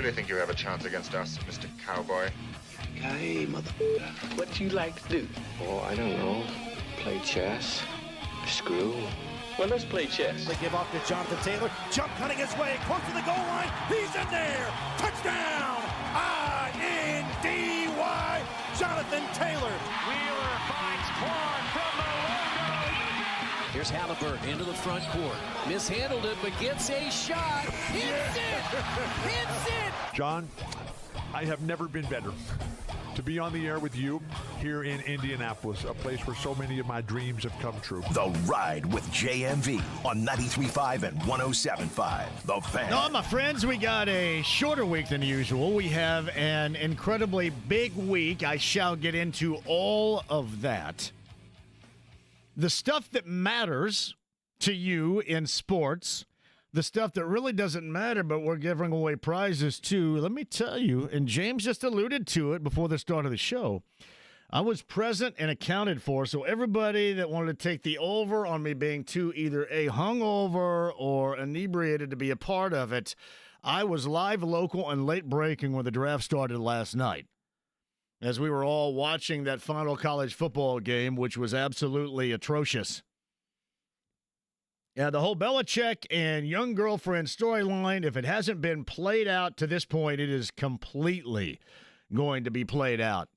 really think you have a chance against us, Mr. Cowboy? Hey, motherfucker, what you like to do? Oh, I don't know. Play chess. Screw. Well, let's play chess. They give off to Jonathan Taylor. Jump cutting his way close to the goal line. He's in there. Touchdown. I-N-D-Y. Jonathan Taylor. Wheeler finds Quan from the logo. Here's Halliburton into the front court. Mishandled it, but gets a shot. Hits it. Hits it. John, I have never been better to be on the air with you here in Indianapolis, a place where so many of my dreams have come true. The Ride with JMV on 93.5 and 107.5. The Fan. No, my friends, we got a shorter week than usual. We have an incredibly big week. I shall get into all of that. The stuff that matters to you in sports, the stuff that really doesn't matter, but we're giving away prizes too. Let me tell you, and James just alluded to it before the start of the show, I was present and accounted for, so everybody that wanted to take the over on me being too either a hungover or inebriated to be a part of it, I was live, local, and late breaking when the draft started last night, as we were all watching that final college football game, which was absolutely atrocious. Yeah, the whole Belichick and young girlfriend storyline, if it hasn't been played out to this point, it is completely going to be played out.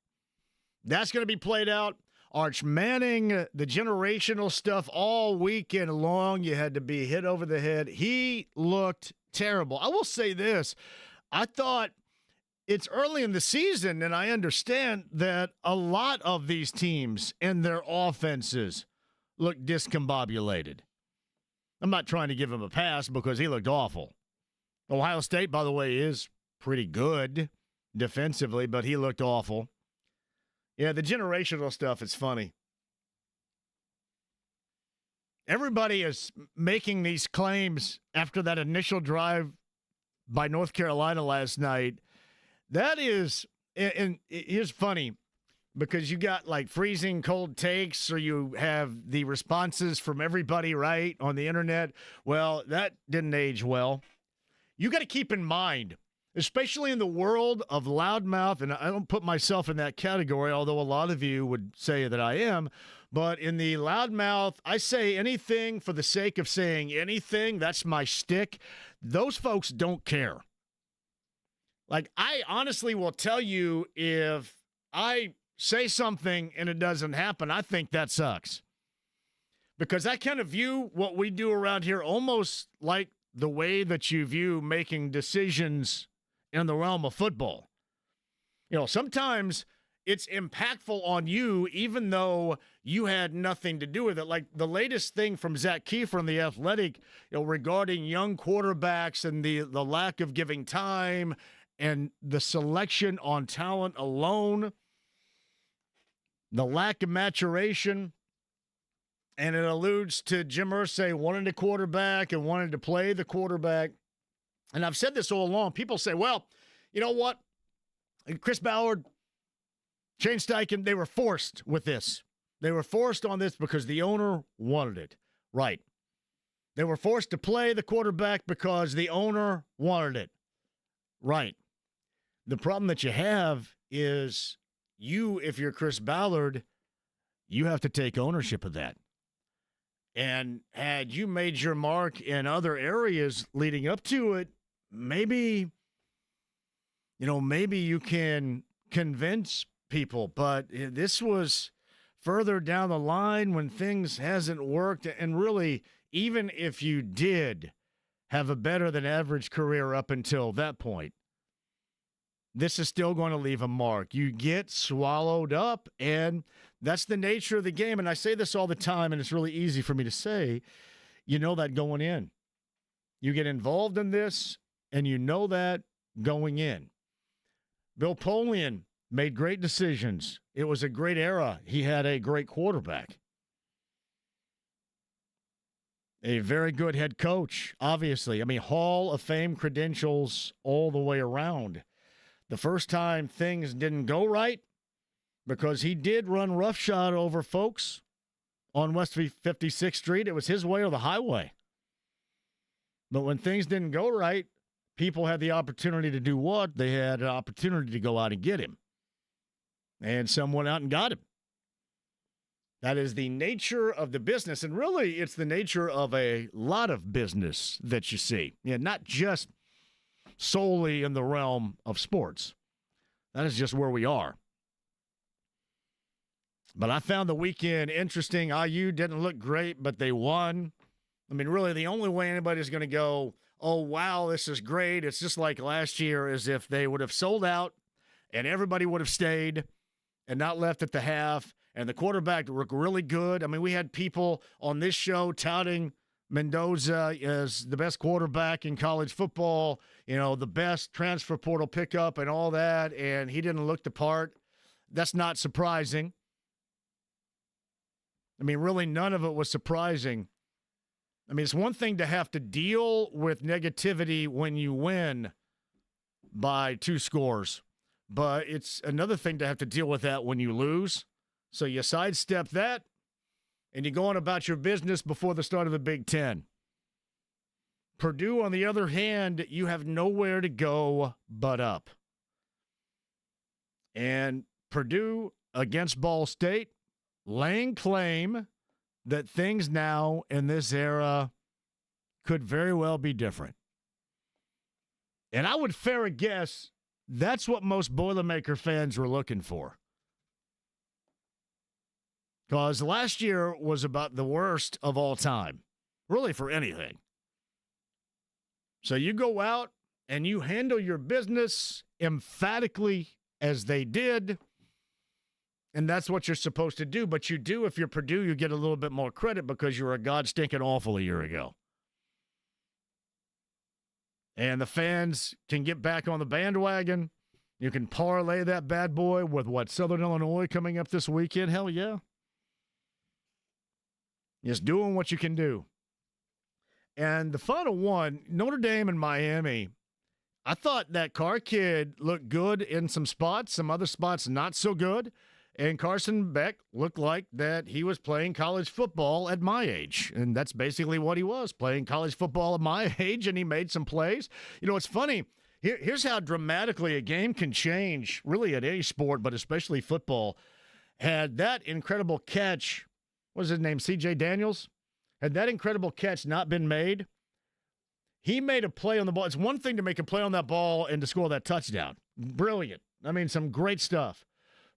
That's going to be played out. Arch Manning, the generational stuff all weekend long, you had to be hit over the head. He looked terrible. I will say this. I thought it's early in the season, and I understand that a lot of these teams and their offenses look discombobulated. I'm not trying to give him a pass because he looked awful. Ohio State, by the way, is pretty good defensively, but he looked awful. Yeah, the generational stuff is funny. Everybody is making these claims after that initial drive by North Carolina last night. That is, and it's funny, because you got like freezing cold takes, or you have the responses from everybody, right, on the internet. Well, that didn't age well. You got to keep in mind, especially in the world of loudmouth, and I don't put myself in that category, although a lot of you would say that I am, but in the loudmouth, I say anything for the sake of saying anything. That's my shtick. Those folks don't care. Like, I honestly will tell you, if I say something and it doesn't happen, I think that sucks. Because I kind of view what we do around here almost like the way that you view making decisions in the realm of football. You know, sometimes it's impactful on you even though you had nothing to do with it. Like the latest thing from Zach Kiefer in The Athletic, you know, regarding young quarterbacks and the lack of giving time and the selection on talent alone, the lack of maturation, and it alludes to Jim Irsay wanting a quarterback and wanting to play the quarterback. And I've said this all along. People say, well, you know what? Chris Ballard, Shane Steichen, they were forced with this. They were forced on this because the owner wanted it. Right. They were forced to play the quarterback because the owner wanted it. Right. The problem that you have is you, if you're Chris Ballard, you have to take ownership of that. And had you made your mark in other areas leading up to it, maybe you can convince people. But this was further down the line when things hasn't worked. And really, even if you did have a better than average career up until that point, this is still going to leave a mark. You get swallowed up, and that's the nature of the game. And I say this all the time, and it's really easy for me to say. You know that going in. You get involved in this, and you know that going in. Bill Polian made great decisions. It was a great era. He had a great quarterback. A very good head coach, obviously. I mean, Hall of Fame credentials all the way around. The first time things didn't go right, because he did run roughshod over folks on West 56th Street. It was his way or the highway. But when things didn't go right, people had the opportunity to do what? They had an opportunity to go out and get him. And some went out and got him. That is the nature of the business. And really, it's the nature of a lot of business that you see. Yeah, not just solely in the realm of sports. That is just where we are. But I found the weekend interesting. IU didn't look great, but they won. I mean, really, the only way anybody's going to go, oh, wow, this is great, it's just like last year, is if they would have sold out and everybody would have stayed and not left at the half, and the quarterback looked really good. I mean, we had people on this show touting Mendoza as the best quarterback in college football, you know, the best transfer portal pickup and all that, and he didn't look the part. That's not surprising. I mean, really, none of it was surprising. I mean, it's one thing to have to deal with negativity when you win by 2 scores, but it's another thing to have to deal with that when you lose. So you sidestep that, and you go on about your business before the start of the Big Ten. Purdue, on the other hand, you have nowhere to go but up. And Purdue against Ball State, laying claim that things now in this era could very well be different. And I would fair a guess that's what most Boilermaker fans were looking for. Because last year was about the worst of all time, really for anything. So you go out and you handle your business emphatically as they did, and that's what you're supposed to do. But you do, if you're Purdue, you get a little bit more credit because you were a god-stinking awful a year ago. And the fans can get back on the bandwagon. You can parlay that bad boy with what, Southern Illinois coming up this weekend? Hell yeah. Just doing what you can do. And the final one, Notre Dame and Miami, I thought that Carr kid looked good in some spots, some other spots not so good. And Carson Beck looked like that he was playing college football at my age. And that's basically what he was, playing college football at my age, and he made some plays. You know, it's funny. Here's how dramatically a game can change, really at any sport, but especially football. Had that incredible catch, what was his name, C.J. Daniels? Had that incredible catch not been made, he made a play on the ball. It's one thing to make a play on that ball and to score that touchdown. Brilliant. I mean, some great stuff.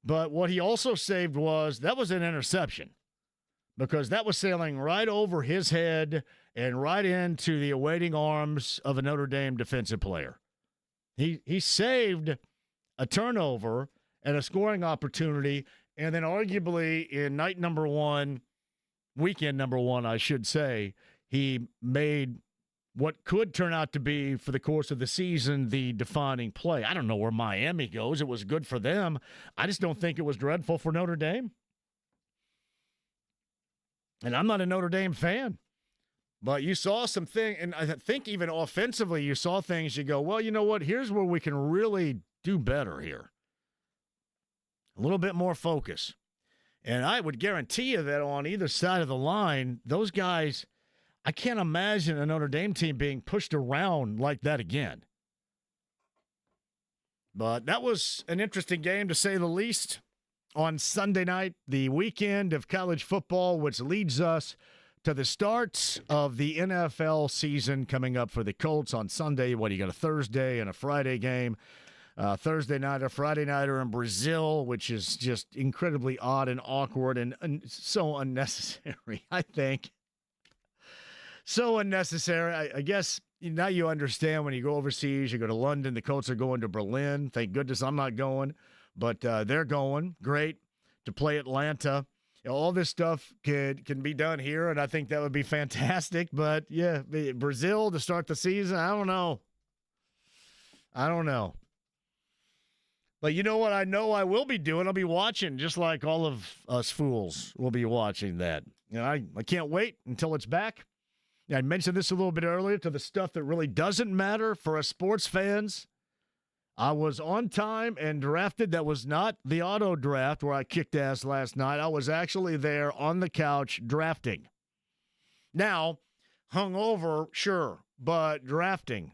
But what he also saved that was an interception, because that was sailing right over his head and right into the awaiting arms of a Notre Dame defensive player. He saved a turnover and a scoring opportunity, and then arguably in night number 1, weekend number 1, I should say, he made what could turn out to be, for the course of the season, the defining play. I don't know where Miami goes. It was good for them. I just don't think it was dreadful for Notre Dame. And I'm not a Notre Dame fan. But you saw something, and I think even offensively you saw things you go, well, you know what? Here's where we can really do better here. A little bit more focus. And I would guarantee you that on either side of the line, those guys, I can't imagine a Notre Dame team being pushed around like that again. But that was an interesting game, to say the least, on Sunday night, the weekend of college football, which leads us to the start of the NFL season coming up for the Colts on Sunday. What, you got a Thursday and a Friday game. Thursday night, a Friday nighter in Brazil, which is just incredibly odd and awkward and so unnecessary, I think. So unnecessary. I guess now you understand when you go overseas, you go to London, the Colts are going to Berlin. Thank goodness I'm not going, but they're going. Great to play Atlanta. You know, all this stuff can be done here, and I think that would be fantastic. But, yeah, Brazil to start the season, I don't know. But you know what I know I will be doing? I'll be watching, just like all of us fools will be watching that. You know, I can't wait until it's back. I mentioned this a little bit earlier, to the stuff that really doesn't matter for us sports fans. I was on time and drafted. That was not the auto draft where I kicked ass last night. I was actually there on the couch drafting. Now, hungover, sure, but drafting.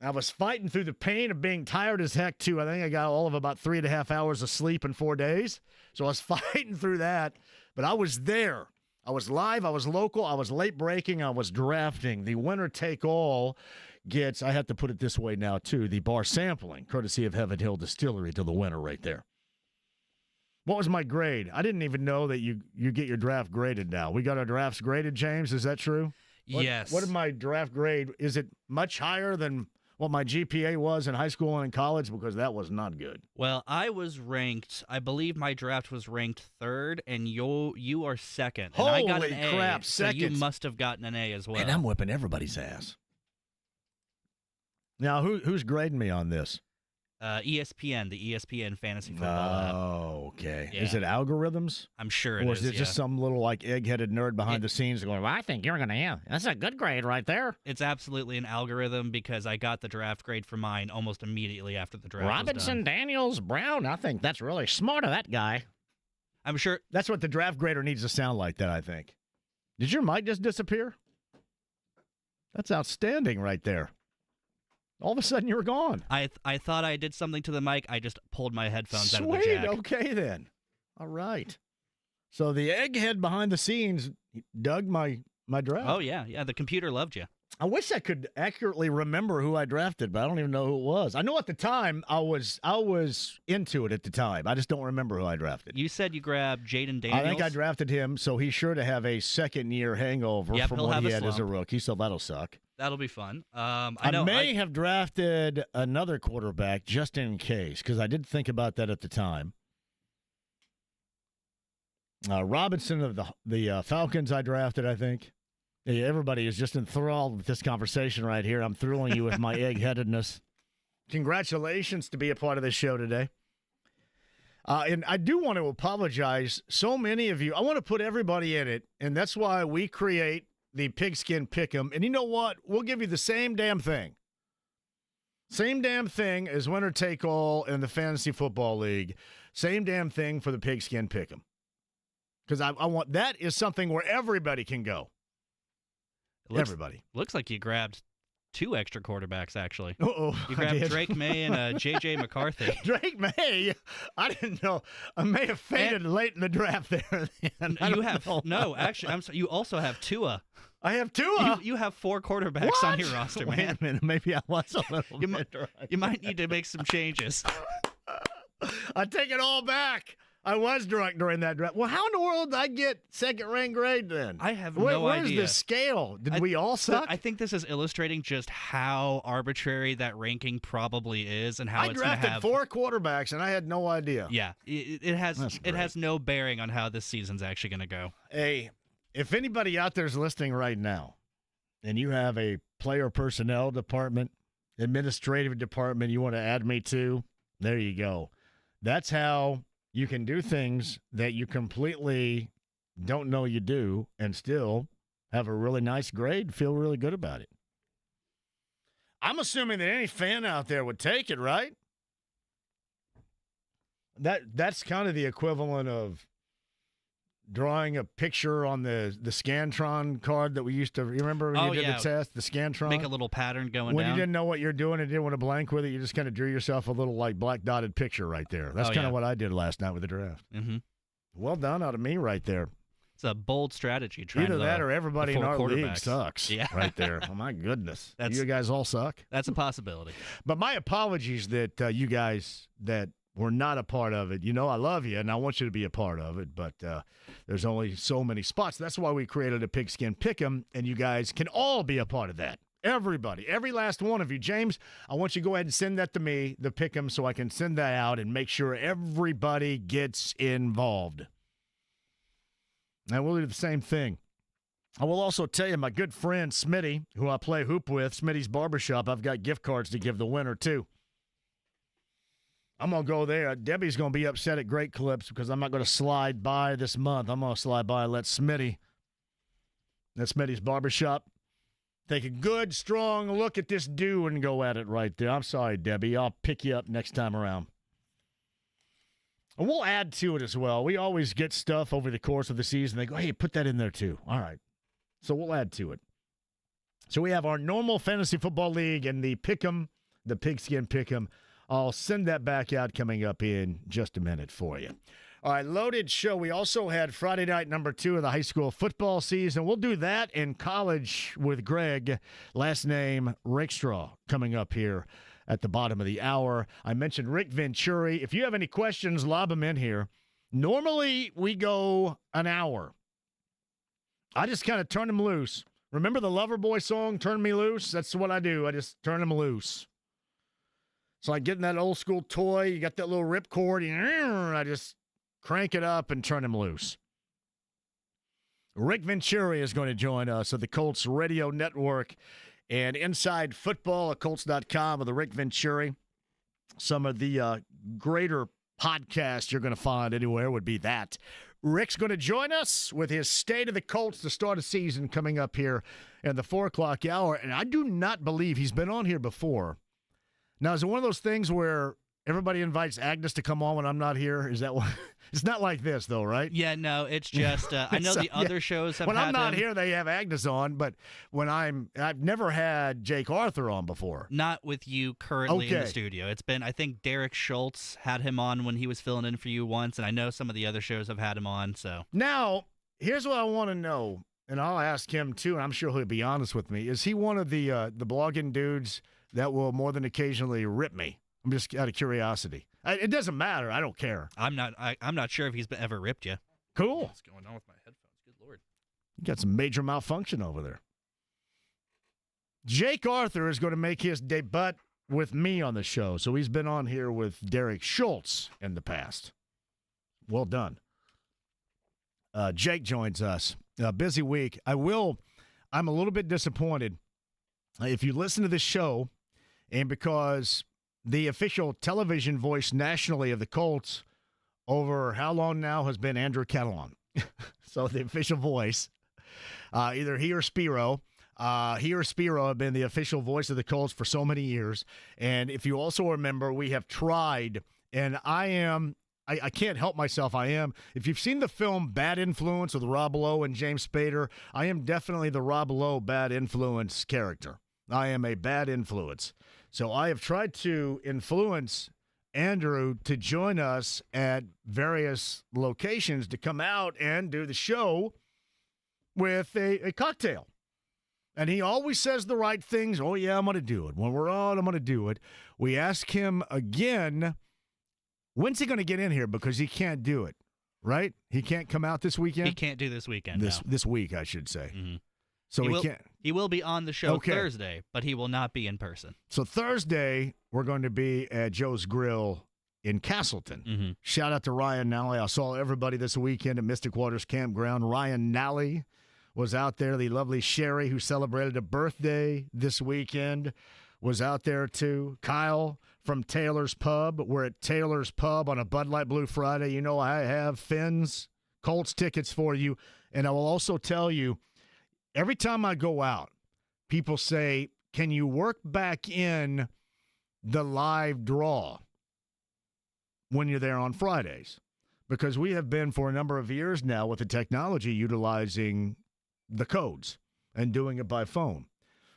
I was fighting through the pain of being tired as heck, too. I think I got all of about 3.5 hours of sleep in 4 days. So I was fighting through that. But I was there. I was live. I was local. I was late breaking. I was drafting. The winner take all gets, I have to put it this way now, too, the bar sampling, courtesy of Heaven Hill Distillery, to the winner right there. What was my grade? I didn't even know that you get your draft graded now. We got our drafts graded, James. Is that true? Yes. What is my draft grade? Is it much higher than what my GPA was in high school and in college? Because that was not good. Well, I was ranked, I believe my draft was ranked 3rd, and you are 2nd. And I got an Holy crap, A, so you second. must have gotten an A as well. And I'm whipping everybody's ass. Now, who's grading me on this? ESPN, the ESPN Fantasy Football app. Oh, okay. Yeah. Is it algorithms? I'm sure it is. Or is it just some little like egg-headed nerd behind the scenes going, well, I think you're going to have. That's a good grade right there. It's absolutely an algorithm because I got the draft grade for mine almost immediately after the draft was Robinson, done. Daniels, Brown. I think that's really smart of that guy. I'm sure. That's what the draft grader needs to sound like, that I think. Did your mic just disappear? That's outstanding right there. All of a sudden, you were gone. I thought I did something to the mic. I just pulled my headphones out of the Sweet. jack. Okay, then. All right. So the egghead behind the scenes dug my draft. Oh, yeah. The computer loved you. I wish I could accurately remember who I drafted, but I don't even know who it was. I know at the time I was into it at the time. I just don't remember who I drafted. You said you grabbed Jaden Daniels. I think I drafted him, so he's sure to have a second-year hangover Yep, from he'll what have he a had as a slump. rookie, so that'll suck. That'll be fun. I may have drafted another quarterback just in case, because I did think about that at the time. Robinson of the Falcons I drafted, I think. Hey, everybody is just enthralled with this conversation right here. I'm thrilling you with my egg-headedness. Congratulations to be a part of this show today. And I do want to apologize. So many of you, I want to put everybody in it, and that's why we create the Pigskin Pick'em. And you know what? We'll give you the same damn thing. Same damn thing as winner take all in the Fantasy Football League. Same damn thing for the Pigskin Pick'em. Because I want, that is something where everybody can go. Everybody. Looks like you grabbed 2 extra quarterbacks, actually. Uh-oh. You grabbed Drake May and J.J. McCarthy. Drake May? I didn't know. I may have faded late in the draft there. You have no, actually, I'm sorry. You also have Tua. I have Tua. You have 4 quarterbacks on your roster, man. Wait a minute. Maybe I was a little bit right. You might need to make some changes. I take it all back. I was drunk during that draft. Well, how in the world did I get second-rank grade then? I have no Where's idea. the scale? Did we all suck? I think this is illustrating just how arbitrary that ranking probably is, and how I it's going to drafted have 4 quarterbacks, and I had no idea. Yeah, it has no bearing on how this season's actually going to go. Hey, if anybody out there is listening right now, and you have a player personnel department, administrative department you want to add me to, there you go. That's how you can do things that you completely don't know you do and still have a really nice grade, feel really good about it. I'm assuming that any fan out there would take it, right? That's kind of the equivalent of drawing a picture on the Scantron card that we used to, you remember when you did the test, the Scantron? Make a little pattern going when down. you didn't know what you're doing and didn't want to blank with it, you just kind of drew yourself a little like black dotted picture right there. That's kind of what I did last night with the draft. Mm-hmm. Well done out of me right there. It's a bold strategy. Either that or everybody in our league sucks. Yeah. Right there. Oh, my goodness. You guys all suck? That's a possibility. But my apologies that you guys that were not a part of it. You know, I love you, and I want you to be a part of it, but there's only so many spots. That's why we created a Pigskin Pick'em, and you guys can all be a part of that. Everybody, every last one of you. James, I want you to go ahead and send that to me, the Pick'em, so I can send that out and make sure everybody gets involved. And we'll do the same thing. I will also tell you, my good friend Smitty, who I play hoop with, Smitty's Barbershop, I've got gift cards to give the winner, too. I'm going to go there. Debbie's going to be upset at Great Clips because I'm not going to slide by this month. I'm going to slide by and let Smitty's Barbershop take a good, strong look at this do and go at it right there. I'm sorry, Debbie. I'll pick you up next time around. And we'll add to it as well. We always get stuff over the course of the season. They go, hey, put that in there too. All right. So we'll add to it. So we have our normal fantasy football league and the Pick'em, the Pigskin Pick'em. I'll send that back out coming up in just a minute for you. All right, loaded show. We also had Friday night number 2 of the high school football season. We'll do that in college with Greg, last name Rickstraw, coming up here at the bottom of the hour. I mentioned Rick Venturi. If you have any questions, lob them in here. Normally, we go an hour. I just kind of turn them loose. Remember the Loverboy song, Turn Me Loose? That's what I do. I just turn them loose. It's like getting that old school toy. You got that little ripcord. I just crank it up and turn them loose. Rick Venturi is going to join us at the Colts Radio Network and Inside Football at Colts.com with the Rick Venturi. Some of the greater podcasts you're going to find anywhere would be that. Rick's going to join us with his State of the Colts to start a season coming up here in the 4 o'clock hour. And I do not believe he's been on here before. Now, is it one of those things where everybody invites Agnes to come on when I'm not here? Is that what? It's not like this, though, right? Yeah, no, it's just, I know the other shows have when had I'm not him. here, they have Agnes on, but when I've never had Jake Arthur on before. Not with you currently in Okay. the studio. It's been, I think Derek Schultz had him on when he was filling in for you once, and I know some of the other shows have had him on, so. Now, here's what I want to know, and I'll ask him too, and I'm sure he'll be honest with me. Is he one of the blogging dudes that will more than occasionally rip me? I'm just out of curiosity. It doesn't matter. I don't care. I'm not sure if he's ever ripped you. Cool. What's going on with my headphones? Good Lord. You got some major malfunction over there. Jake Arthur is going to make his debut with me on the show. So he's been on here with Derek Schultz in the past. Well done. Jake joins us. Busy week. I'm a little bit disappointed. If you listen to this show, and because the official television voice nationally of the Colts over how long now has been Andrew Catalon. So the official voice, either he or Spiro. He or Spiro have been the official voice of the Colts for so many years. And if you also remember, we have tried, and I can't help myself. If you've seen the film Bad Influence with Rob Lowe and James Spader, I am definitely the Rob Lowe bad influence character. I am a bad influence. So I have tried to influence Andrew to join us at various locations to come out and do the show with a cocktail. And he always says the right things. Oh, yeah, I'm going to do it. When we're on, I'm going to do it. We ask him again, when's he going to get in here? Because he can't do it, right? He can't come out this weekend? He can't do this weekend, This week, I should say. Mm-hmm. So he can't. He will be on the show Thursday, but he will not be in person. So Thursday, we're going to be at Joe's Grill in Castleton. Mm-hmm. Shout out to Ryan Nally. I saw everybody this weekend at Mystic Waters Campground. Ryan Nally was out there. The lovely Sherry, who celebrated a birthday this weekend, was out there too. Kyle from Taylor's Pub. We're at Taylor's Pub on a Bud Light Blue Friday. You know I have Finn's Colts tickets for you. And I will also tell you, every time I go out, people say, can you work back in the live draw when you're there on Fridays? Because we have been for a number of years now with the technology utilizing the codes and doing it by phone.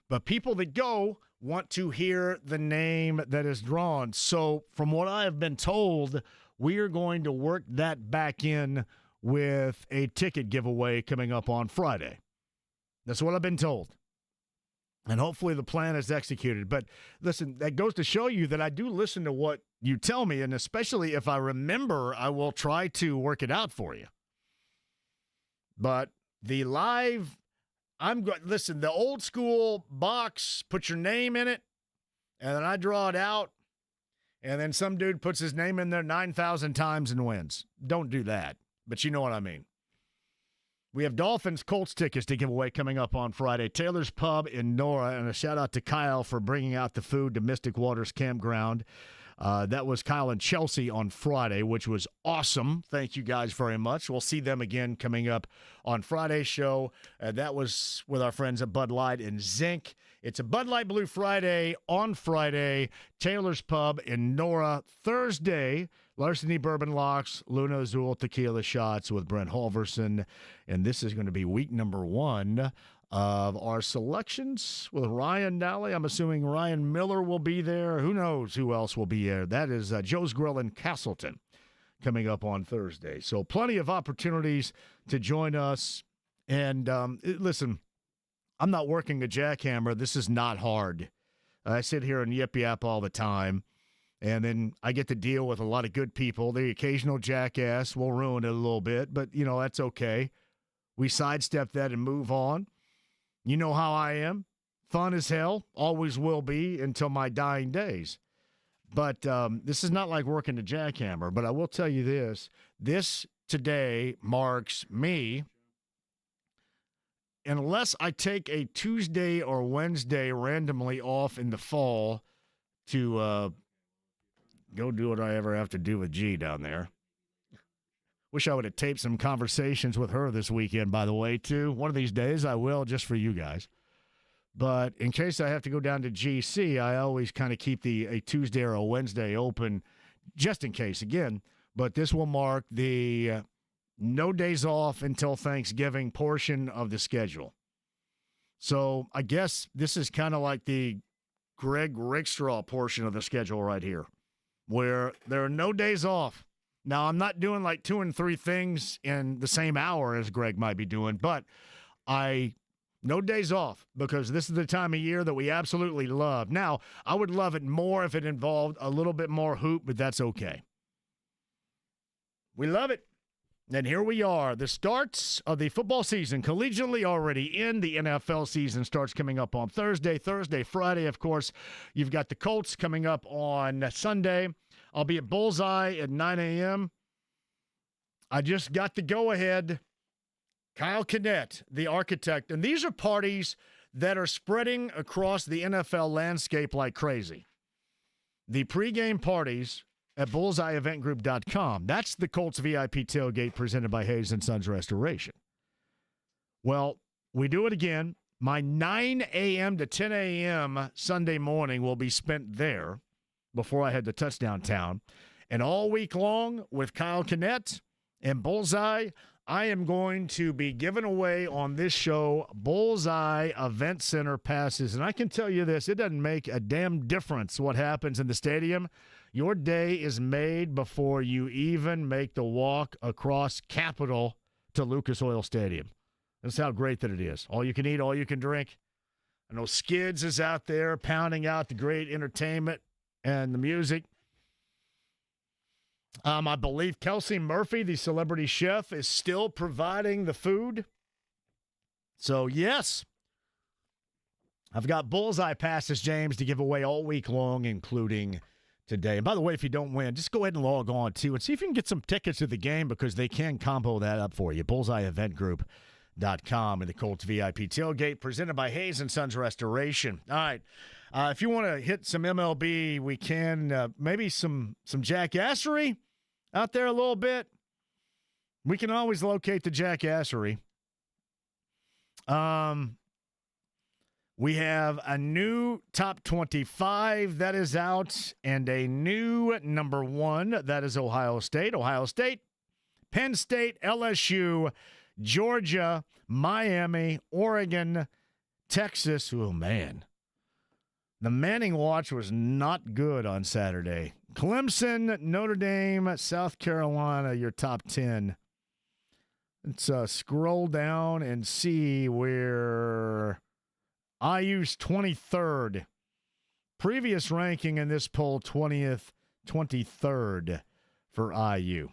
But people that go want to hear the name that is drawn. So from what I have been told, we are going to work that back in with a ticket giveaway coming up on Friday. That's what I've been told. And hopefully the plan is executed. But listen, that goes to show you that I do listen to what you tell me, and especially if I remember, I will try to work it out for you. But the live, listen, the old school box, put your name in it, and then I draw it out, and then some dude puts his name in there 9,000 times and wins. Don't do that, but you know what I mean. We have Dolphins Colts tickets to give away coming up on Friday. Taylor's Pub in Nora, and a shout out to Kyle for bringing out the food to Mystic Waters Campground. That was Kyle and Chelsea on Friday, which was awesome. Thank you guys very much. We'll see them again coming up on Friday's show. That was with our friends at Bud Light and Zinc. It's a Bud Light Blue Friday on Friday. Taylor's Pub in Nora. Thursday, Larceny Bourbon Locks, Luna Azul Tequila Shots with Brent Halverson. And this is going to be week number 1 of our selections with Ryan Nally. I'm assuming Ryan Miller will be there. Who knows who else will be there? That is Joe's Grill in Castleton coming up on Thursday. So plenty of opportunities to join us. And listen, I'm not working a jackhammer. This is not hard. I sit here and yip yap all the time. And then I get to deal with a lot of good people. The occasional jackass will ruin it a little bit, but, that's okay. We sidestep that and move on. You know how I am. Fun as hell. Always will be until my dying days. But this is not like working a jackhammer. But I will tell you this. This today marks me, unless I take a Tuesday or Wednesday randomly off in the fall to go do what I ever have to do with G down there. Wish I would have taped some conversations with her this weekend, by the way, too. One of these days I will, just for you guys. But in case I have to go down to GC, I always kind of keep a Tuesday or a Wednesday open, just in case, again. But this will mark the no days off until Thanksgiving portion of the schedule. So I guess this is kind of like the Greg Rakestraw portion of the schedule right here, where there are no days off. Now, I'm not doing like 2 and 3 things in the same hour as Greg might be doing, but no days off because this is the time of year that we absolutely love. Now, I would love it more if it involved a little bit more hoop, but that's okay. We love it. And here we are. The starts of the football season, collegiately already in. The NFL season starts coming up on Thursday, Friday. Of course, you've got the Colts coming up on Sunday. I'll be at Bullseye at 9 a.m. I just got the go-ahead. Kyle Kinnett, the architect. And these are parties that are spreading across the NFL landscape like crazy. The pregame parties at bullseyeeventgroup.com. That's the Colts VIP tailgate presented by Hayes & Sons Restoration. Well, we do it again. My 9 a.m. to 10 a.m. Sunday morning will be spent there before I head to Touchdown Town. And all week long with Kyle Kinnett and Bullseye, I am going to be giving away on this show Bullseye Event Center passes. And I can tell you this, it doesn't make a damn difference what happens in the stadium. Your day is made before you even make the walk across Capitol to Lucas Oil Stadium. That's how great that it is. All you can eat, all you can drink. I know Skids is out there pounding out the great entertainment and the music. I believe Kelsey Murphy, the celebrity chef, is still providing the food. So, yes, I've got Bullseye passes, James, to give away all week long, including today. And by the way, if you don't win, just go ahead and log on, too, and see if you can get some tickets to the game because they can combo that up for you. BullseyeEventGroup.com and the Colts VIP tailgate presented by Hayes & Sons Restoration. All right. If you want to hit some MLB, we can. Maybe some jackassery out there a little bit. We can always locate the jackassery. We have a new top 25 that is out and a new number 1 that is Ohio State. Ohio State, Penn State, LSU, Georgia, Miami, Oregon, Texas. Oh, man. The Manning watch was not good on Saturday. Clemson, Notre Dame, South Carolina, your top 10. Let's scroll down and see where IU's 23rd. Previous ranking in this poll, 20th, 23rd for IU.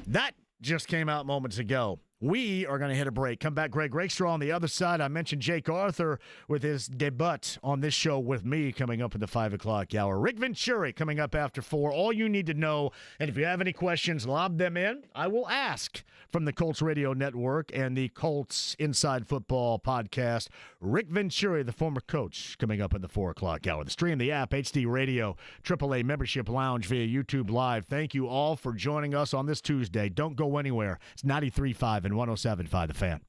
That just came out moments ago. We are going to hit a break. Come back, Greg Rakestraw on the other side. I mentioned Jake Arthur with his debut on this show with me coming up in the 5 o'clock hour. Rick Venturi coming up after 4. All you need to know, and if you have any questions, lob them in. I will ask from the Colts Radio Network and the Colts Inside Football podcast. Rick Venturi, the former coach, coming up in the 4 o'clock hour. The stream, the app, HD Radio, AAA Membership Lounge via YouTube Live. Thank you all for joining us on this Tuesday. Don't go anywhere. It's 93.5 and 107.5 The Fan.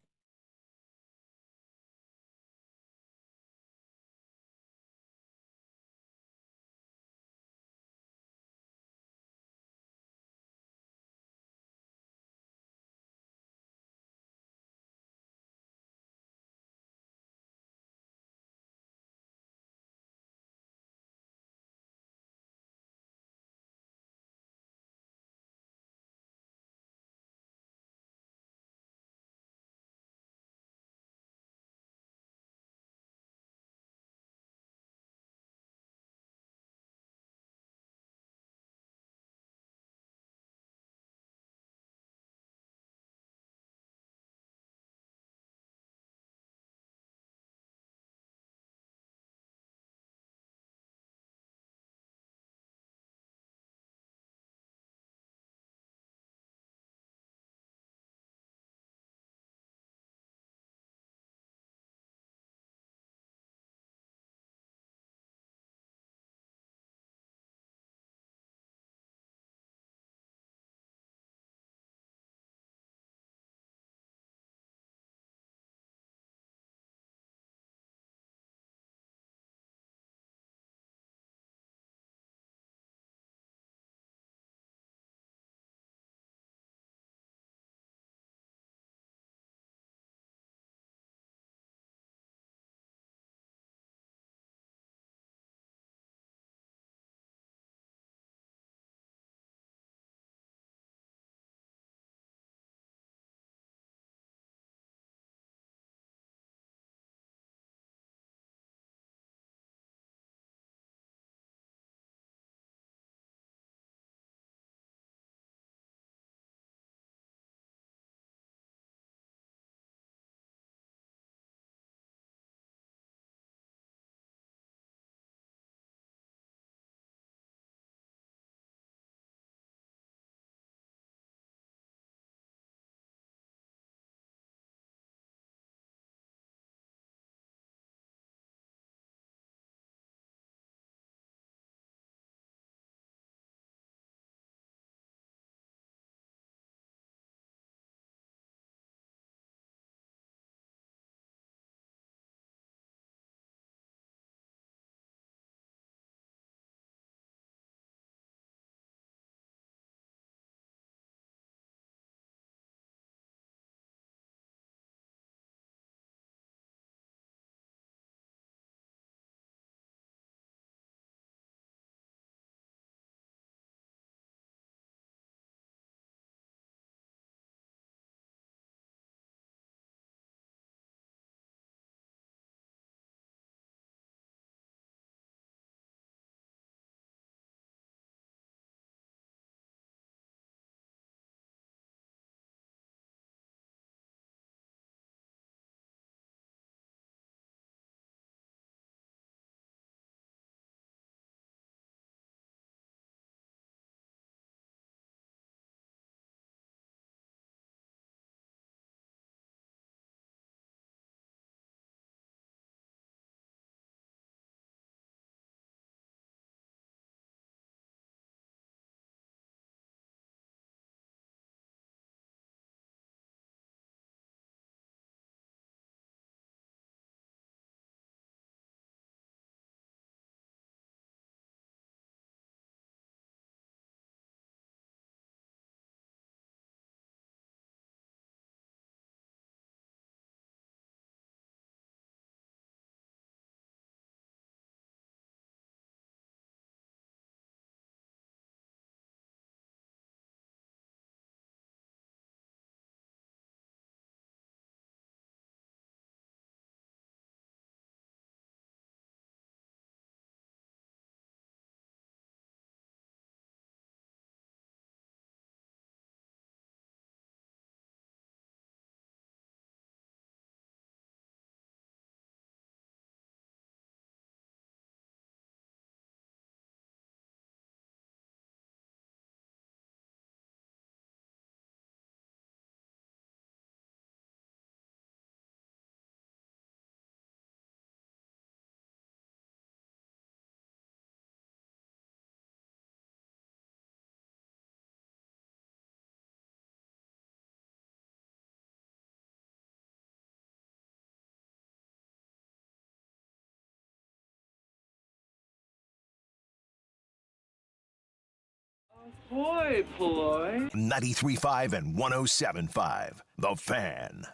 Boy, Ploy. 93.5 and 107.5. The Fan.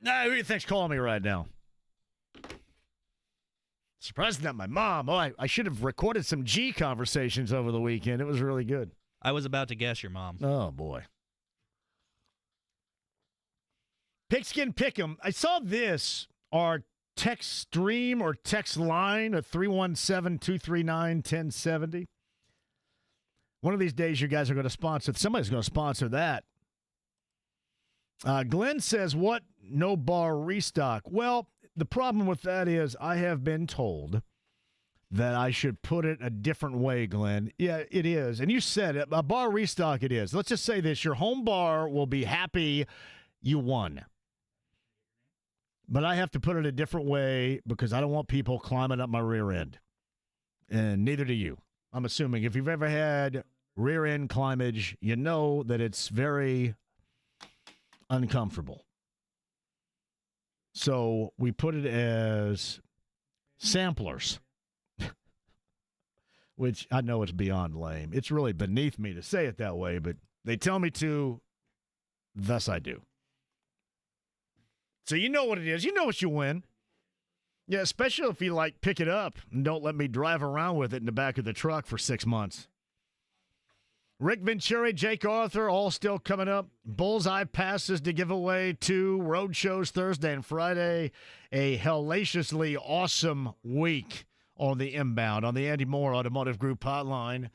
Who do you think's calling me right now? Surprised that my mom. Oh, I should have recorded some G conversations over the weekend. It was really good. I was about to guess your mom. Oh, boy. Pigskin Pick'em. I saw this, our text stream or text line at 317-239-1070. One of these days you guys are going to sponsor. Somebody's going to sponsor that. Glenn says, what? No bar restock. Well, the problem with that is I have been told that I should put it a different way, Glenn. Yeah, it is. And you said it. A bar restock it is. Let's just say this. Your home bar will be happy you won. But I have to put it a different way because I don't want people climbing up my rear end. And neither do you. I'm assuming if you've ever had rear end climbage, you know that it's very uncomfortable. So we put it as samplers, which I know it's beyond lame. It's really beneath me to say it that way, but they tell me to, thus I do. So you know what it is. You know what you win. Yeah, especially if you, pick it up and don't let me drive around with it in the back of the truck for 6 months. Rick Venturi, Jake Arthur, all still coming up. Bullseye passes to give away 2 road shows Thursday and Friday. A hellaciously awesome week on the inbound on the Andy Moore Automotive Group hotline.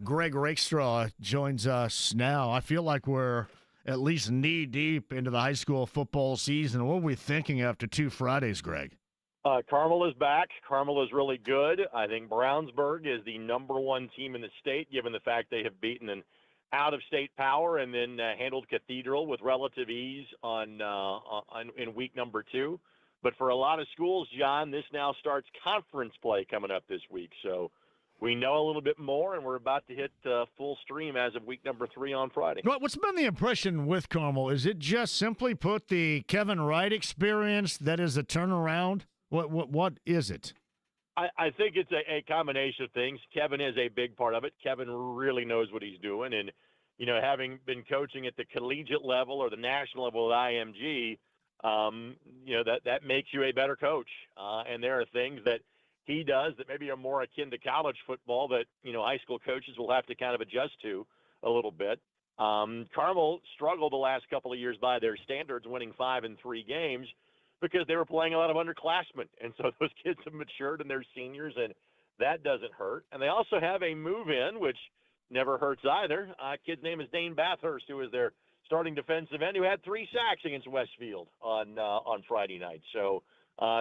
Greg Rakestraw joins us now. I feel like we're at least knee-deep into the high school football season. What are we thinking after 2 Fridays, Greg? Carmel is back. Carmel is really good. I think Brownsburg is the number 1 team in the state, given the fact they have beaten an out-of-state power and then handled Cathedral with relative ease in week number 2. But for a lot of schools, John, this now starts conference play coming up this week. So we know a little bit more, and we're about to hit full stream as of week number 3 on Friday. What's been the impression with Carmel? Is it just simply put the Kevin Wright experience that is a turnaround? What is it? I think it's a combination of things. Kevin is a big part of it. Kevin really knows what he's doing. And, having been coaching at the collegiate level or the national level at IMG, that makes you a better coach. And there are things that he does that maybe are more akin to college football that, high school coaches will have to kind of adjust to a little bit. Carmel struggled the last couple of years by their standards, winning 5 in 3 games, because they were playing a lot of underclassmen. And so those kids have matured and they're seniors, and that doesn't hurt. And they also have a move-in, which never hurts either. Kid's name is Dane Bathurst, who is their starting defensive end, who had 3 sacks against Westfield on Friday night. So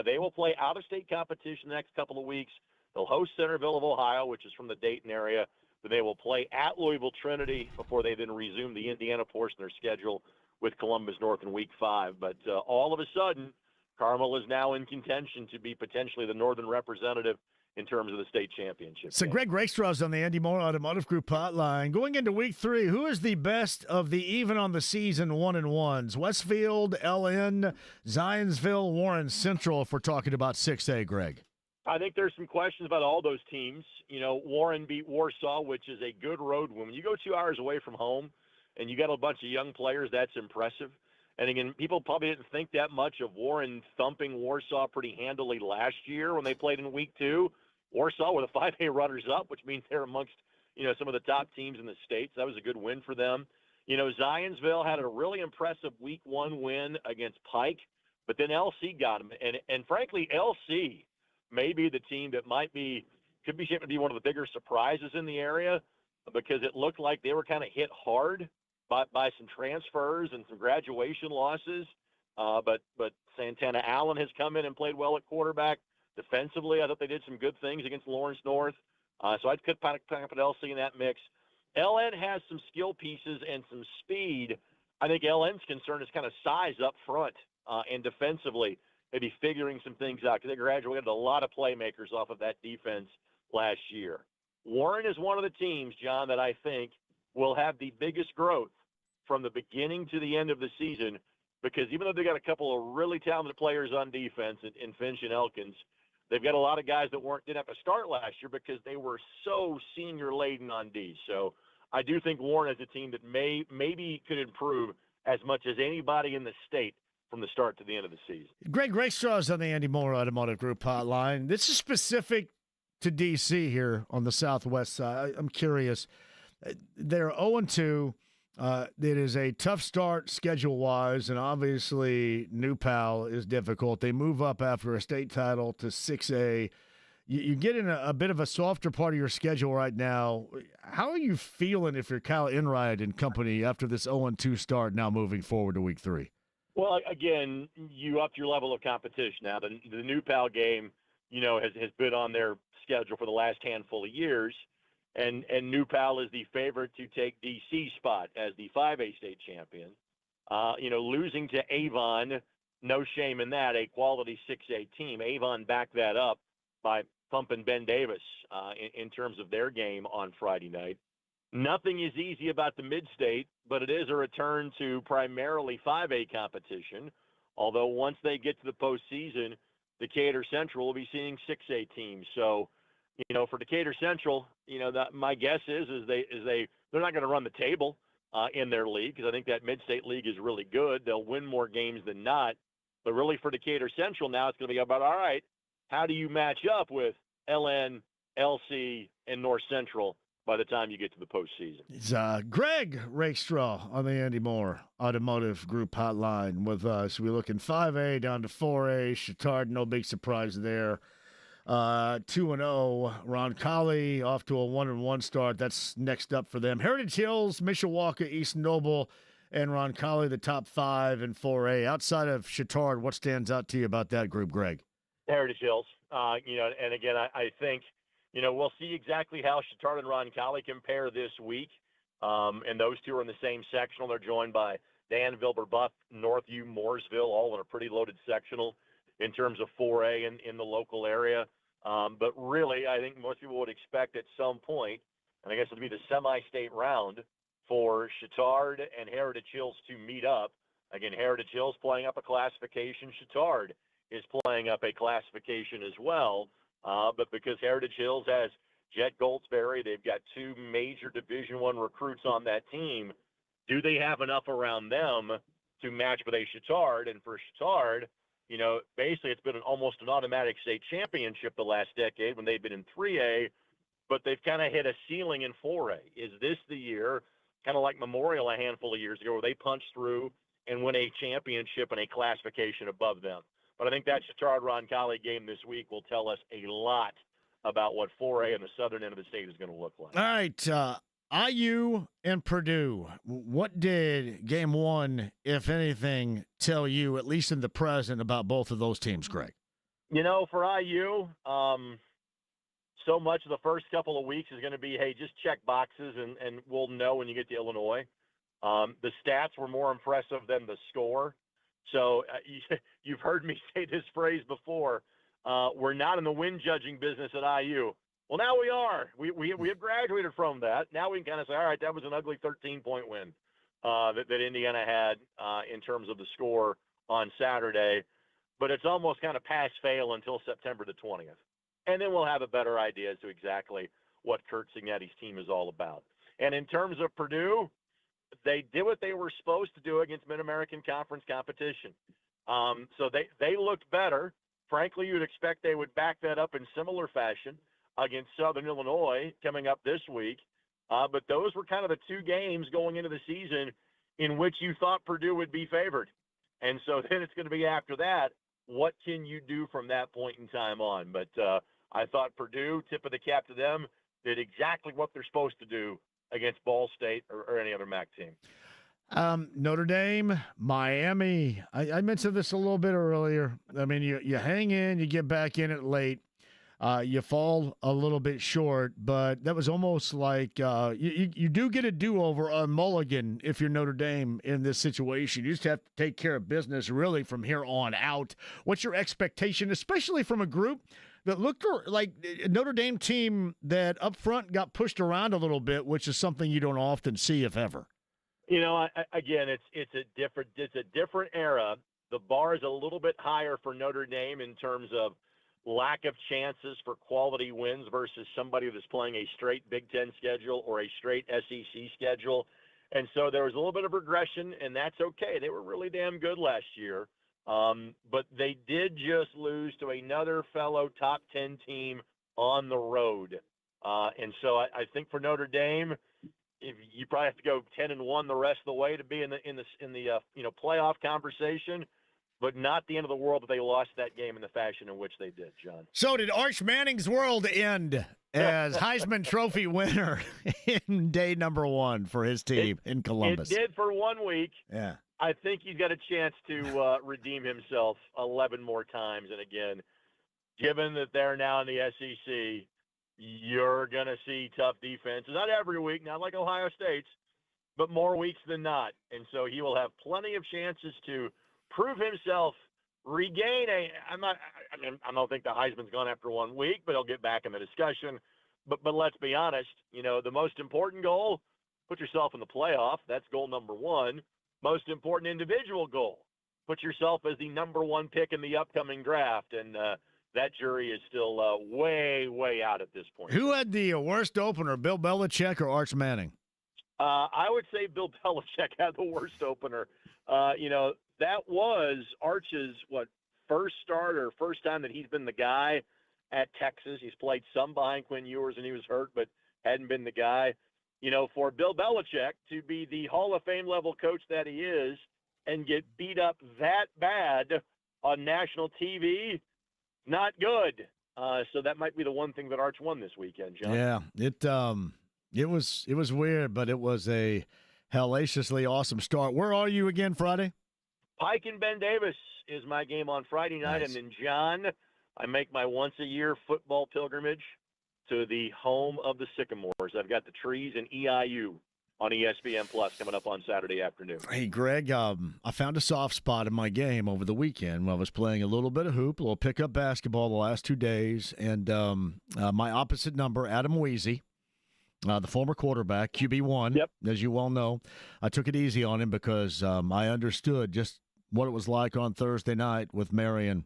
they will play out-of-state competition the next couple of weeks. They'll host Centerville of Ohio, which is from the Dayton area. Then they will play at Louisville Trinity before they then resume the Indiana portion of their schedule with Columbus North in week 5. But all of a sudden, Carmel is now in contention to be potentially the northern representative in terms of the state championship. So Greg Rakestraw's on the Andy Moore Automotive Group hotline. Going into week 3, who is the best of the even on the season 1-1s? Westfield, LN, Zionsville, Warren Central, if we're talking about 6A, Greg. I think there's some questions about all those teams. Warren beat Warsaw, which is a good road win. When you go 2 hours away from home and you got a bunch of young players, that's impressive. And again, people probably didn't think that much of Warren thumping Warsaw pretty handily last year when they played in week 2. Warsaw were the 5A runners-up, which means they're amongst, some of the top teams in the state. So that was a good win for them. Zionsville had a really impressive week 1 win against Pike, but then LC got them. And frankly, LC may be the team that could be shaped to be one of the bigger surprises in the area, because it looked like they were kind of hit hard by some transfers and some graduation losses. But Santana Allen has come in and played well at quarterback. Defensively, I thought they did some good things against Lawrence North. So I'd put LC in that mix. LN has some skill pieces and some speed. I think LN's concern is kind of size up front and defensively, maybe figuring some things out, because they graduated a lot of playmakers off of that defense last year. Warren is one of the teams, John, that I think will have the biggest growth from the beginning to the end of the season, because even though they got a couple of really talented players on defense in Finch and Elkins, they've got a lot of guys that didn't have to start last year because they were so senior laden on D. So I do think Warren is a team that maybe could improve as much as anybody in the state from the start to the end of the season. Greg Rakestraw is on the Andy Moore Automotive Group hotline. This is specific to D.C. here on the southwest side. I'm curious. They're 0-2. It is a tough start schedule-wise, and obviously New Pal is difficult. They move up after a state title to 6A. You get in a bit of a softer part of your schedule right now. How are you feeling if you're Kyle Enright and company after this 0-2 start now moving forward to week 3? Well, again, you upped your level of competition. Now, the New Pal game, has been on their schedule for the last handful of years, and New Pal is the favorite to take DC's spot as the 5A state champion. Losing to Avon, no shame in that, a quality 6A team. Avon backed that up by thumping Ben Davis in terms of their game on Friday night. Nothing is easy about the mid-state, but it is a return to primarily 5A competition, although once they get to the postseason, Decatur Central will be seeing 6A teams. So, for Decatur Central, my guess is they're not going to run the table in their league because I think that mid-state league is really good. They'll win more games than not. But really for Decatur Central now it's going to be about, all right, how do you match up with LN, LC, and North Central by the time you get to the postseason? It's Greg Rakestraw on the Andy Moore Automotive Group hotline with us. We're looking 5A down to 4A. Chittard, no big surprise there. 2-0. Roncalli off to a 1-1 start. That's next up for them. Heritage Hills, Mishawaka, East Noble, and Roncalli, the top 5 in 4A. Outside of Chittard, what stands out to you about that group, Greg? Heritage Hills. And again, I think, we'll see exactly how Chittard and Roncalli compare this week. And those two are in the same sectional. They're joined by Danville, Buff, Northview, Mooresville, all in a pretty loaded sectional in terms of 4A in the local area. But really, I think most people would expect at some point, and I guess it'll be the semi-state round, for Chittard and Heritage Hills to meet up. Again, Heritage Hills playing up a classification. Chittard is playing up a classification as well. But because Heritage Hills has Jet Goldsberry, they've got 2 major Division I recruits on that team. Do they have enough around them to match with a Chittard? And for Chittard, basically it's been almost an automatic state championship the last decade when they've been in 3A, but they've kind of hit a ceiling in 4A. Is this the year, kind of like Memorial a handful of years ago, where they punch through and win a championship and a classification above them? But I think that Chittard-Roncalli game this week will tell us a lot about what 4A in the southern end of the state is going to look like. All right, IU and Purdue. What did game 1, if anything, tell you, at least in the present, about both of those teams, Greg? For IU, so much of the first couple of weeks is going to be, hey, just check boxes, and we'll know when you get to Illinois. The stats were more impressive than the score. So you've heard me say this phrase before. We're not in the win judging business at IU. Well, now we are. We have graduated from that. Now we can kind of say, all right, that was an ugly 13-point win that Indiana had in terms of the score on Saturday. But it's almost kind of pass-fail until September the 20th. And then we'll have a better idea as to exactly what Kurt Cignetti's team is all about. And in terms of Purdue, they did what they were supposed to do against Mid-American Conference competition. So they looked better. Frankly, you'd expect they would back that up in similar fashion against Southern Illinois coming up this week. But those were kind of the 2 games going into the season in which you thought Purdue would be favored. And so then it's going to be after that, what can you do from that point in time on? But I thought Purdue, tip of the cap to them, did exactly what they're supposed to do against Ball State or any other MAC team. Notre Dame, Miami. I mentioned this a little bit earlier. I mean, you hang in, you get back in it late. You fall a little bit short, but that was almost like you do get a do-over on Mulligan if you're Notre Dame in this situation. You just have to take care of business really from here on out. What's your expectation, especially from a group that looked like a Notre Dame team that up front got pushed around a little bit, which is something you don't often see, if ever? Again, it's a different era. The bar is a little bit higher for Notre Dame in terms of lack of chances for quality wins versus somebody that's playing a straight Big Ten schedule or a straight SEC schedule. And so there was a little bit of regression, and that's okay. They were really damn good last year. But they did just lose to another fellow top 10 team on the road. And so I think for Notre Dame, if you probably have to go 10-1 the rest of the way to be in the playoff conversation. But not the end of the world that they lost that game in the fashion in which they did, John. So did Arch Manning's world end as Heisman Trophy winner in day number 1 for his team in Columbus? It did for 1 week. Yeah. I think he's got a chance to redeem himself 11 more times. And again, given that they're now in the SEC, you're going to see tough defenses. Not every week, not like Ohio State's, but more weeks than not. And so he will have plenty of chances to prove himself, regain I don't think the Heisman's gone after 1 week, but he'll get back in the discussion. But let's be honest, the most important goal, put yourself in the playoff. That's goal number 1. Most important individual goal, put yourself as the number 1 pick in the upcoming draft. And that jury is still way, way out at this point. Who had the worst opener, Bill Belichick or Arch Manning? I would say Bill Belichick had the worst opener. That was Arch's, first start or first time that he's been the guy at Texas. He's played some behind Quinn Ewers, and he was hurt, but hadn't been the guy. For Bill Belichick to be the Hall of Fame level coach that he is and get beat up that bad on national TV, not good. So that might be the one thing that Arch won this weekend, John. Yeah, it was weird, but it was a hellaciously awesome start. Where are you again Friday? Pike and Ben Davis is my game on Friday night. Nice. And then, John, I make my once-a-year football pilgrimage to the home of the Sycamores. I've got the Trees and EIU on ESPN Plus coming up on Saturday afternoon. Hey, Greg, I found a soft spot in my game over the weekend when I was playing a little bit of hoop, a little pickup basketball the last 2 days, and my opposite number, Adam Weezy, the former quarterback, QB1, yep. As you well know, I took it easy on him because I understood just what it was like on Thursday night with Marion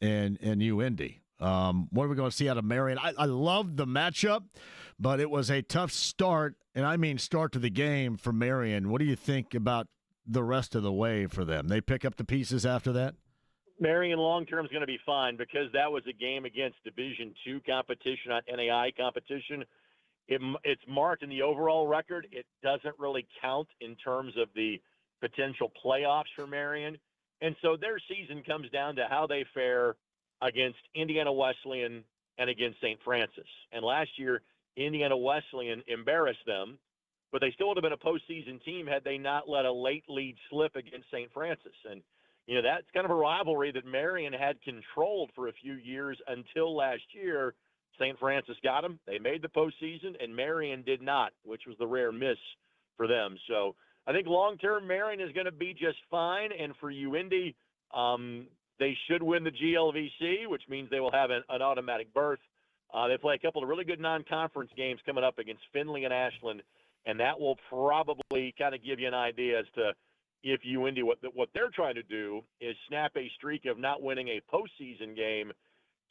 and UIndy. What are we going to see out of Marion? I loved the matchup, but it was a tough start, and I mean start to the game for Marion. What do you think about the rest of the way for them? They pick up the pieces after that? Marion long-term is going to be fine because that was a game against Division II competition, not NAI competition. It's marked in the overall record. It doesn't really count in terms of the potential playoffs for Marion. And so their season comes down to how they fare against Indiana Wesleyan and against St. Francis. And last year, Indiana Wesleyan embarrassed them, but they still would have been a postseason team had they not let a late lead slip against St. Francis. And, that's kind of a rivalry that Marion had controlled for a few years until last year. St. Francis got them. They made the postseason, and Marion did not, which was the rare miss for them. So I think long-term Marion is going to be just fine. And for UIndy, they should win the GLVC, which means they will have an automatic berth. They play a couple of really good non-conference games coming up against Findlay and Ashland, and that will probably kind of give you an idea as to if UIndy, what they're trying to do is snap a streak of not winning a postseason game.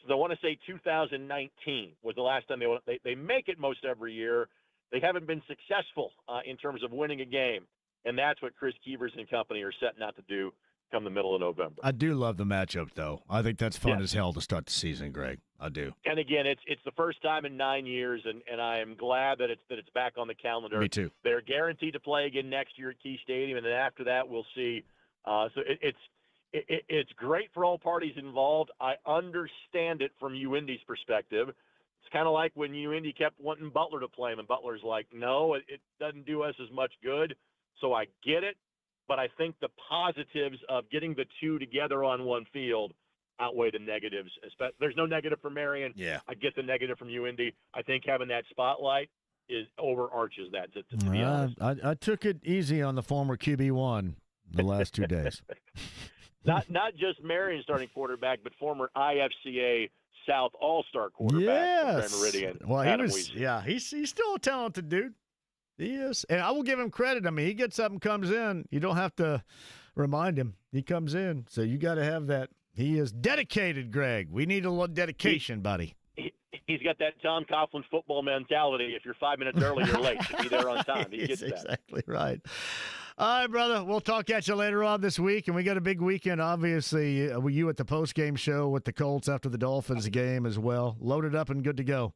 So I want to say 2019 was the last time they make it most every year. They haven't been successful in terms of winning a game, and that's what Chris Keevers and company are setting out to do come the middle of November. I do love the matchup, though. I think that's fun as hell to start the season, Greg. I do. And again, it's the first time in 9 years, and I am glad that it's back on the calendar. Me too. They're guaranteed to play again next year at Key Stadium, and then after that, we'll see. So it's great for all parties involved. I understand it from UIndy's perspective. It's kind of like when UIndy kept wanting Butler to play him, and Butler's like, no, it doesn't do us as much good. So I get it. But I think the positives of getting the two together on one field outweigh the negatives. There's no negative for Marion. Yeah. I get the negative from UIndy. I think having that spotlight overarches that, to be honest. I took it easy on the former QB1 the last 2 days. Not just Marion starting quarterback, but former IFCA South All-Star quarterback from Grand Meridian. Well, he's still a talented dude. He is. And I will give him credit. I mean, he gets up and comes in. You don't have to remind him. He comes in. So you got to have that He is dedicated, Greg. We need a little dedication, buddy. He's got that Tom Coughlin football mentality. If you're 5 minutes early, you're late. Should be there on time. He gets that. Exactly right. All right, brother. We'll talk at you later on this week, and we got a big weekend, obviously. You at the post-game show with the Colts after the Dolphins game as well. Loaded up and good to go.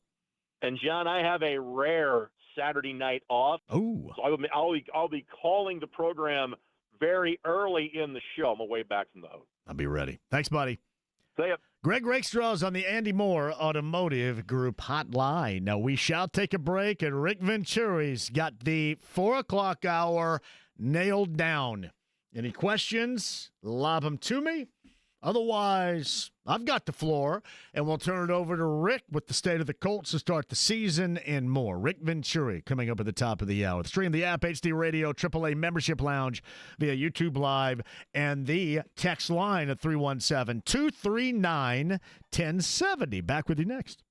And, John, I have a rare Saturday night off. Oh. So I'll be calling the program very early in the show on my way back from the Oak. I'll be ready. Thanks, buddy. See ya. Greg Rakestraw is on the Andy Moore Automotive Group hotline. Now, we shall take a break, and Rick Venturi's got the 4 o'clock hour nailed down. Any questions? Lob them to me. Otherwise, I've got the floor, and we'll turn it over to Rick with the state of the Colts to start the season and more. Rick Venturi coming up at the top of the hour. Stream the app, HD Radio, AAA Membership Lounge via YouTube Live, and the text line at 317-239-1070. Back with you next.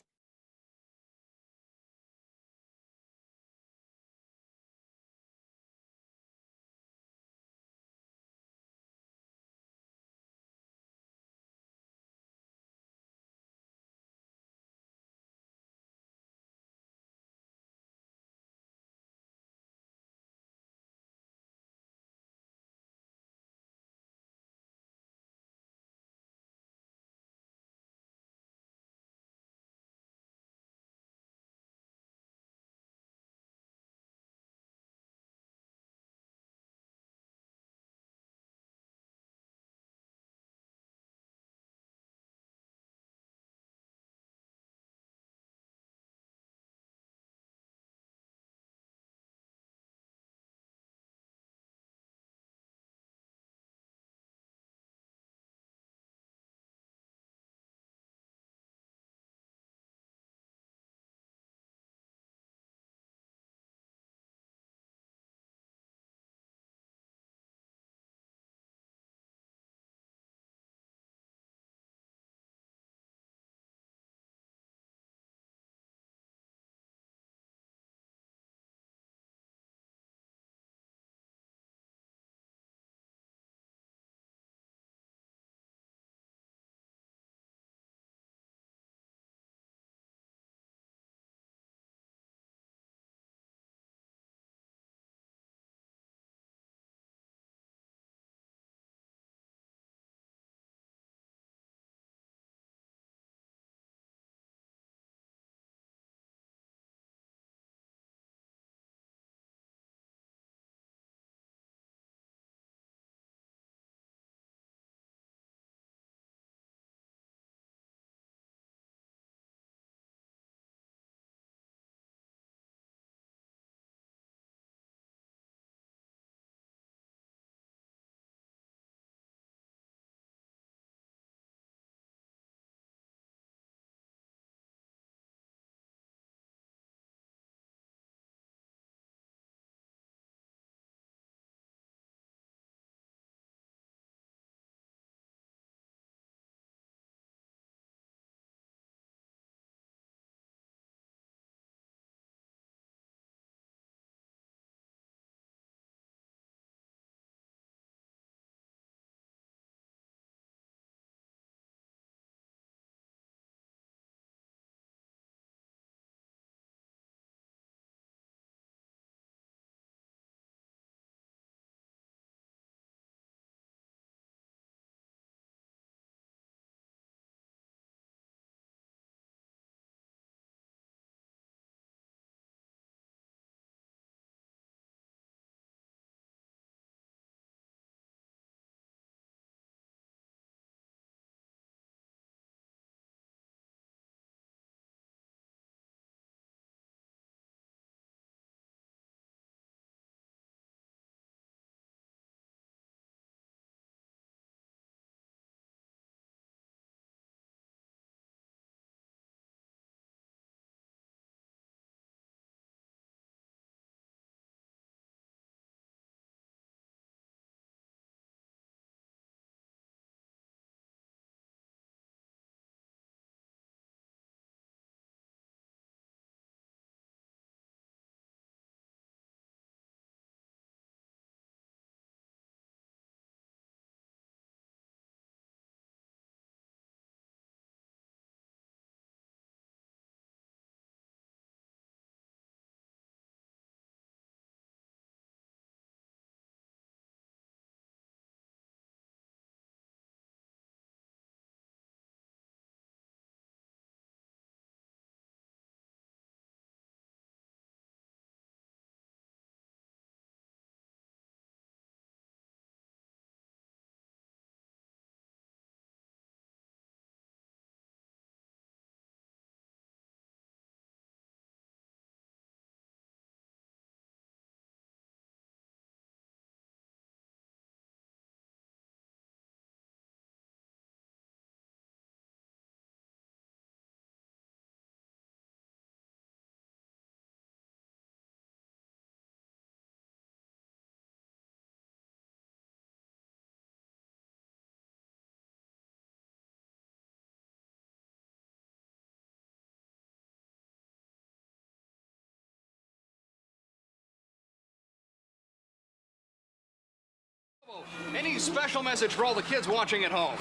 Any special message for all the kids watching at home?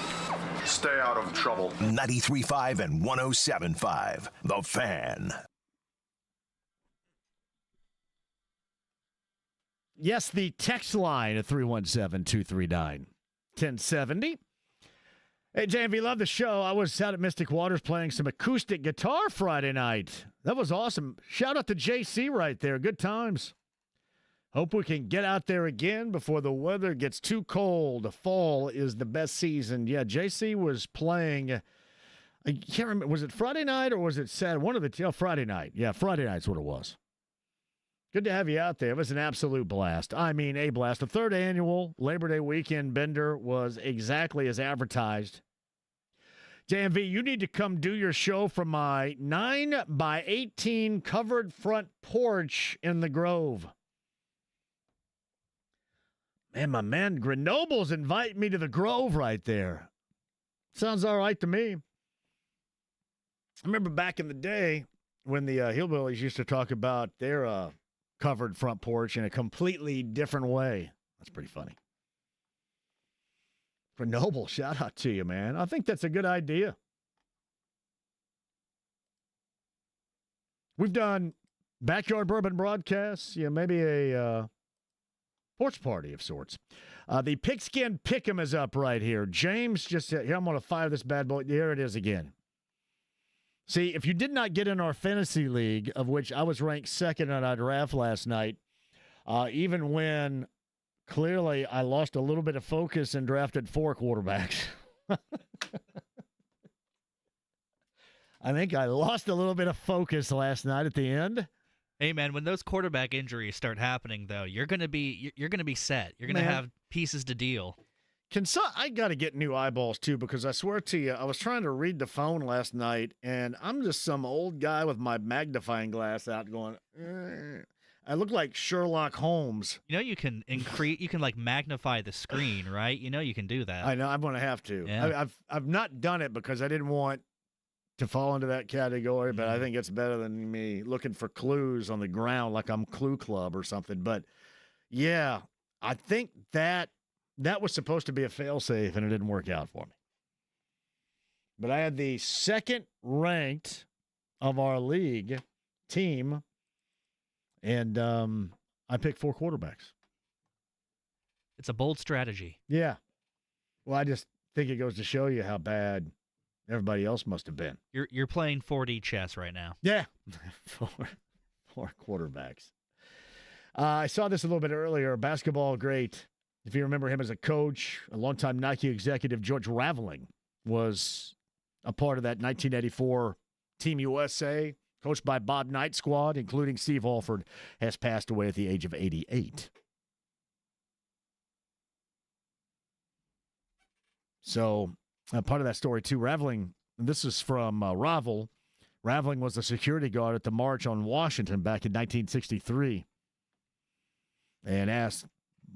Stay out of trouble. 93.5 and 107.5. The Fan. Yes, the text line at 317-239-1070. Hey, JMV, love the show. I was out at Mystic Waters playing some acoustic guitar Friday night. That was awesome. Shout out to JC right there. Good times. Hope we can get out there again before the weather gets too cold. Fall is the best season. Yeah, JC was playing. I can't remember. Was it Friday night or was it Saturday? One of the two. Friday night. Yeah, Friday night's what it was. Good to have you out there. It was an absolute blast. I mean, a blast. The third annual Labor Day weekend bender was exactly as advertised. JMV, you need to come do your show from my 9x18 covered front porch in the Grove. Man, my man, Grenoble's inviting me to the Grove right there. Sounds all right to me. I remember back in the day when the Hillbillies used to talk about their covered front porch in a completely different way. That's pretty funny. Grenoble, shout out to you, man. I think that's a good idea. We've done backyard bourbon broadcasts, maybe a porch party of sorts. The Pigskin Pick'em is up right here. James just said, here, I'm going to fire this bad boy. Here it is again. See, if you did not get in our fantasy league, of which I was ranked second in our draft last night, even when clearly I lost a little bit of focus and drafted 4 quarterbacks. I think I lost a little bit of focus last night at the end. Hey man, when those quarterback injuries start happening, though, you're gonna be set. You're gonna have pieces to deal. I got to get new eyeballs too, because I swear to you, I was trying to read the phone last night, and I'm just some old guy with my magnifying glass out going. I look like Sherlock Holmes. You can you can like magnify the screen, right? You can do that. I know. I'm going to have to. Yeah. I've not done it because I didn't want to fall into that category, but I think it's better than me looking for clues on the ground like I'm Clue Club or something. But yeah, I think that was supposed to be a fail-safe, and it didn't work out for me. But I had the second ranked of our league team, and I picked 4 quarterbacks. It's a bold strategy. Yeah. Well, I just think it goes to show you how bad everybody else must have been. You're playing 4D chess right now. Yeah. 4 quarterbacks. I saw this a little bit earlier. Basketball great. If you remember him as a coach, a longtime Nike executive, George Raveling, was a part of that 1984 Team USA, coached by Bob Knight squad, including Steve Alford, has passed away at the age of 88. So, part of that story, too, Raveling, and this is from Ravel. Raveling was the security guard at the March on Washington back in 1963 and asked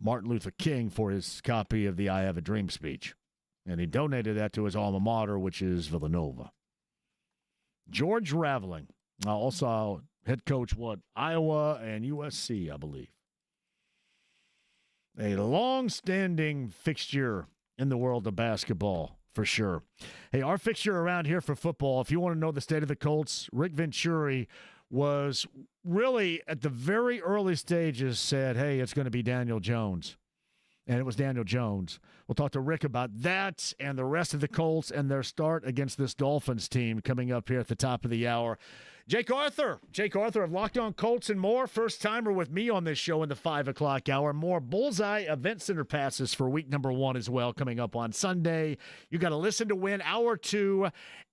Martin Luther King for his copy of the I Have a Dream speech. And he donated that to his alma mater, which is Villanova. George Raveling, also head coach, Iowa and USC, I believe. A long-standing fixture in the world of basketball, for sure. Hey, our fixture around here for football, if you want to know the state of the Colts, Rick Venturi was really at the very early stages said, hey, it's going to be Daniel Jones. And it was Daniel Jones. We'll talk to Rick about that and the rest of the Colts and their start against this Dolphins team coming up here at the top of the hour. Jake Arthur of Locked On Colts and more. First timer with me on this show in the 5 o'clock hour. More Bullseye Event Center passes for week number 1 as well coming up on Sunday. You got to listen to win hour 2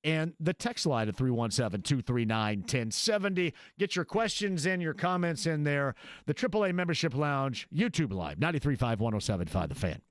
and the text line at 317-239-1070. Get your questions and your comments in there. The AAA Membership Lounge, YouTube Live, 93.5, 107.5 The Fan.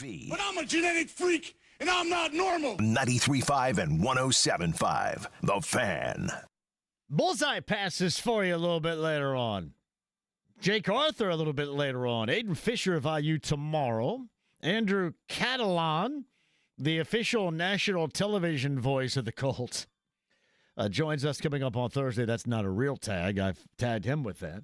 JMV. But I'm a genetic freak, and I'm not normal. 93.5 and 107.5. The Fan. Bullseye passes for you a little bit later on. Jake Arthur a little bit later on. Aiden Fisher of IU tomorrow. Andrew Catalan, the official national television voice of the Colts, joins us coming up on Thursday. That's not a real tag. I've tagged him with that.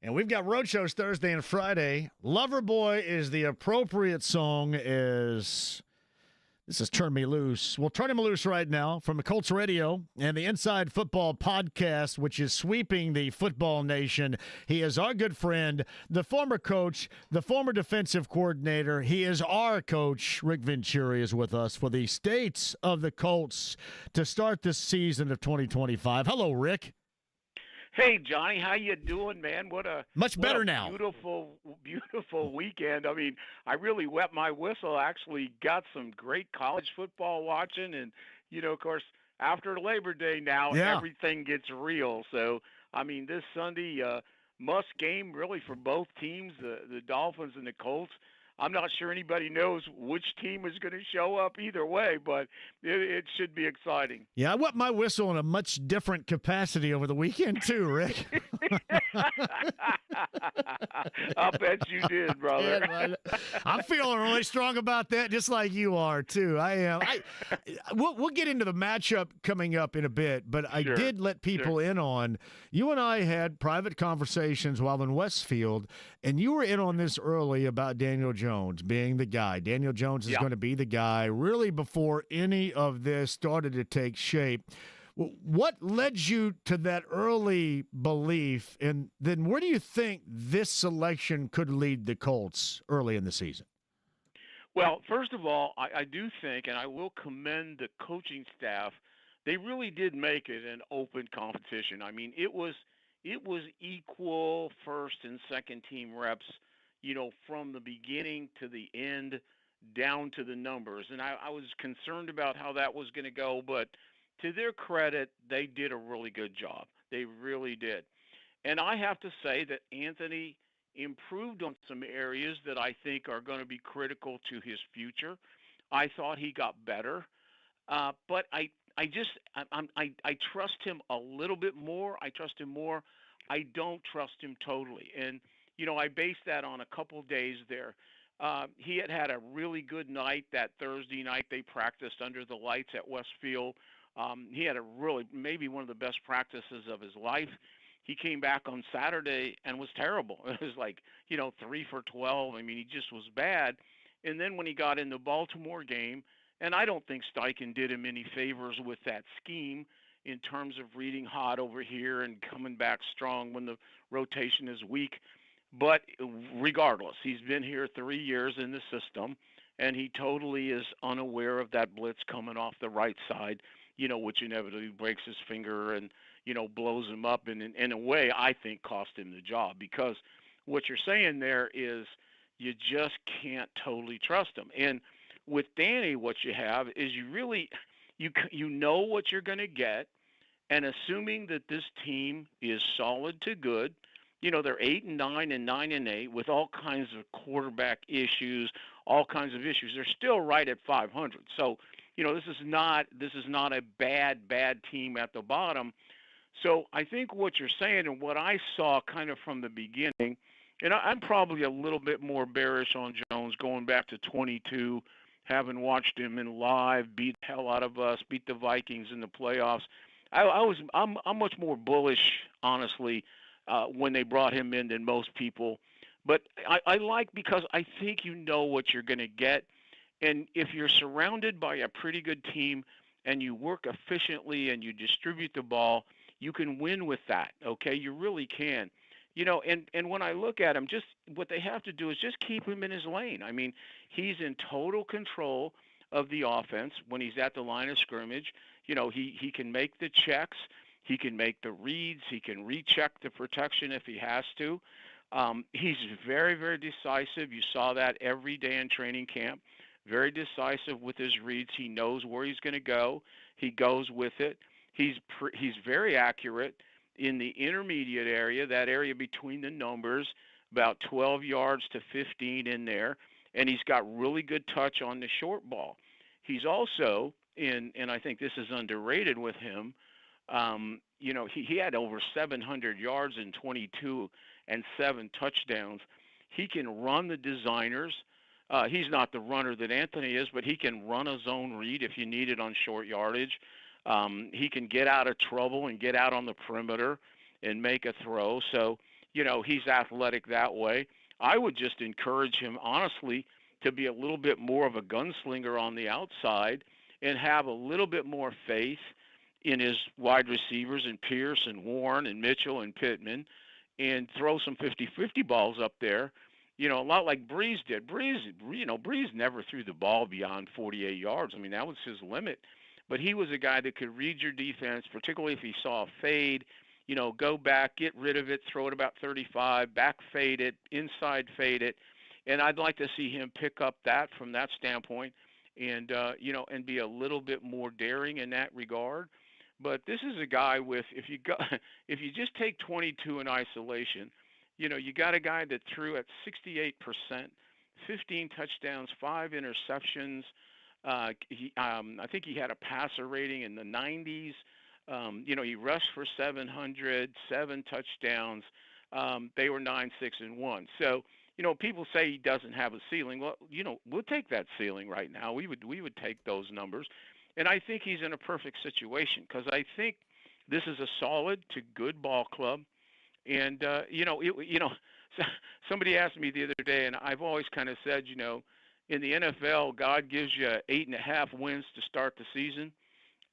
And we've got road shows Thursday and Friday. Loverboy is the appropriate song. This is Turn Me Loose. We'll turn him loose right now from the Colts Radio and the Inside Football podcast, which is sweeping the football nation. He is our good friend, the former coach, the former defensive coordinator. He is our coach. Rick Venturi is with us for the States of the Colts to start this season of 2025. Hello, Rick. Hey, Johnny, how you doing, man? Much better now. Beautiful weekend. I mean, I really wet my whistle. Actually got some great college football watching, and of course, after Labor Day now, everything gets real. So, I mean, this Sunday, must game really for both teams, the Dolphins and the Colts. I'm not sure anybody knows which team is going to show up either way, but it should be exciting. Yeah, I wet my whistle in a much different capacity over the weekend too, Rick. I'll bet you did, brother. Yeah, I'm feeling really strong about that, just like you are too. I am. We'll get into the matchup coming up in a bit, but I did let people in on. You and I had private conversations while in Westfield, and you were in on this early about Daniel Jones being the guy. Daniel Jones is going to be the guy really before any of this started to take shape. What led you to that early belief, and then where do you think this selection could lead the Colts early in the season? Well, first of all, I do think, and I will commend the coaching staff, they really did make it an open competition. I mean, it was equal first and second team reps, from the beginning to the end down to the numbers. And I was concerned about how that was going to go, but to their credit, they did a really good job. They really did. And I have to say that Anthony improved on some areas that I think are going to be critical to his future. I thought he got better, but I trust him a little bit more. I trust him more. I don't trust him totally. And, I based that on a couple days there. He had a really good night that Thursday night. They practiced under the lights at Westfield. He had maybe one of the best practices of his life. He came back on Saturday and was terrible. It was like, 3 for 12. I mean, he just was bad. And then when he got in the Baltimore game, and I don't think Steichen did him any favors with that scheme in terms of reading hot over here and coming back strong when the rotation is weak. But regardless, he's been here 3 years in the system, and he totally is unaware of that blitz coming off the right side, which inevitably breaks his finger and, blows him up. And in a way, I think cost him the job, because what you're saying there is you just can't totally trust him. And with Danny, what you have is you know what you're going to get, and assuming that this team is solid to good, they're 8-9 and 9-8 with all kinds of quarterback issues, all kinds of issues. They're still right at 500. So, this is not a bad team at the bottom. So I think what you're saying, and what I saw kind of from the beginning, and I'm probably a little bit more bearish on Jones going back to 22, having watched him in live beat the hell out of us, beat the Vikings in the playoffs. I'm much more bullish, honestly, when they brought him in than most people. But I like, because I think you know what you're going to get. And if you're surrounded by a pretty good team and you work efficiently and you distribute the ball, you can win with that, okay? You really can. And when I look at him, just what they have to do is just keep him in his lane. I mean, he's in total control of the offense when he's at the line of scrimmage. He can make the checks. He can make the reads. He can recheck the protection if he has to. He's very, very decisive. You saw that every day in training camp. Very decisive with his reads. He knows where he's going to go. He goes with it. He's very accurate in the intermediate area, that area between the numbers, about 12 yards to 15 in there. and he's got really good touch on the short ball. He's also and I think this is underrated with him. He had over 700 yards in 22 and 7 touchdowns. He can run the designers. He's not the runner that Anthony is, but he can run a zone read if you need it on short yardage. He can get out of trouble and get out on the perimeter and make a throw. So, he's athletic that way. I would just encourage him, honestly, to be a little bit more of a gunslinger on the outside and have a little bit more faith in his wide receivers and Pierce and Warren and Mitchell and Pittman, and throw some 50-50 balls up there, a lot like Breeze did. Breeze never threw the ball beyond 48 yards. I mean, that was his limit. But he was a guy that could read your defense, particularly if he saw a fade, go back, get rid of it, throw it about 35, back fade it, inside fade it. And I'd like to see him pick up that from that standpoint and, and be a little bit more daring in that regard. But this is a guy with, if you just take 22 in isolation, you got a guy that threw at 68%, 15 touchdowns, 5 interceptions. I think he had a passer rating in the 90s. He rushed for 700, 7 touchdowns. They were 9, 6, and 1. So, people say he doesn't have a ceiling. Well, we'll take that ceiling right now. We would take those numbers. And I think he's in a perfect situation because I think this is a solid to good ball club. And, somebody asked me the other day, and I've always kind of said, in the NFL, God gives you 8.5 wins to start the season,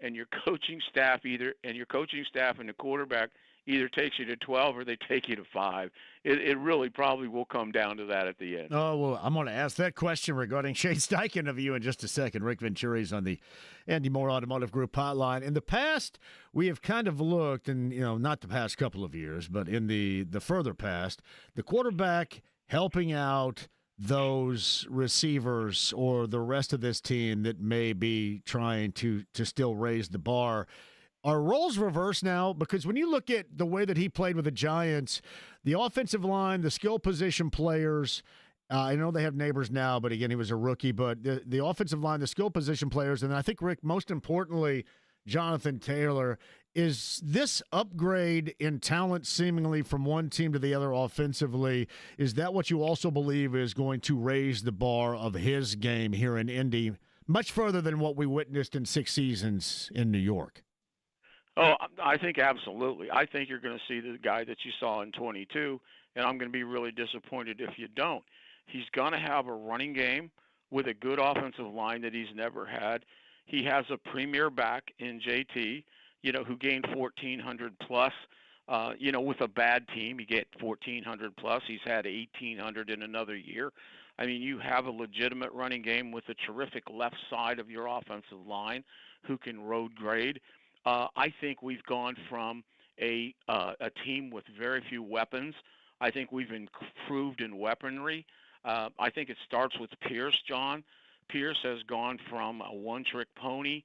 and your coaching staff and the quarterback either takes you to 12 or they take you to 5. It really probably will come down to that at the end. Oh, well, I'm going to ask that question regarding Shane Steichen of you in just a second. Rick Venturi's on the Andy Moore Automotive Group hotline. In the past, we have kind of looked, and, not the past couple of years, but in the further past, the quarterback helping out those receivers or the rest of this team that may be trying to still raise the bar. Are roles reversed now? Because when you look at the way that he played with the Giants, the offensive line, the skill position players, I know they have Neighbors now, but again, he was a rookie, but the offensive line, the skill position players, and I think, Rick, most importantly, Jonathan Taylor, is this upgrade in talent seemingly from one team to the other offensively, is that what you also believe is going to raise the bar of his game here in Indy much further than what we witnessed in 6 seasons in New York? Oh, I think absolutely. I think you're going to see the guy that you saw in 22, and I'm going to be really disappointed if you don't. He's going to have a running game with a good offensive line that he's never had. He has a premier back in JT, who gained 1,400 plus. With a bad team, you get 1,400 plus. He's had 1,800 in another year. I mean, you have a legitimate running game with a terrific left side of your offensive line who can road grade. I think we've gone from a team with very few weapons. I think we've improved in weaponry. I think it starts with Pierce, John. Pierce has gone from a one-trick pony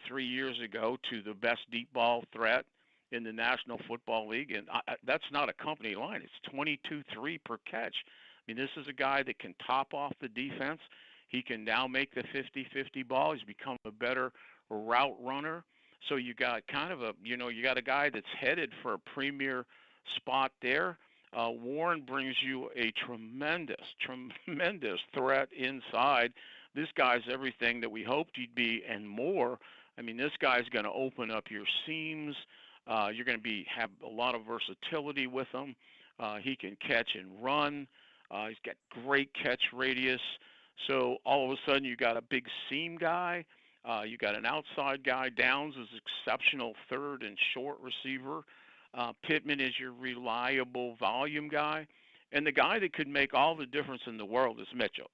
3 years ago to the best deep ball threat in the National Football League, and that's not a company line. It's 22-3 per catch. I mean, this is a guy that can top off the defense. He can now make the 50-50 ball. He's become a better route runner. So you got kind of you got a guy that's headed for a premier spot there. Warren brings you a tremendous threat inside. This guy's everything that we hoped he'd be and more. I mean, this guy's going to open up your seams. You're going to have a lot of versatility with him. He can catch and run. He's got great catch radius. So all of a sudden you got a big seam guy. You got an outside guy. Downs is exceptional third and short receiver. Pittman is your reliable volume guy. And the guy that could make all the difference in the world is Mitchell.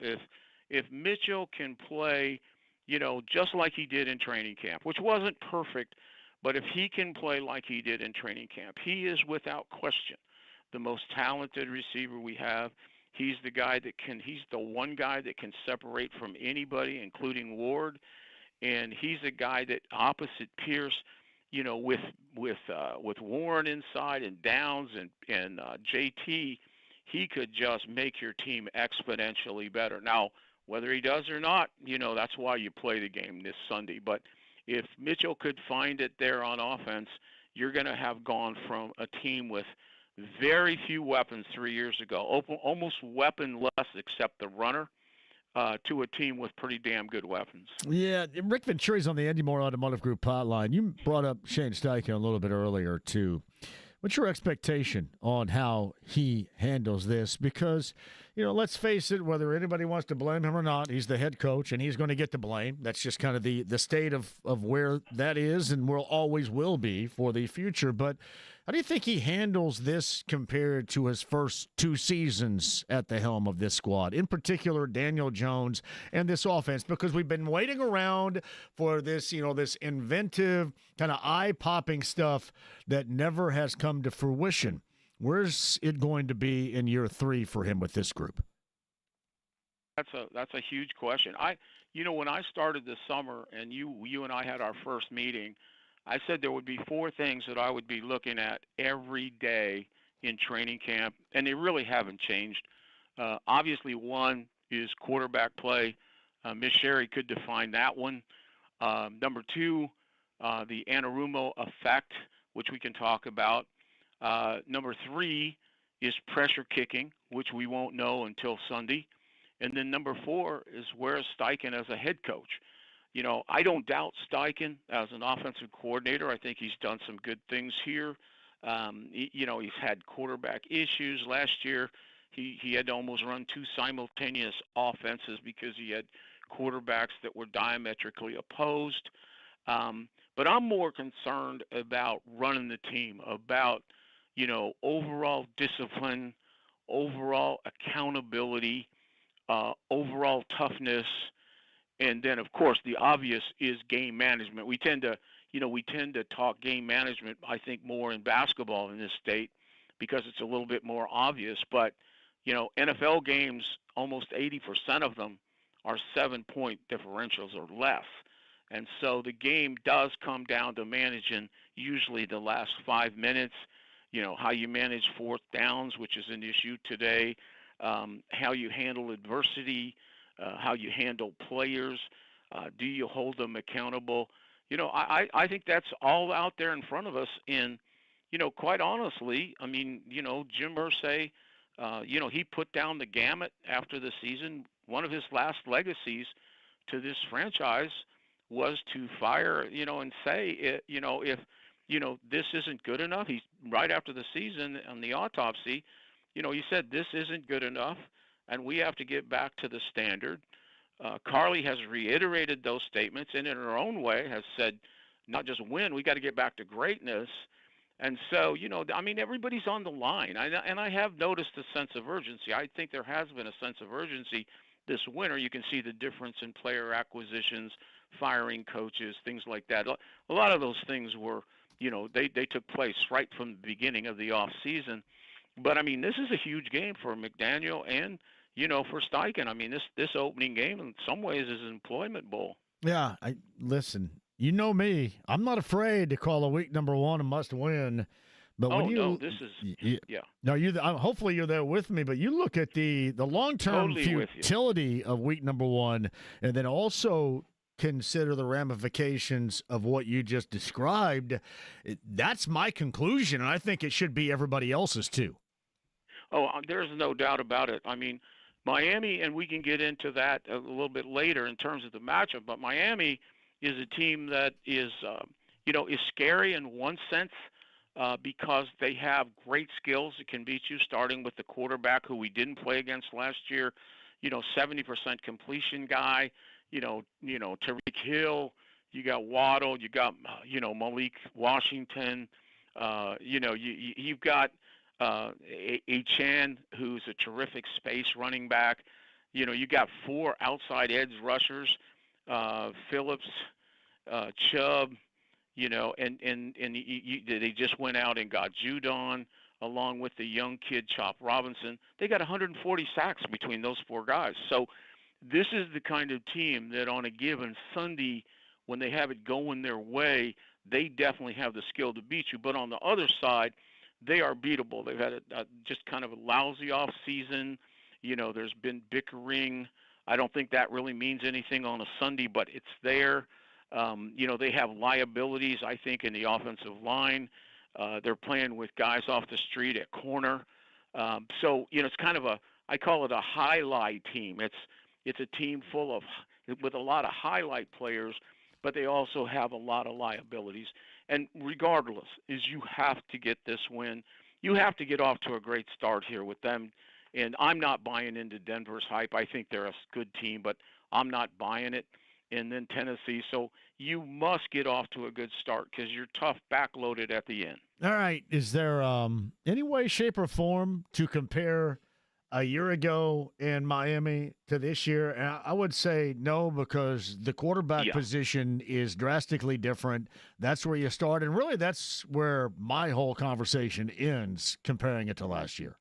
If Mitchell can play, just like he did in training camp, which wasn't perfect, but if he can play like he did in training camp, he is without question the most talented receiver we have. He's the one guy that can separate from anybody, including Ward. And he's a guy that opposite Pierce, with Warren inside and Downs and JT, he could just make your team exponentially better. Now, whether he does or not, that's why you play the game this Sunday. But if Mitchell could find it there on offense, you're going to have gone from a team with very few weapons 3 years ago, almost weaponless except the runner, to a team with pretty damn good weapons. Yeah, Rick Venturi's on the Andy Moore Automotive Group hotline. You brought up Shane Steichen a little bit earlier, too. What's your expectation on how he handles this? Because, let's face it, whether anybody wants to blame him or not, he's the head coach, and he's going to get the blame. That's just kind of the state of where that is and always will be for the future. But how do you think he handles this compared to his first 2 seasons at the helm of this squad, in particular Daniel Jones and this offense? Because we've been waiting around for this, this inventive kind of eye-popping stuff that never has come to fruition. Where's it going to be in year 3 for him with this group? That's a huge question. When I started this summer and you and I had our first meeting, I said there would be 4 things that I would be looking at every day in training camp, and they really haven't changed. Obviously, one is quarterback play. Miss Sherry could define that one. Number 2, the Anarumo effect, which we can talk about. Number 3 is pressure kicking, which we won't know until Sunday. And then number 4 is where's Steichen as a head coach? I don't doubt Steichen as an offensive coordinator. I think he's done some good things here. He's had quarterback issues. Last year, he had to almost run 2 simultaneous offenses because he had quarterbacks that were diametrically opposed. But I'm more concerned about running the team, about, overall discipline, overall accountability, overall toughness. And then, of course, the obvious is game management. We tend to talk game management, I think, more in basketball in this state because it's a little bit more obvious. But, NFL games, almost 80% of them are 7-point differentials or less. And so the game does come down to managing usually the last 5 minutes, how you manage 4th downs, which is an issue today, how you handle adversity, how you handle players, do you hold them accountable? I think that's all out there in front of us. And, quite honestly, Jim Irsay, he put down the gamut after the season. One of his last legacies to this franchise was to fire, and say, if, this isn't good enough. He's right after the season on the autopsy, he said this isn't good enough, and we have to get back to the standard. Carly has reiterated those statements, and in her own way has said, not just win, we got to get back to greatness. And so, everybody's on the line. And I have noticed a sense of urgency. I think there has been a sense of urgency this winter. You can see the difference in player acquisitions, firing coaches, things like that. A lot of those things were, they took place right from the beginning of the off season. But this is a huge game for McDaniel and, for Steichen. This opening game in some ways is an employment bowl. Yeah, listen. You know me. I'm not afraid to call a week number 1 a must win. But this is yeah. No, hopefully you're there with me. But you look at the long-term futility of week number 1, and then also consider the ramifications of what you just described. That's my conclusion, and I think it should be everybody else's too. Oh, there's no doubt about it. Miami, and we can get into that a little bit later in terms of the matchup, but Miami is a team that is scary in one sense because they have great skills. It can beat you, starting with the quarterback who we didn't play against last year, 70% completion guy, Tariq Hill, you got Waddle, you got, Malik Washington, you've got Chan, who's a terrific space running back. You got 4 outside edge rushers, Phillips, Chubb, and they just went out and got Judon along with the young kid Chop Robinson. They got 140 sacks between those 4 guys. So this is the kind of team that on a given Sunday, when they have it going their way, they definitely have the skill to beat you. But on the other side, they are beatable. They've had just kind of a lousy off season. There's been bickering. I don't think that really means anything on a Sunday, but it's there. They have liabilities, I think, in the offensive line. They're playing with guys off the street at corner. So it's kind of I call it a highlight team. It's a team with a lot of highlight players, but they also have a lot of liabilities. And regardless, you have to get this win. You have to get off to a great start here with them. And I'm not buying into Denver's hype. I think they're a good team, but I'm not buying it. And then Tennessee. So you must get off to a good start because you're tough backloaded at the end. All right. Is there any way, shape, or form to compare a year ago in Miami to this year? And I would say no, because the quarterback position is drastically different. That's where you start. And really, that's where my whole conversation ends, comparing it to last year.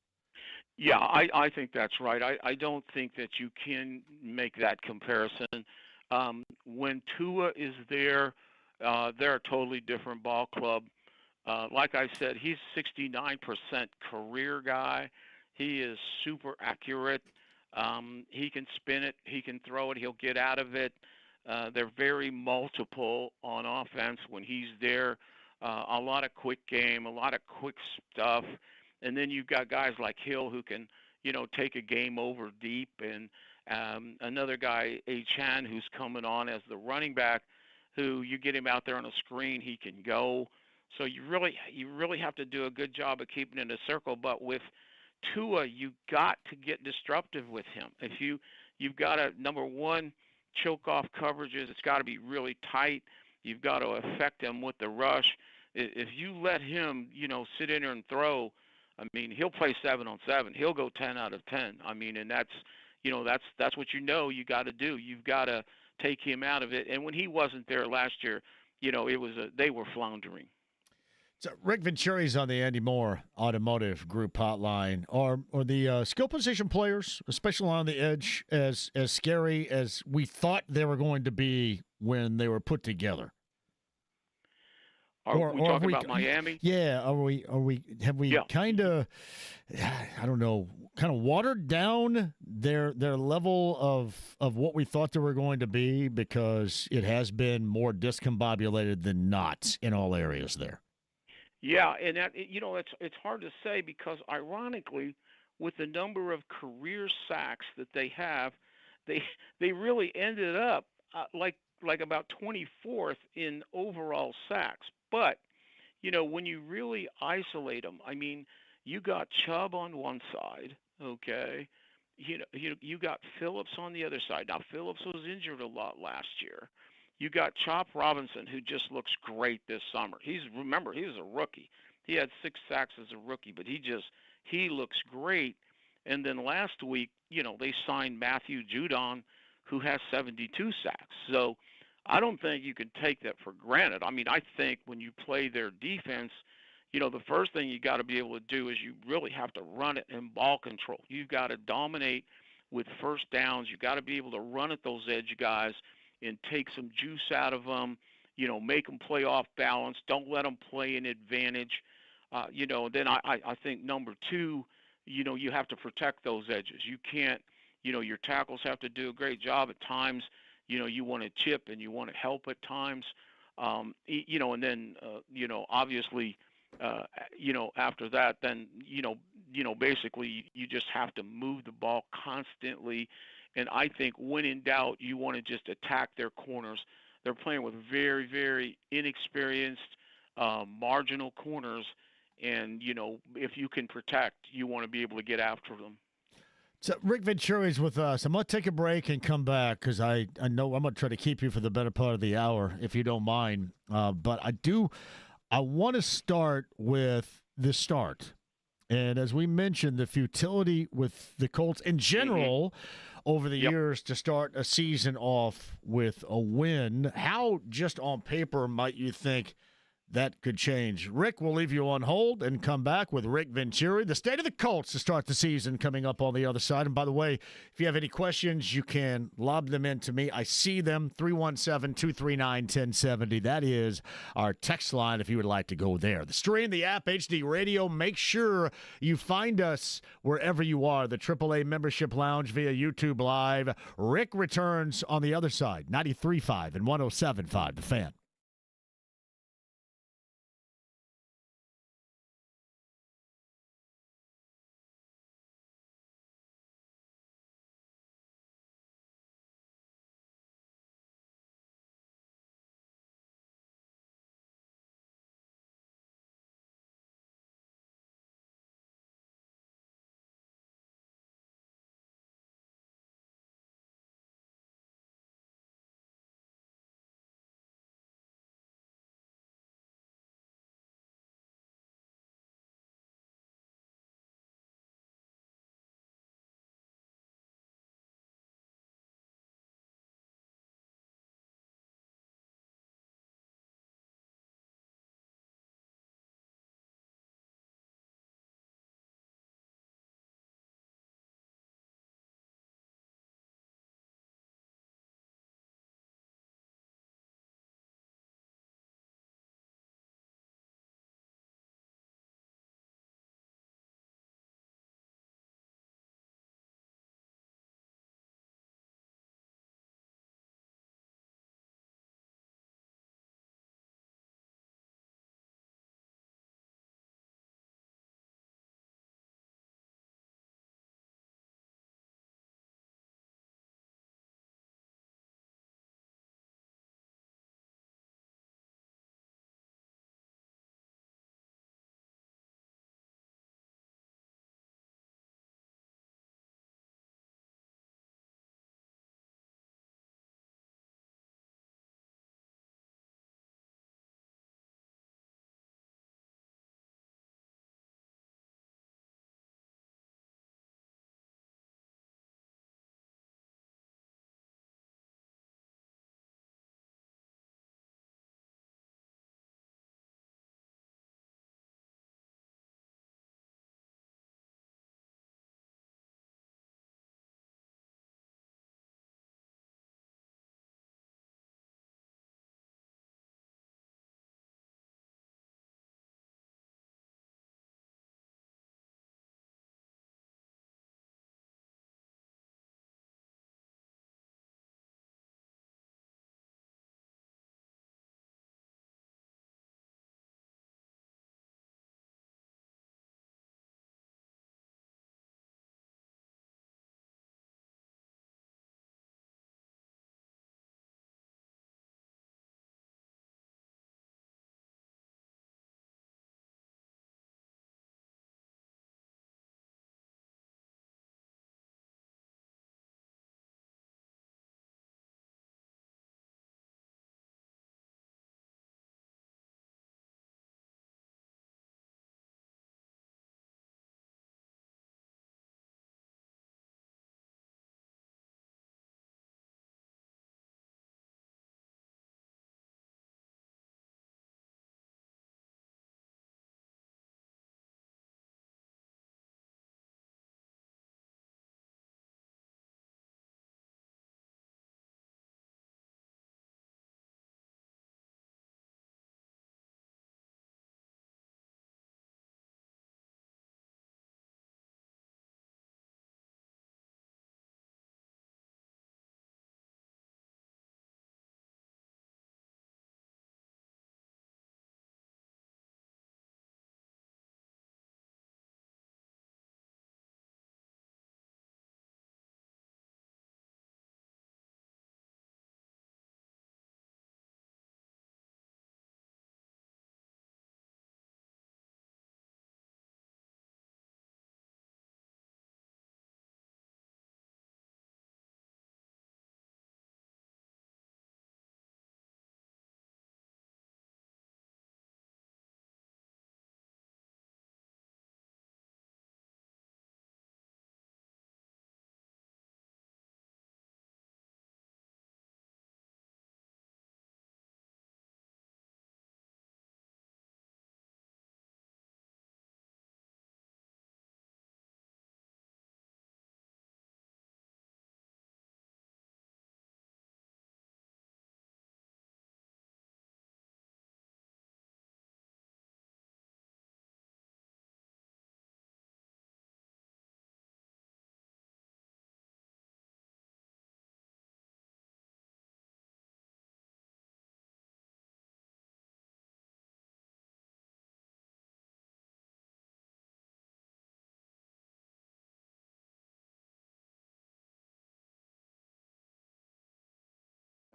Yeah, I think that's right. I don't think that you can make that comparison. When Tua is there, they're a totally different ball club. Like I said, he's 69% career guy. He is super accurate. He can spin it. He can throw it. He'll get out of it. They're very multiple on offense when he's there. A lot of quick game, a lot of quick stuff. And then you've got guys like Hill who can, take a game over deep. And another guy, Chan, who's coming on as the running back, who you get him out there on a screen, he can go. So you really have to do a good job of keeping it in a circle. But with Tua, you got to get disruptive with him. If you've got to, number one, choke off coverages. It's got to be really tight. You've got to affect him with the rush. If you let him, sit in there and throw, I mean, he'll play 7-on-7. He'll go 10 out of 10. I mean, and that's what you got to do. You've got to take him out of it. And when he wasn't there last year, they were floundering. So Rick Venturi's on the Andy Moore Automotive Group hotline. Are the skill position players, especially on the edge, as scary as we thought they were going to be when they were put together? Are we talking about Miami? Yeah. Have we kind of, I don't know, kind of watered down their level of what we thought they were going to be, because it has been more discombobulated than not in all areas there? Yeah, and that, it's hard to say, because ironically, with the number of career sacks that they have, they really ended up like about 24th in overall sacks. But when you really isolate them, I mean, you got Chubb on one side, okay? You got Phillips on the other side. Now Phillips was injured a lot last year. You got Chop Robinson, who just looks great this summer. Remember, he was a rookie. He had 6 sacks as a rookie, but he looks great. And then last week, they signed Matthew Judon, who has 72 sacks. So I don't think you can take that for granted. I mean, I think when you play their defense, the first thing you got to be able to do is you really have to run it in ball control. You've got to dominate with first downs. You got to be able to run at those edge guys and take some juice out of them, make them play off balance. Don't let them play an advantage. Then I think number 2, you have to protect those edges. You can't, your tackles have to do a great job at times. You want to chip and you want to help at times. And then, obviously, after that, then, basically you just have to move the ball constantly. And I think when in doubt, you want to just attack their corners. They're playing with very, very inexperienced, marginal corners. And, if you can protect, you want to be able to get after them. So Rick Venturi's with us. I'm going to take a break and come back, because I know I'm going to try to keep you for the better part of the hour, if you don't mind. But I want to start with the start. And as we mentioned, the futility with the Colts in general over the years to start a season off with a win. How, just on paper, might you think that could change. Rick, we'll leave you on hold and come back with Rick Venturi. The state of the Colts to start the season coming up on the other side. And by the way, if you have any questions, you can lob them in to me. I see them, 317-239-1070. That is our text line if you would like to go there. The stream, the app, HD Radio. Make sure you find us wherever you are. The AAA Membership Lounge via YouTube Live. Rick returns on the other side, 93.5 and 107.5, The Fan.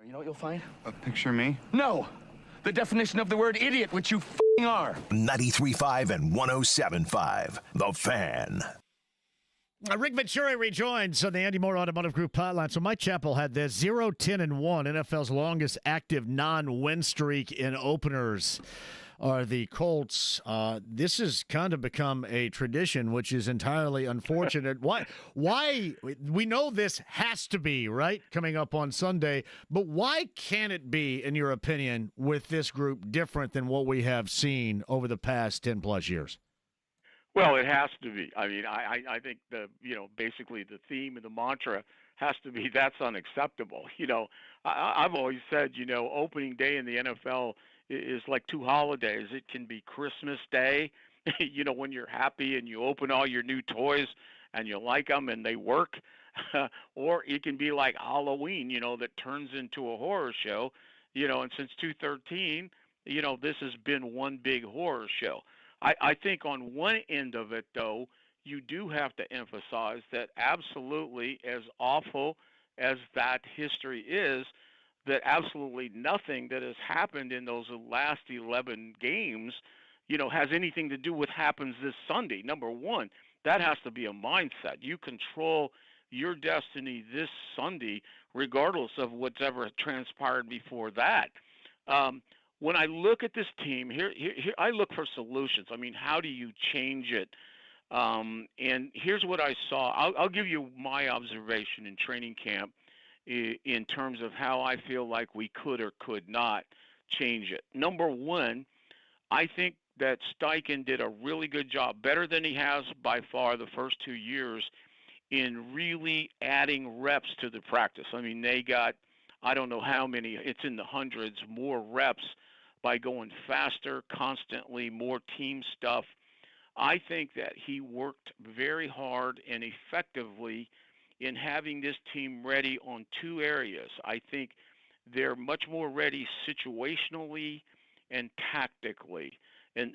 You know what you'll find? Picture me? No! The definition of the word idiot, which you f***ing are. 93.5 and 107.5. The Fan. Rick Venturi rejoins on the Andy Moore Automotive Group hotline. So Mike Chappell had this 0-10-1, NFL's longest active non-win streak in openers are the Colts. This has kind of become a tradition, which is entirely unfortunate. Why? We know this has to be, right, coming up on Sunday, but why can't it be, in your opinion, with this group different than what we have seen over the past 10-plus years? Well, it has to be. I mean, I think basically the theme and the mantra has to be that's unacceptable. I've always said, opening day in the NFL is like two holidays. It can be Christmas Day, when you're happy and you open all your new toys and you like them and they work, or it can be like Halloween, that turns into a horror show, and since 2013, this has been one big horror show. I think on one end of it, though, you do have to emphasize that absolutely, as awful as that history is, that absolutely nothing that has happened in those last 11 games, has anything to do with happens this Sunday. Number one, that has to be a mindset. You control your destiny this Sunday, regardless of what's ever transpired before that. When I look at this team, here I look for solutions. I mean, how do you change it? And here's what I saw. I'll give you my observation in training camp in terms of how I feel like we could or could not change it. Number one, I think that Steichen did a really good job, better than he has by far the first 2 years, in really adding reps to the practice. I mean, they got, I don't know how many, it's in the hundreds, more reps by going faster, constantly, more team stuff. I think that he worked very hard and effectively in having this team ready on two areas. I think they're much more ready situationally and tactically. And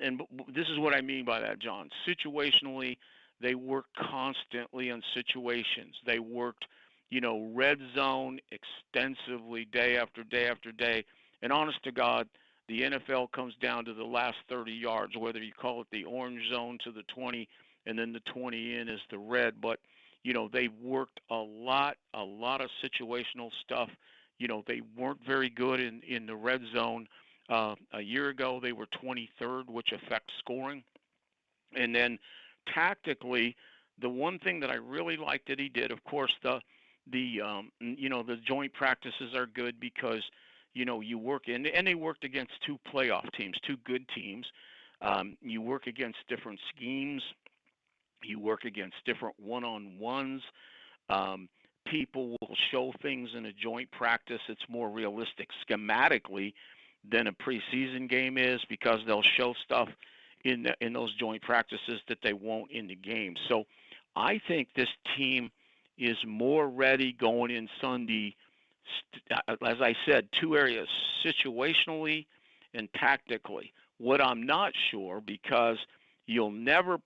this is what I mean by that, John. Situationally, they worked constantly on situations. They worked, red zone extensively day after day after day. And honest to God, the NFL comes down to the last 30 yards, whether you call it the orange zone to the 20 and then the 20 in is the red. But, they worked a lot of situational stuff. They weren't very good in the red zone. A year ago, they were 23rd, which affects scoring. And then tactically, the one thing that I really liked that he did, of course, the joint practices are good because, you work in, and they worked against two playoff teams, two good teams. You work against different schemes. You work against different one-on-ones. People will show things in a joint practice. It's more realistic schematically than a preseason game is because they'll show stuff in those joint practices that they won't in the game. So I think this team is more ready going in Sunday. As I said, two areas, situationally and tactically. What I'm not sure, because you'll never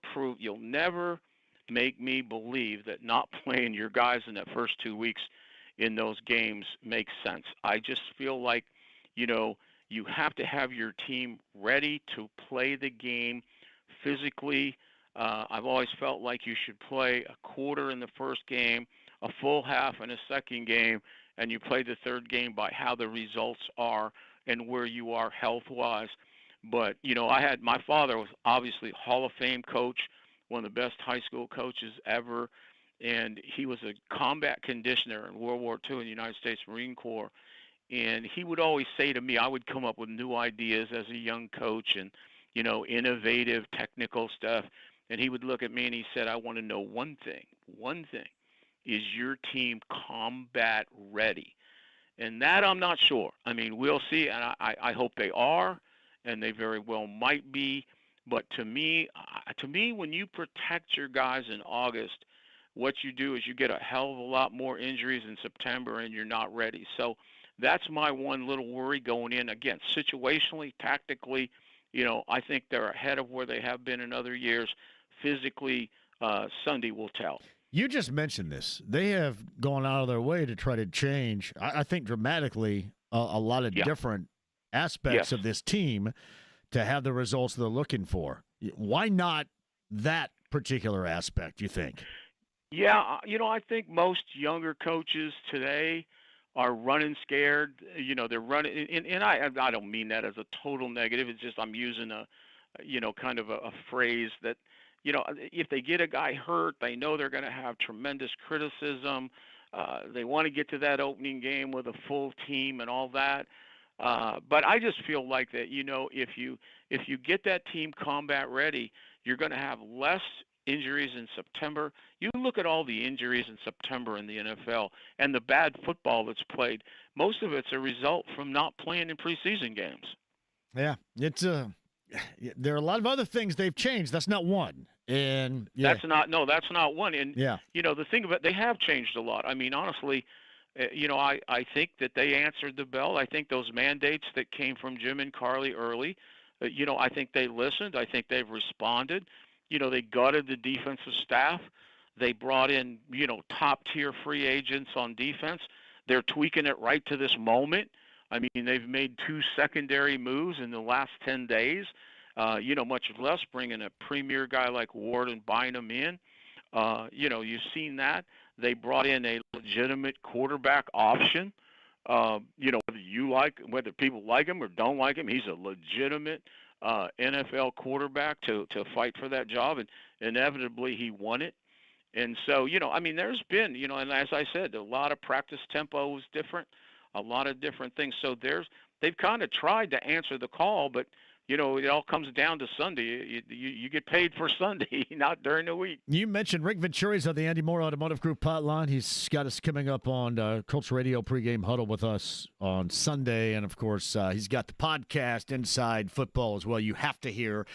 make me believe that not playing your guys in that first 2 weeks in those games makes sense. I just feel like, you have to have your team ready to play the game physically. I've always felt like you should play a quarter in the first game, a full half in a second game, and you play the third game by how the results are and where you are health-wise. But, my father was obviously Hall of Fame coach, one of the best high school coaches ever, and he was a combat conditioner in World War II in the United States Marine Corps. And he would always say to me, I would come up with new ideas as a young coach and, innovative technical stuff. And he would look at me and he said, I want to know one thing. Is your team combat ready? And that I'm not sure. I mean, we'll see, and I hope they are, and they very well might be. But to me, when you protect your guys in August, what you do is you get a hell of a lot more injuries in September, and you're not ready. So that's my one little worry going in. Again, situationally, tactically, I think they're ahead of where they have been in other years. Physically, Sunday will tell. You just mentioned this. They have gone out of their way to try to change, I think dramatically, a lot of different aspects of this team to have the results they're looking for. Why not that particular aspect, you think? Yeah, I think most younger coaches today are running scared. They're running, and I don't mean that as a total negative. It's just I'm using a kind of a phrase that, if they get a guy hurt, they know they're going to have tremendous criticism. They want to get to that opening game with a full team and all that. But I just feel like that, if you get that team combat ready, you're going to have less injuries in September. You look at all the injuries in September in the NFL and the bad football that's played. Most of it's a result from not playing in preseason games. Yeah, it's there are a lot of other things they've changed. That's not one. And that's not one. And the thing about, they have changed a lot. I mean, honestly, I think that they answered the bell. I think those mandates that came from Jim and Carly early, I think they listened. I think they've responded. They gutted the defensive staff. They brought in, top-tier free agents on defense. They're tweaking it right to this moment. I mean, they've made 2 secondary moves in the last 10 days, much less bringing a premier guy like Ward and Bynum in. You've seen that. They brought in a legitimate quarterback option. Whether people like him or don't like him, he's a legitimate NFL quarterback to fight for that job, and inevitably he won it. And so, there's been, and as I said, a lot of practice tempo was different, a lot of different things. So they've kind of tried to answer the call, but it all comes down to Sunday. You get paid for Sunday, not during the week. You mentioned Rick Venturi's on the Andy Moore Automotive Group hotline. He's got us coming up on Colts Radio pregame huddle with us on Sunday. And, of course, he's got the podcast Inside Football as well. You have to hear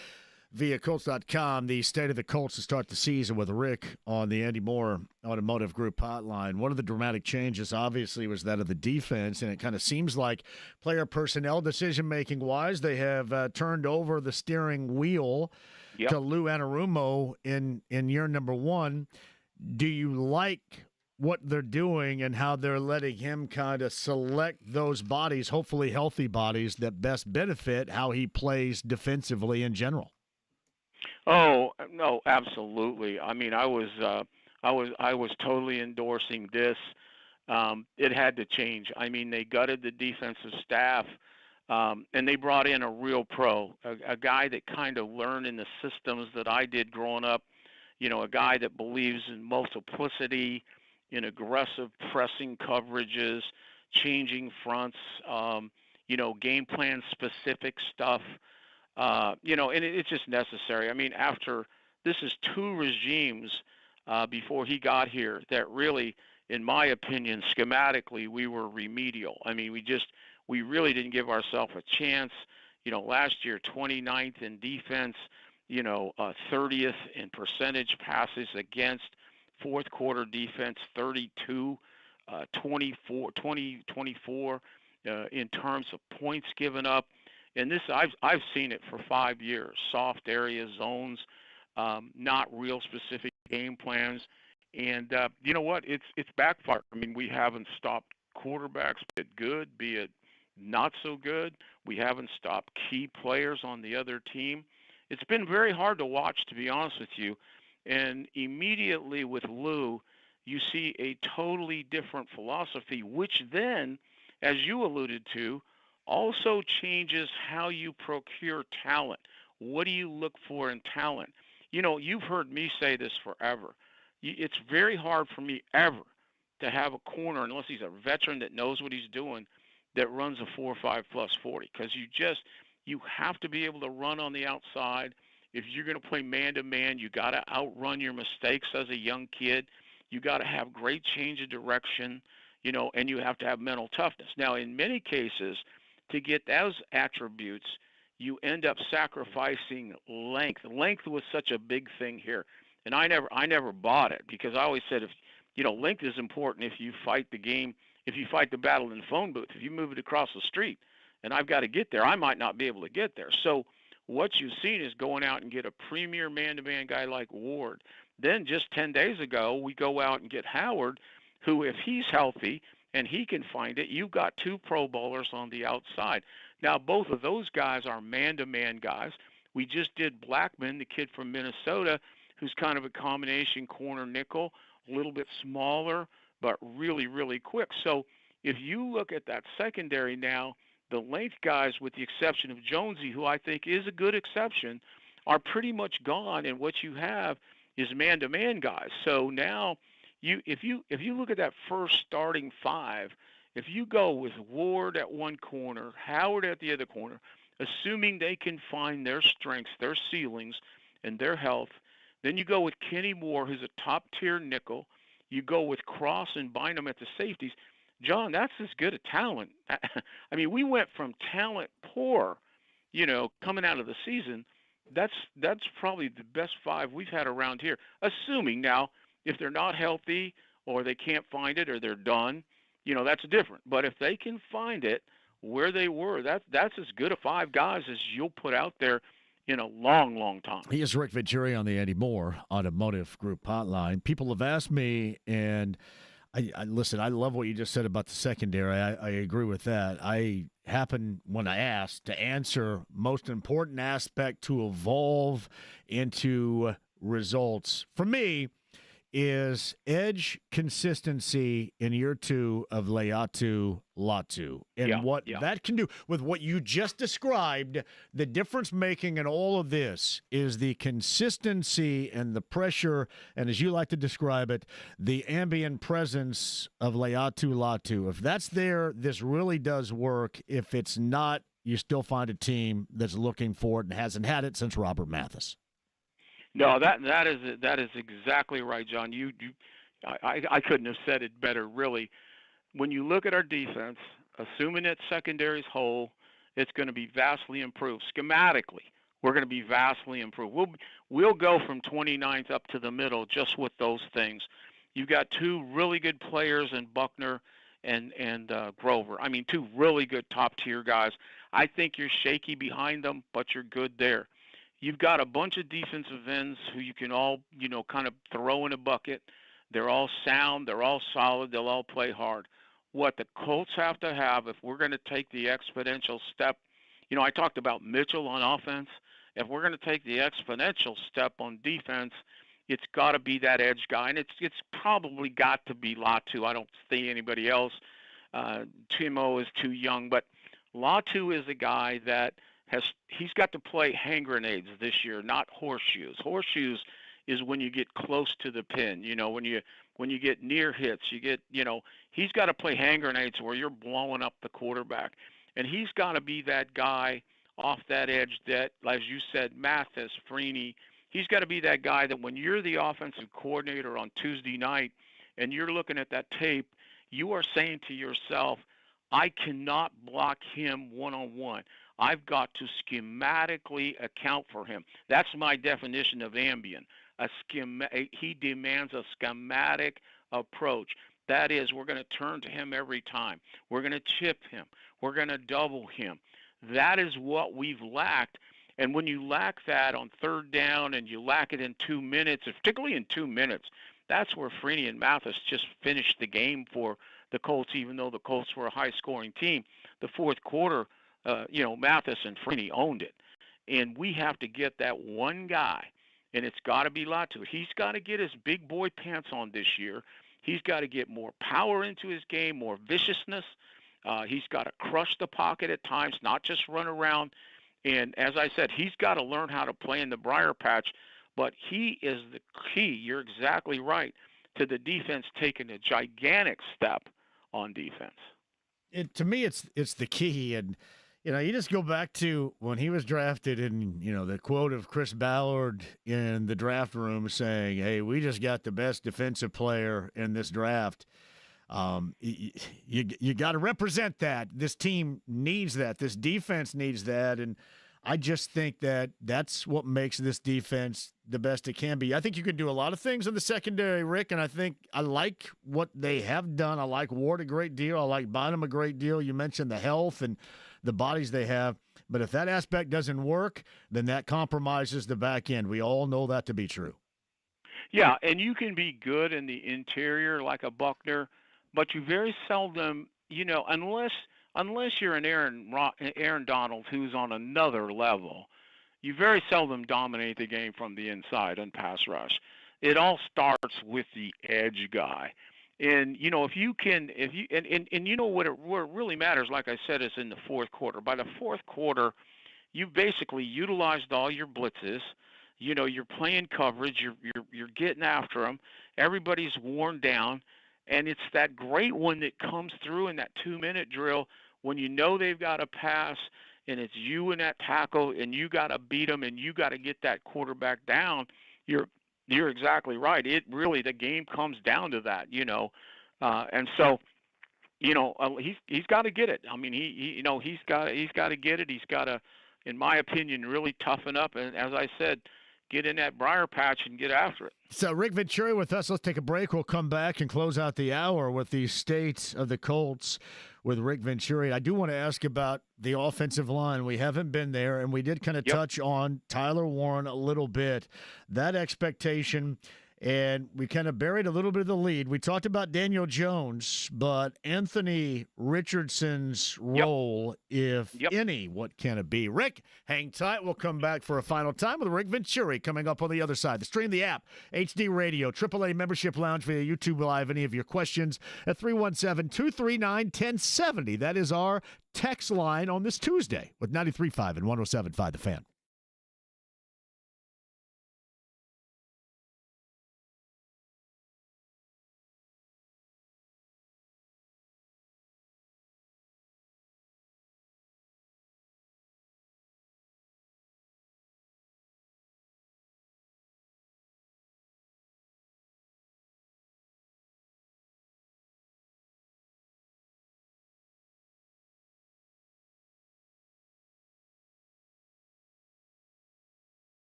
via Colts.com the state of the Colts to start the season with Rick on the Andy Moore Automotive Group hotline. One of the dramatic changes, obviously, was that of the defense, and it kind of seems like player personnel decision-making wise, they have turned over the steering wheel to Lou Anarumo in year number 1. Do you like what they're doing and how they're letting him kind of select those bodies, hopefully healthy bodies, that best benefit how he plays defensively in general? Oh, no, absolutely. I mean, I was totally endorsing this. It had to change. I mean, they gutted the defensive staff, and they brought in a real pro, a guy that kind of learned in the systems that I did growing up, a guy that believes in multiplicity, in aggressive pressing coverages, changing fronts, game plan specific stuff. And it's just necessary. I mean, this is 2 regimes before he got here that really, in my opinion, schematically, we were remedial. I mean, we really didn't give ourselves a chance. Last year, 29th in defense, 30th in percentage passes against, fourth quarter defense, 32, 24 in terms of points given up. And this, I've seen it for 5 years. Soft area zones, not real specific game plans, and you know what? It's backfired. I mean, we haven't stopped quarterbacks, be it good, be it not so good. We haven't stopped key players on the other team. It's been very hard to watch, to be honest with you. And immediately with Lou, you see a totally different philosophy, which then, as you alluded to, also changes how you procure talent. What do you look for in talent? You've heard me say this forever. It's very hard for me ever to have a corner, unless he's a veteran that knows what he's doing, that runs a 4.5 plus 40, because you have to be able to run on the outside. If you're going to play man-to-man, you got to outrun your mistakes as a young kid. You got to have great change of direction, and you have to have mental toughness. Now, in many cases, to get those attributes, you end up sacrificing length. Length was such a big thing here, and I never bought it, because I always said, length is important if you fight the game, if you fight the battle in the phone booth. If you move it across the street, and I've got to get there, I might not be able to get there. So what you've seen is going out and get a premier man-to-man guy like Ward Then just 10 days ago, we go out and get Howard, who, if he's healthy and he can find it, you've got 2 Pro Bowlers on the outside. Now, both of those guys are man-to-man guys. We just did Blackman, the kid from Minnesota, who's kind of a combination corner nickel, a little bit smaller, but really, really quick. So if you look at that secondary now, the length guys, with the exception of Jonesy, who I think is a good exception, are pretty much gone, and what you have is man-to-man guys. So now, if you look at that first starting 5, if you go with Ward at one corner, Howard at the other corner, assuming they can find their strengths, their ceilings, and their health, then you go with Kenny Moore, who's a top-tier nickel. You go with Cross and Bynum at the safeties. John, that's as good a talent. I mean, we went from talent poor, coming out of the season. That's probably the best 5 we've had around here. Assuming now, if they're not healthy or they can't find it or they're done, that's different. But if they can find it where they were, that's as good a 5 guys as you'll put out there in a long, long time. He is Rick Venturi on the Eddie Moore Automotive Group hotline. People have asked me, and I listen, I love what you just said about the secondary. I agree with that. I happen, when I asked, to answer most important aspect to evolve into results. For me, is edge consistency in year 2 of Laiatu Latu. And what that can do with what you just described, the difference making in all of this is the consistency and the pressure, and as you like to describe it, the ambient presence of Laiatu Latu. If that's there, this really does work. If it's not, you still find a team that's looking for it and hasn't had it since Robert Mathis. No, that is exactly right, John. I couldn't have said it better, really. When you look at our defense, assuming that secondary's whole, it's going to be vastly improved. Schematically, we're going to be vastly improved. We'll go from 29th up to the middle just with those things. You've got 2 really good players in Buckner and Grover. I mean, 2 really good top-tier guys. I think you're shaky behind them, but you're good there. You've got a bunch of defensive ends who you can all, kind of throw in a bucket. They're all sound. They're all solid. They'll all play hard. What the Colts have to have, if we're going to take the exponential step, I talked about Mitchell on offense. If we're going to take the exponential step on defense, it's got to be that edge guy, and it's probably got to be Latu. I don't see anybody else. Timo is too young, but Latu is a guy that he's got to play hand grenades this year, not horseshoes. Horseshoes is when you get close to the pin. When you get near hits, he's got to play hand grenades where you're blowing up the quarterback, and he's got to be that guy off that edge that, as you said, Mathis, Freeney. He's got to be that guy that when you're the offensive coordinator on Tuesday night and you're looking at that tape, you are saying to yourself, I cannot block him one-on-one. I've got to schematically account for him. That's my definition of ambient. He demands a schematic approach. That is, we're going to turn to him every time. We're going to chip him. We're going to double him. That is what we've lacked. And when you lack that on 3rd down and you lack it in 2 minutes, particularly in 2 minutes, that's where Freeney and Mathis just finished the game for the Colts, even though the Colts were a high-scoring team. The 4th quarter, Mathis and Freeney owned it. And we have to get that one guy, and it's got to be Latu. He's got to get his big boy pants on this year. He's got to get more power into his game, more viciousness. He's got to crush the pocket at times, not just run around. And as I said, he's got to learn how to play in the briar patch. But he is the key, you're exactly right, to the defense taking a gigantic step on defense. To me, it's the key. And you just go back to when he was drafted and, the quote of Chris Ballard in the draft room saying, hey, we just got the best defensive player in this draft. You got to represent that. This team needs that. This defense needs that. And I just think that that's what makes this defense the best it can be. I think you can do a lot of things in the secondary, Rick, and I think I like what they have done. I like Ward a great deal. I like Bynum a great deal. You mentioned the health and the bodies they have. But if that aspect doesn't work, then that compromises the back end. We all know that to be true. Yeah, and you can be good in the interior like a Buckner, but you very seldom, unless you're an Aaron Donald who's on another level, you very seldom dominate the game from the inside and pass rush. It all starts with the edge guy. And if you can, if you and you know what it really matters, like I said, is in the fourth quarter. By the fourth quarter, you've basically utilized all your blitzes. You're playing coverage. You're getting after them. Everybody's worn down, and it's that great one that comes through in that 2-minute drill when you know they've got a pass, and it's you and that tackle, and you got to beat them, and you got to get that quarterback down. You're exactly right. It really, the game comes down to that, and so he's got to get it. I mean, he's got to get it. He's got to, in my opinion, really toughen up, and as I said, get in that briar patch and get after it. So Rick Venturi with us. Let's take a break. We'll come back and close out the hour with the state of the Colts with Rick Venturi. I do want to ask about the offensive line. We haven't been there, and we did kind of touch on Tyler Warren a little bit. That expectation, and we kind of buried a little bit of the lead. We talked about Daniel Jones, but Anthony Richardson's role, if any, what can it be? Rick, hang tight. We'll come back for a final time with Rick Venturi coming up on the other side. The Stream the app, HD Radio, AAA Membership Lounge via YouTube Live. Any of your questions at 317-239-1070. That is our text line on this Tuesday with 93.5 and 107.5 The Fan.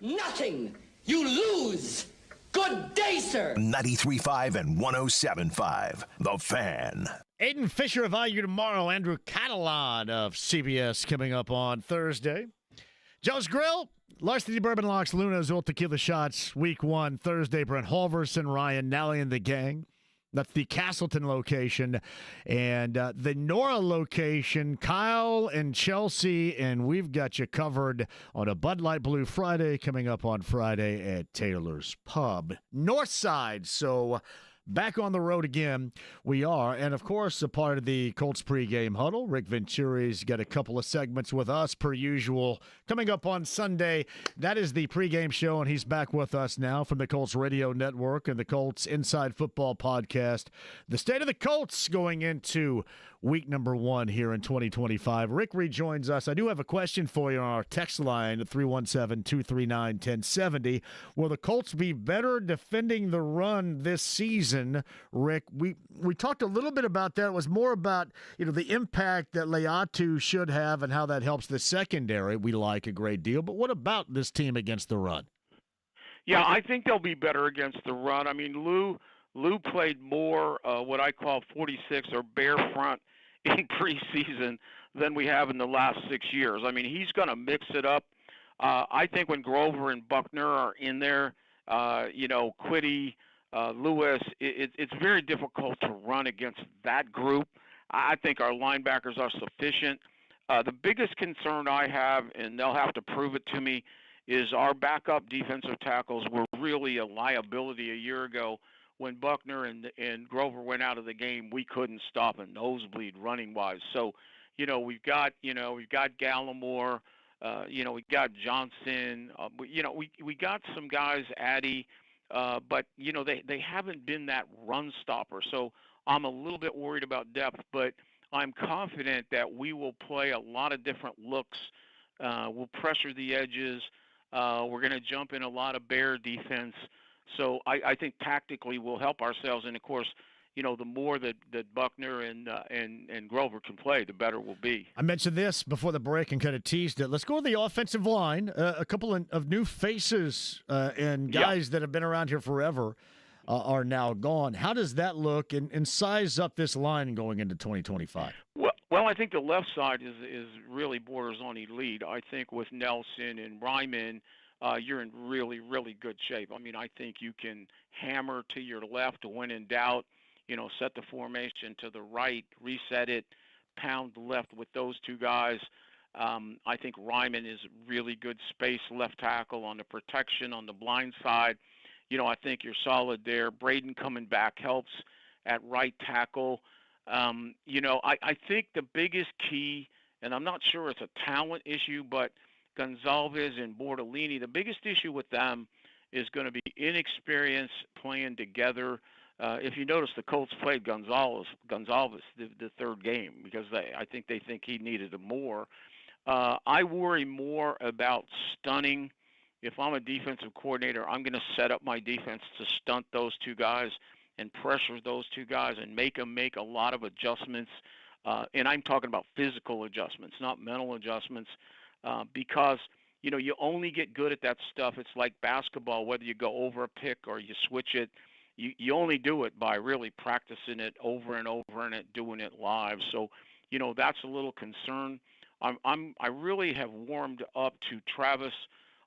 Nothing. You lose. Good day, sir. 93.5 and 107.5. The Fan. Aiden Fisher of IU tomorrow. Andrew Catalan of CBS coming up on Thursday. Joe's Grill, Larceny Bourbon Locks, Luna's Old Tequila Shots, Week 1, Thursday. Brent Halverson, Ryan Nally and the gang. That's the Castleton location. And the Nora location, Kyle and Chelsea, and we've got you covered on a Bud Light Blue Friday coming up on Friday at Taylor's Pub. North Side, so back on the road again, we are. And, of course, a part of the Colts pregame huddle. Rick Venturi's got a couple of segments with us, per usual. Coming up on Sunday, that is the pregame show, and he's back with us now from the Colts Radio Network and the Colts Inside Football Podcast. The state of the Colts going into week number 1 here in 2025. Rick rejoins us. I do have a question for you on our text line at 317-239-1070. Will the Colts be better defending the run this season, Rick? We talked a little bit about that. It was more about, the impact that Leatu should have and how that helps the secondary. We like a great deal. But what about this team against the run? Yeah, I think they'll be better against the run. I mean, Lou played more what I call 46 or bare front in preseason than we have in the last 6 years. I mean, he's going to mix it up. I think when Grover and Buckner are in there, Quiddy, Lewis, it's very difficult to run against that group. I think our linebackers are sufficient. The biggest concern I have, and they'll have to prove it to me, is our backup defensive tackles were really a liability a year ago. When Buckner and Grover went out of the game, we couldn't stop a nosebleed running wise. So, we've got Gallimore, we got Johnson, we got some guys, Addy, but they haven't been that run stopper. So I'm a little bit worried about depth, but I'm confident that we will play a lot of different looks. We'll pressure the edges. We're going to jump in a lot of bear defense. So I think tactically we'll help ourselves, and of course, the more that Buckner and Grover can play, the better we'll be. I mentioned this before the break and kind of teased it. Let's go to the offensive line. A couple of new faces and guys that have been around here forever are now gone. How does that look and size up this line going into 2025? Well, I think the left side is really borders on elite. I think with Nelson and Ryman, you're in really, really good shape. I mean, I think you can hammer to your left when in doubt, set the formation to the right, reset it, pound the left with those two guys. I think Ryman is really good space left tackle on the protection on the blind side. I think you're solid there. Braden coming back helps at right tackle. I think the biggest key, and I'm not sure it's a talent issue, but Gonzalez and Bortolini, the biggest issue with them is going to be inexperience playing together. If you notice, the Colts played Gonzalez the third game because I think they think he needed more. I worry more about stunning. If I'm a defensive coordinator, I'm going to set up my defense to stunt those two guys and pressure those two guys and make them make a lot of adjustments. And I'm talking about physical adjustments, not mental adjustments. Because, you only get good at that stuff. It's like basketball, whether you go over a pick or you switch it, you only do it by really practicing it over and over and doing it live. So, that's a little concern. I really have warmed up to Travis,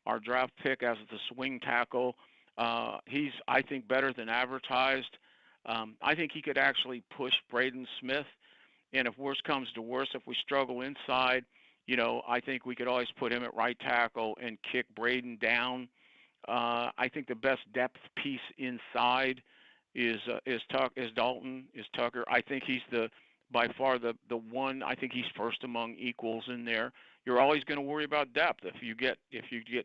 our draft pick, as the swing tackle. He's, I think, better than advertised. I think he could actually push Braden Smith. And if worse comes to worse, if we struggle inside, I think we could always put him at right tackle and kick Braden down. I think the best depth piece inside is Dalton, is Tucker. I think he's by far the one. I think he's first among equals in there. You're always going to worry about depth if you get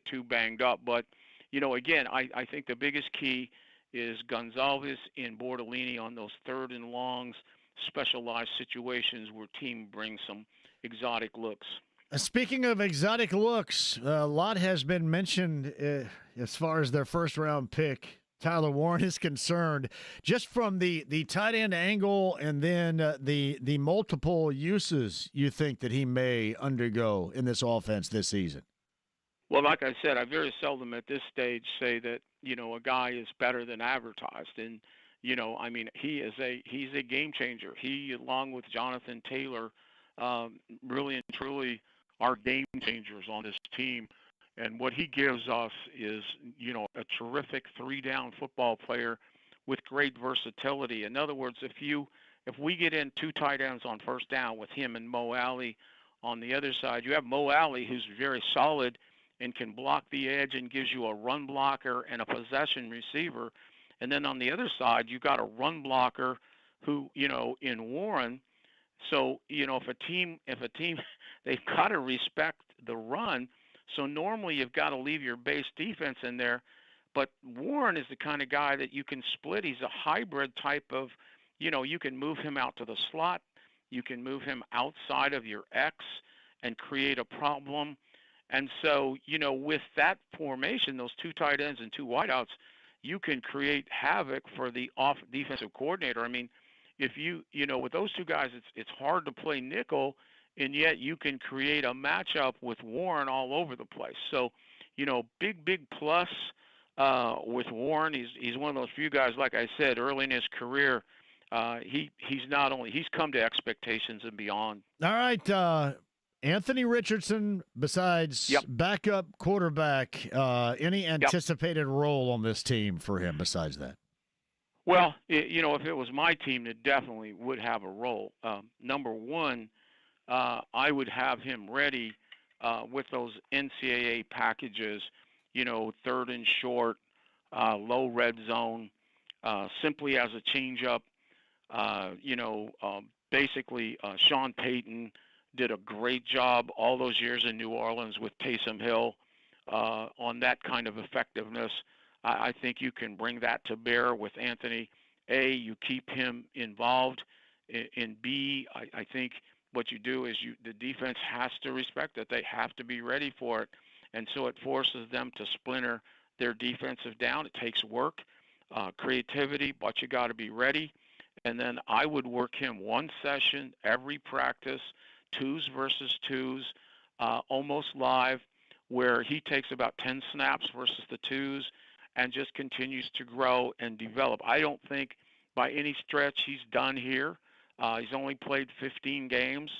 too banged up. But again, I think the biggest key is Gonzalez and Bortolini on those third and longs, specialized situations where team brings some exotic looks. Speaking of exotic looks, a lot has been mentioned as far as their first-round pick, Tyler Warren, is concerned, just from the tight end angle and then the multiple uses you think that he may undergo in this offense this season. Well, like I said, I very seldom at this stage say that, a guy is better than advertised. And, I mean, he's a game changer. He, along with Jonathan Taylor, really and truly are game changers on this team. And what he gives us is, a terrific three-down football player with great versatility. In other words, if we get in two tight ends on first down with him and Mo Alley on the other side, you have Mo Alley, who's very solid and can block the edge and gives you a run blocker and a possession receiver. And then on the other side, you've got a run blocker who, in Warren. So, if a team, they've got to respect the run. So normally you've got to leave your base defense in there. But Warren is the kind of guy that you can split. He's a hybrid type of, you can move him out to the slot. You can move him outside of your X and create a problem. And so, with that formation, those two tight ends and two wideouts, you can create havoc for the defensive coordinator. I mean, if with those two guys, it's hard to play nickel, and yet you can create a matchup with Warren all over the place. So, big plus with Warren. He's one of those few guys, like I said, early in his career, he's come to expectations and beyond. All right, Anthony Richardson, besides backup quarterback, any anticipated role on this team for him besides that? Well, if it was my team, it definitely would have a role. Number one, I would have him ready with those NCAA packages, third and short, low red zone, simply as a changeup. Basically, Sean Payton did a great job all those years in New Orleans with Taysom Hill on that kind of effectiveness. I think you can bring that to bear with Anthony. A, you keep him involved. And B, I think what you do is the defense has to respect it. They have to be ready for it. And so it forces them to splinter their defensive down. It takes work, creativity, but you got to be ready. And then I would work him one session every practice, twos versus twos, almost live, where he takes about 10 snaps versus the twos and just continues to grow and develop. I don't think by any stretch he's done here. He's only played 15 games,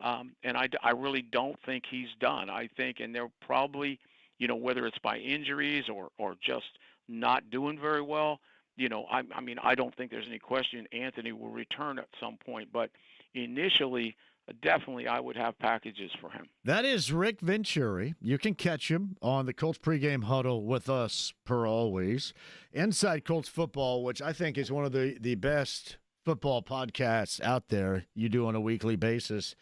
and I really don't think he's done. I think, and they're probably, whether it's by injuries or just not doing very well, I mean, I don't think there's any question Anthony will return at some point. But initially, definitely I would have packages for him. That is Rick Venturi. You can catch him on the Colts pregame huddle with us, per always. Inside Colts Football, which I think is one of the best football podcasts out there you do on a weekly basis.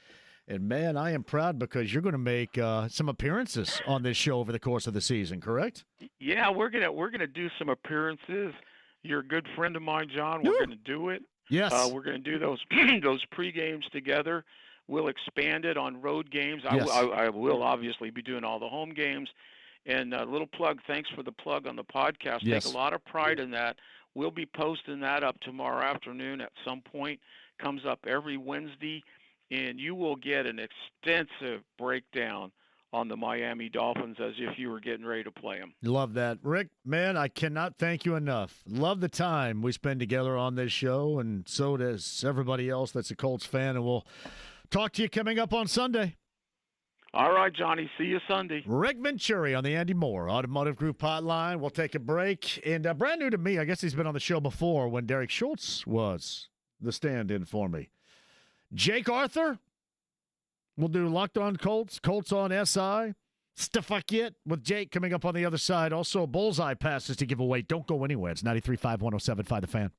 And, man, I am proud because you're going to make some appearances on this show over the course of the season, correct? Yeah, we're gonna do some appearances. You're a good friend of mine, John. We're going to do it. Yes. We're going to do those pre-games together. We'll expand it on road games. Yes. I will obviously be doing all the home games. And a little plug, thanks for the plug on the podcast. Yes. Take a lot of pride in that. We'll be posting that up tomorrow afternoon at some point. Comes up every Wednesday. And you will get an extensive breakdown on the Miami Dolphins as if you were getting ready to play them. Love that. Rick, man, I cannot thank you enough. Love the time we spend together on this show, and so does everybody else that's a Colts fan, and we'll talk to you coming up on Sunday. All right, Johnny. See you Sunday. Rick Venturi on the Andy Moore Automotive Group hotline. We'll take a break. And brand new to me, I guess he's been on the show before when Derek Schultz was the stand-in for me. Jake Arthur. We'll do Locked On Colts, Colts on SI. Stuff I get with Jake coming up on the other side. Also, bullseye passes to give away. Don't go anywhere. It's 93.5, 107.5 The Fan.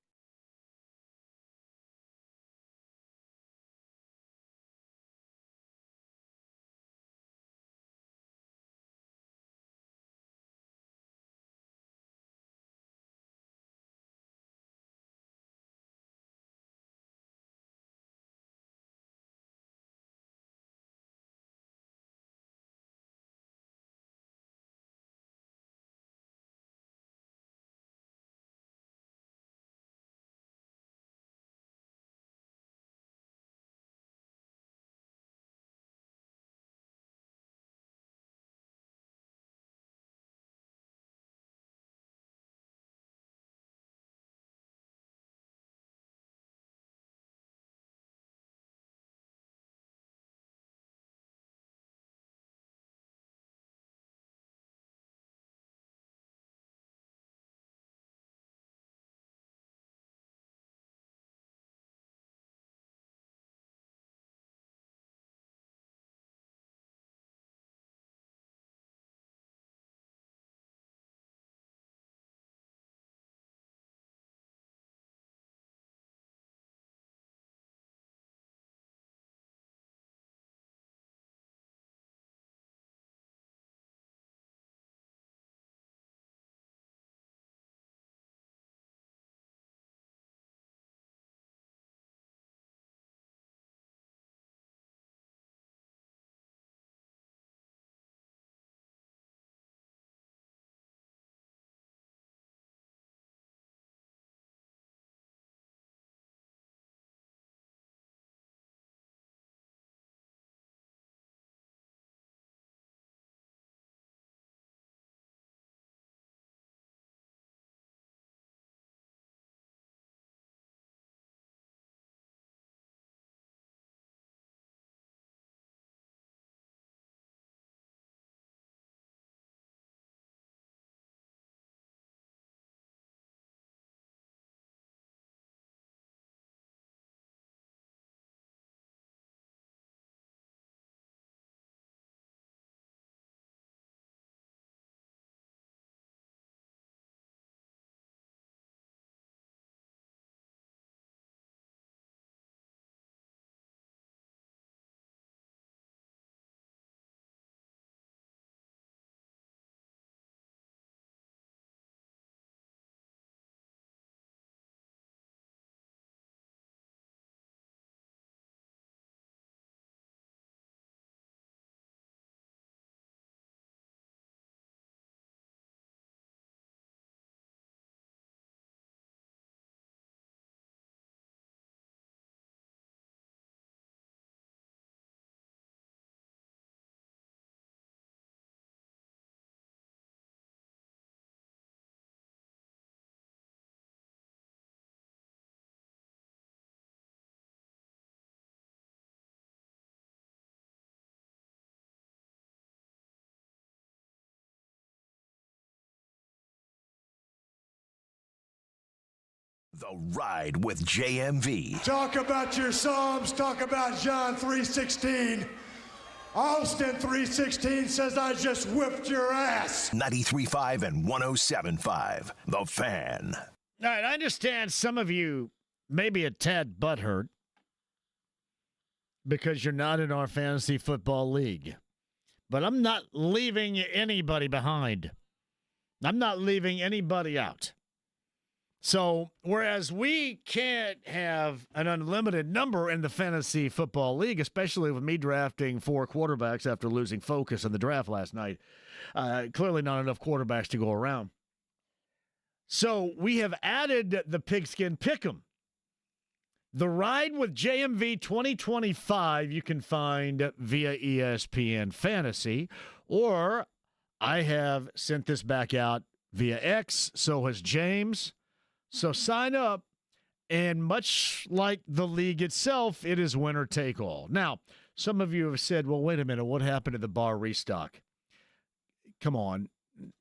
The Ride with JMV. Talk about your Psalms. Talk about John 3:16. Austin 3:16 says, I just whipped your ass. 93.5 and 107.5. The Fan. All right, I understand some of you may be a tad butthurt because you're not in our fantasy football league. But I'm not leaving anybody behind. I'm not leaving anybody out. So, whereas we can't have an unlimited number in the fantasy football league, especially with me drafting 4 quarterbacks after losing focus in the draft last night, clearly not enough quarterbacks to go around. So, we have added the Pigskin Pick'em. The Ride with JMV 2025 you can find via ESPN Fantasy, or I have sent this back out via X, so has James. So sign up, and much like the league itself, it is winner take all. Now, some of you have said, well, wait a minute, what happened to the bar restock? Come on.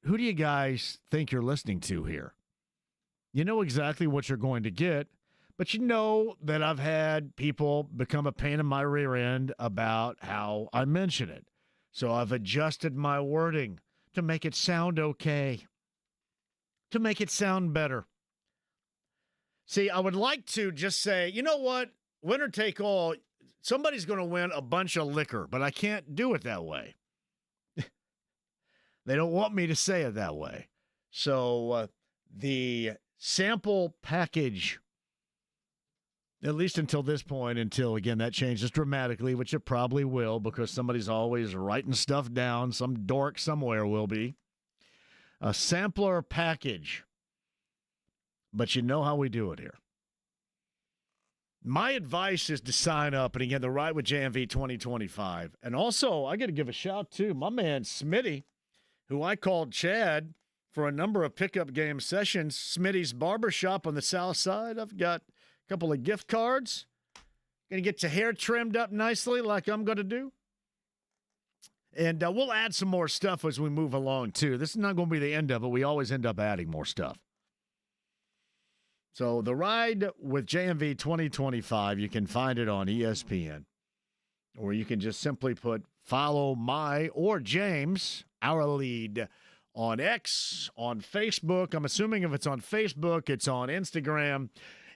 Who do you guys think you're listening to here? You know exactly what you're going to get, but you know that I've had people become a pain in my rear end about how I mention it. So I've adjusted my wording to make it sound okay, to make it sound better. See, I would like to just say, you know what? Winner take all, somebody's going to win a bunch of liquor, but I can't do it that way. They don't want me to say it that way. So the sample package, at least until this point, until, again, that changes dramatically, which it probably will because somebody's always writing stuff down. Some dork somewhere will be. A sampler package. But you know how we do it here. My advice is to sign up. And again, the Ride with JMV 2025. And also, I got to give a shout to my man Smitty, who I called Chad for a number of pickup game sessions. Smitty's Barbershop on the south side. I've got a couple of gift cards. Going to get your hair trimmed up nicely like I'm going to do. And we'll add some more stuff as we move along, too. This is not going to be the end of it. We always end up adding more stuff. So the Ride with JMV 2025, you can find it on ESPN. Or you can just simply follow my or James, our lead, on X, on Facebook. I'm assuming if it's on Facebook, it's on Instagram.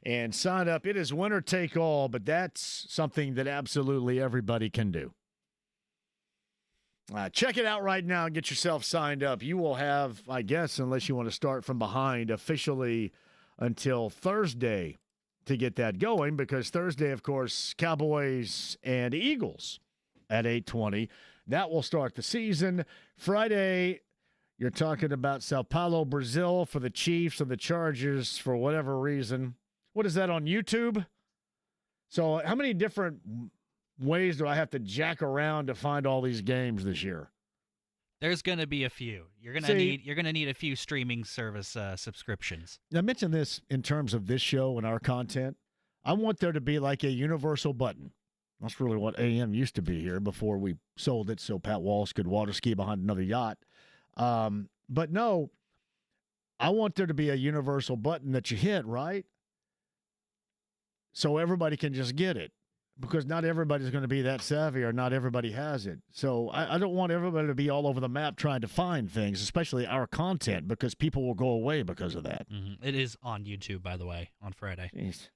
And sign up. It is winner take all, but that's something that absolutely everybody can do. Check it out right now and get yourself signed up. You will have, I guess, unless you want to start from behind, officially until Thursday to get that going, because Thursday, of course, Cowboys and Eagles at 8:20. That will start the season. Friday, you're talking about Sao Paulo, Brazil for the Chiefs and the Chargers for whatever reason. What is that on YouTube? So how many different ways do I have to jack around to find all these games this year? There's going to be a few. You're going to need a few streaming service subscriptions. I mentioned this in terms of this show and our content. I want there to be like a universal button. That's really what AM used to be here before we sold it so Pat Walsh could water ski behind another yacht. But no, I want there to be a universal button that you hit, right? So everybody can just get it. Because not everybody's going to be that savvy or not everybody has it. So I don't want everybody to be all over the map trying to find things, especially our content, because people will go away because of that. Mm-hmm. It is on YouTube, by the way, on Friday. Jeez.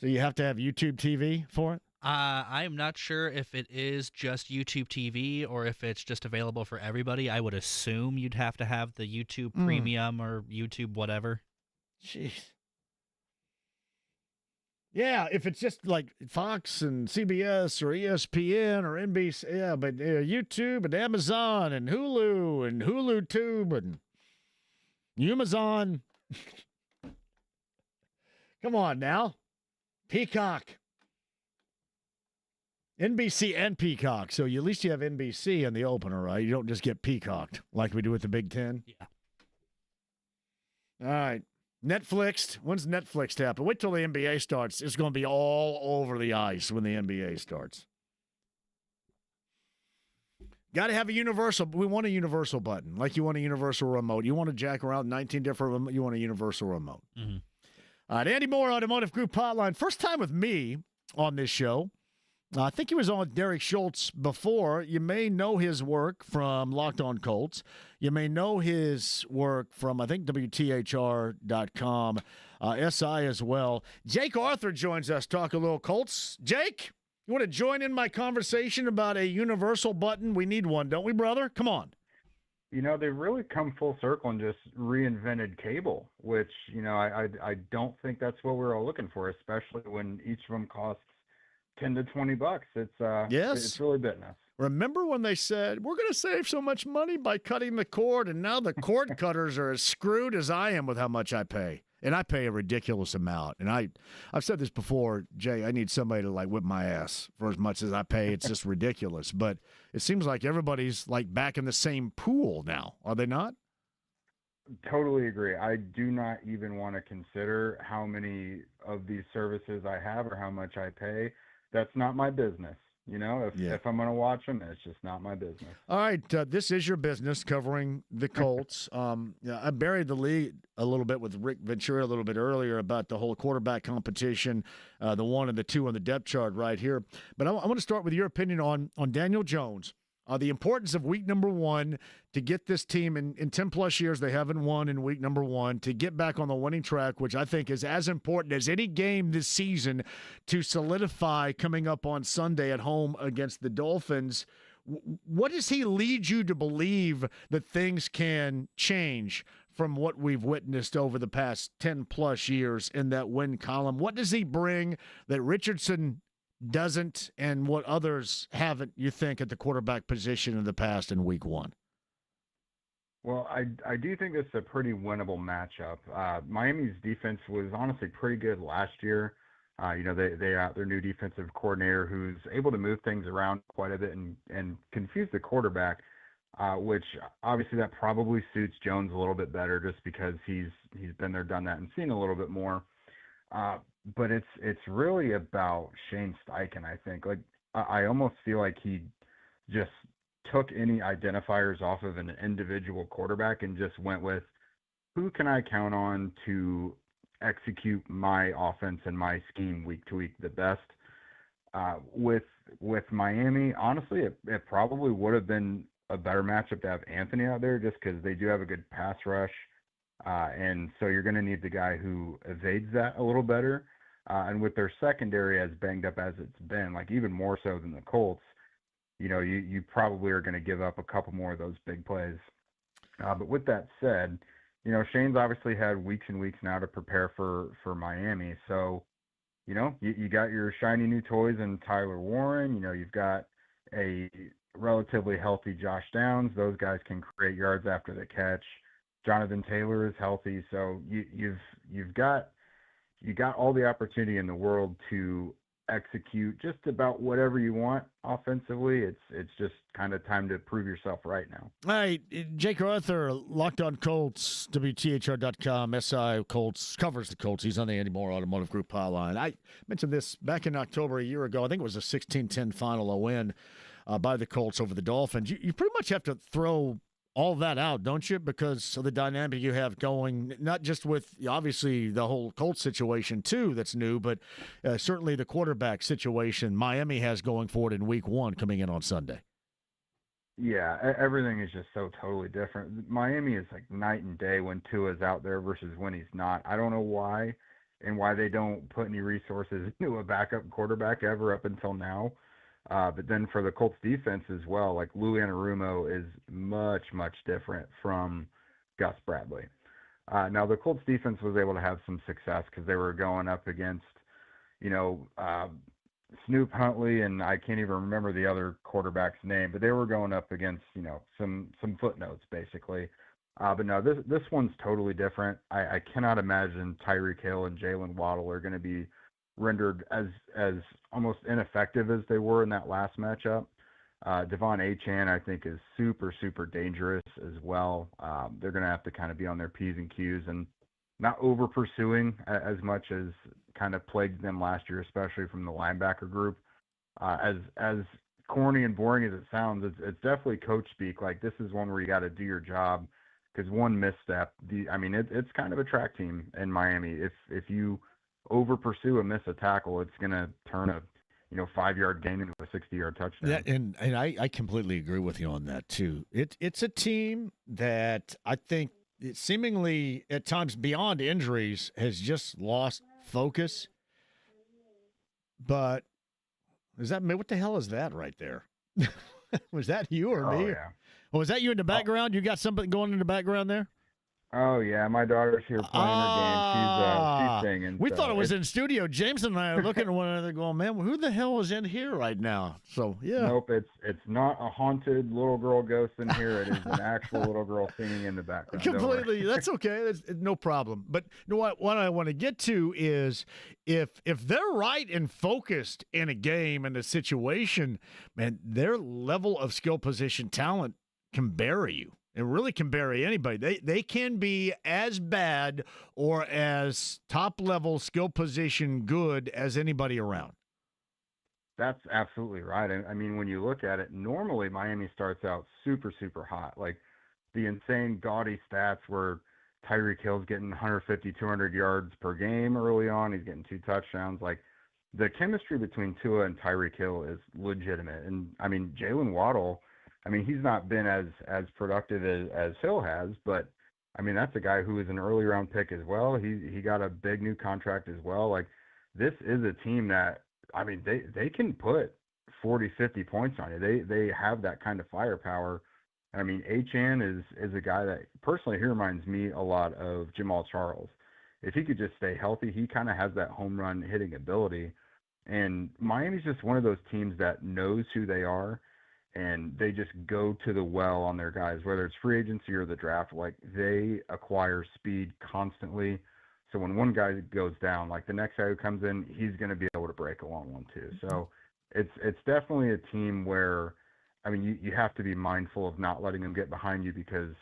So you have to have YouTube TV for it? I'm not sure if it is just YouTube TV or if it's just available for everybody. I would assume you'd have to have the YouTube Premium or YouTube whatever. Jeez. Yeah, if it's just like Fox and CBS or ESPN or NBC, yeah, but YouTube and Amazon and Hulu Tube and Amazon. Come on now. Peacock. NBC and Peacock. So at least you have NBC in the opener, right? You don't just get peacocked like we do with the Big Ten. Yeah. All right. Netflixed. When's Netflix happen? Wait till the NBA starts. It's going to be all over the ice when the NBA starts. Got to have a universal. We want a universal button, like you want a universal remote. You want to jack around 19 different remote. You want a universal remote. Mm-hmm. All right, Andy Moore, Automotive Group Hotline. First time with me on this show. I think he was on with Derek Schultz before. You may know his work from Locked On Colts. You may know his work from, I think, WTHR.com, SI as well. Jake Arthur joins us, talk a little Colts. Jake, you want to join in my conversation about a universal button? We need one, don't we, brother? Come on. You know, they've really come full circle and just reinvented cable, which, you know, I don't think that's what we're all looking for, especially when each of them costs $10 to $20. It's really bitten us. Remember when they said, we're going to save so much money by cutting the cord, and now the cord cutters are as screwed as I am with how much I pay. And I pay a ridiculous amount. And I've said this before, Jay, I need somebody to, like, whip my ass for as much as I pay. It's just ridiculous. But it seems like everybody's, like, back in the same pool now. Are they not? Totally agree. I do not even want to consider how many of these services I have or how much I pay. That's not my business. You know, if I'm going to watch them, it's just not my business. All right, this is your business covering the Colts. I buried the lead a little bit with Rick Venturi a little bit earlier about the whole quarterback competition, the 1 and the 2 on the depth chart right here. But I want to start with your opinion on Daniel Jones. The importance of week number 1 to get this team in 10-plus years, they haven't won in week number 1, to get back on the winning track, which I think is as important as any game this season to solidify coming up on Sunday at home against the Dolphins. What does he lead you to believe that things can change from what we've witnessed over the past 10-plus years in that win column? What does he bring that Richardson doesn't and what others haven't, you think, at the quarterback position in the past in week 1? Well, I do think this is a pretty winnable matchup. Miami's defense was honestly pretty good last year. You know, they got their new defensive coordinator who's able to move things around quite a bit and confuse the quarterback, which obviously that probably suits Jones a little bit better just because he's been there, done that, and seen a little bit more. But it's really about Shane Steichen, I think. Like, I almost feel like he just took any identifiers off of an individual quarterback and just went with, who can I count on to execute my offense and my scheme week to week the best? With Miami, honestly, it probably would have been a better matchup to have Anthony out there just because they do have a good pass rush. And so you're going to need the guy who evades that a little better. And with their secondary as banged up as it's been, like even more so than the Colts, you know, you probably are going to give up a couple more of those big plays. But with that said, you know, Shane's obviously had weeks and weeks now to prepare for Miami. So, you know, you got your shiny new toys in Tyler Warren. You know, you've got a relatively healthy Josh Downs. Those guys can create yards after the catch. Jonathan Taylor is healthy. So you got all the opportunity in the world to execute just about whatever you want offensively. It's just kind of time to prove yourself right now. All right, Jake Arthur, Locked On Colts, WTHR.com, SI Colts, covers the Colts. He's on the Andy Moore Automotive Group hotline. I mentioned this back in October a year ago. I think it was a 16-10 final win by the Colts over the Dolphins. You pretty much have to throw all that out, don't you? Because of the dynamic you have going, not just with obviously the whole Colts situation too that's new, but certainly the quarterback situation Miami has going forward in week 1 coming in on Sunday. Yeah, everything is just so totally different. Miami is like night and day when Tua's out there versus when he's not. I don't know why and why they don't put any resources into a backup quarterback ever up until now. But then for the Colts defense as well, like Lou Anarumo is much, much different from Gus Bradley. Now the Colts defense was able to have some success because they were going up against, you know, Snoop Huntley, and I can't even remember the other quarterback's name, but they were going up against, you know, some footnotes basically. But no, this one's totally different. I cannot imagine Tyreek Hill and Jalen Waddle are going to be rendered as almost ineffective as they were in that last matchup. Devon Achane, I think, is super, super dangerous as well. They're going to have to kind of be on their P's and Q's and not over pursuing as much as kind of plagued them last year, especially from the linebacker group. As corny and boring as it sounds, it's definitely coach speak. Like, this is one where you got to do your job because one misstep, it's kind of a track team in Miami. If you over pursue and miss a tackle, it's going to turn a 5-yard gain into a 60-yard touchdown. Yeah, and I completely agree with you on that too. It's a team that I think seemingly at times beyond injuries has just lost focus. But what the hell is that right there? Was that you or me? Yeah. Oh, was that you in the background? You got something going in the background there? Oh yeah, my daughter's here playing her game. She's singing. We thought it was in studio. James and I are looking at one another, going, "Man, who the hell is in here right now?" So yeah. Nope, it's not a haunted little girl ghost in here. It is an actual little girl singing in the background. Completely. That's okay. That's no problem. But you know what I want to get to is if they're right and focused in a game and a situation, man, their level of skill position talent can bury you. It really can bury anybody. They can be as bad or as top-level skill position good as anybody around. That's absolutely right. I mean, when you look at it, normally Miami starts out super, super hot. Like the insane gaudy stats where Tyreek Hill's getting 150, 200 yards per game early on. He's getting 2 touchdowns. Like the chemistry between Tua and Tyreek Hill is legitimate. And, I mean, Jalen Waddle – he's not been as productive as Hill has, but that's a guy who is an early round pick as well. He got a big new contract as well. Like this is a team that they can put 40, 50 points on you. They have that kind of firepower. Achane is a guy that personally he reminds me a lot of Jamal Charles. If he could just stay healthy, he kind of has that home run hitting ability. And Miami's just one of those teams that knows who they are. And they just go to the well on their guys, whether it's free agency or the draft. Like they acquire speed constantly. So when one guy goes down, like the next guy who comes in, he's going to be able to break a long one too. So it's definitely a team where, you have to be mindful of not letting them get behind you because,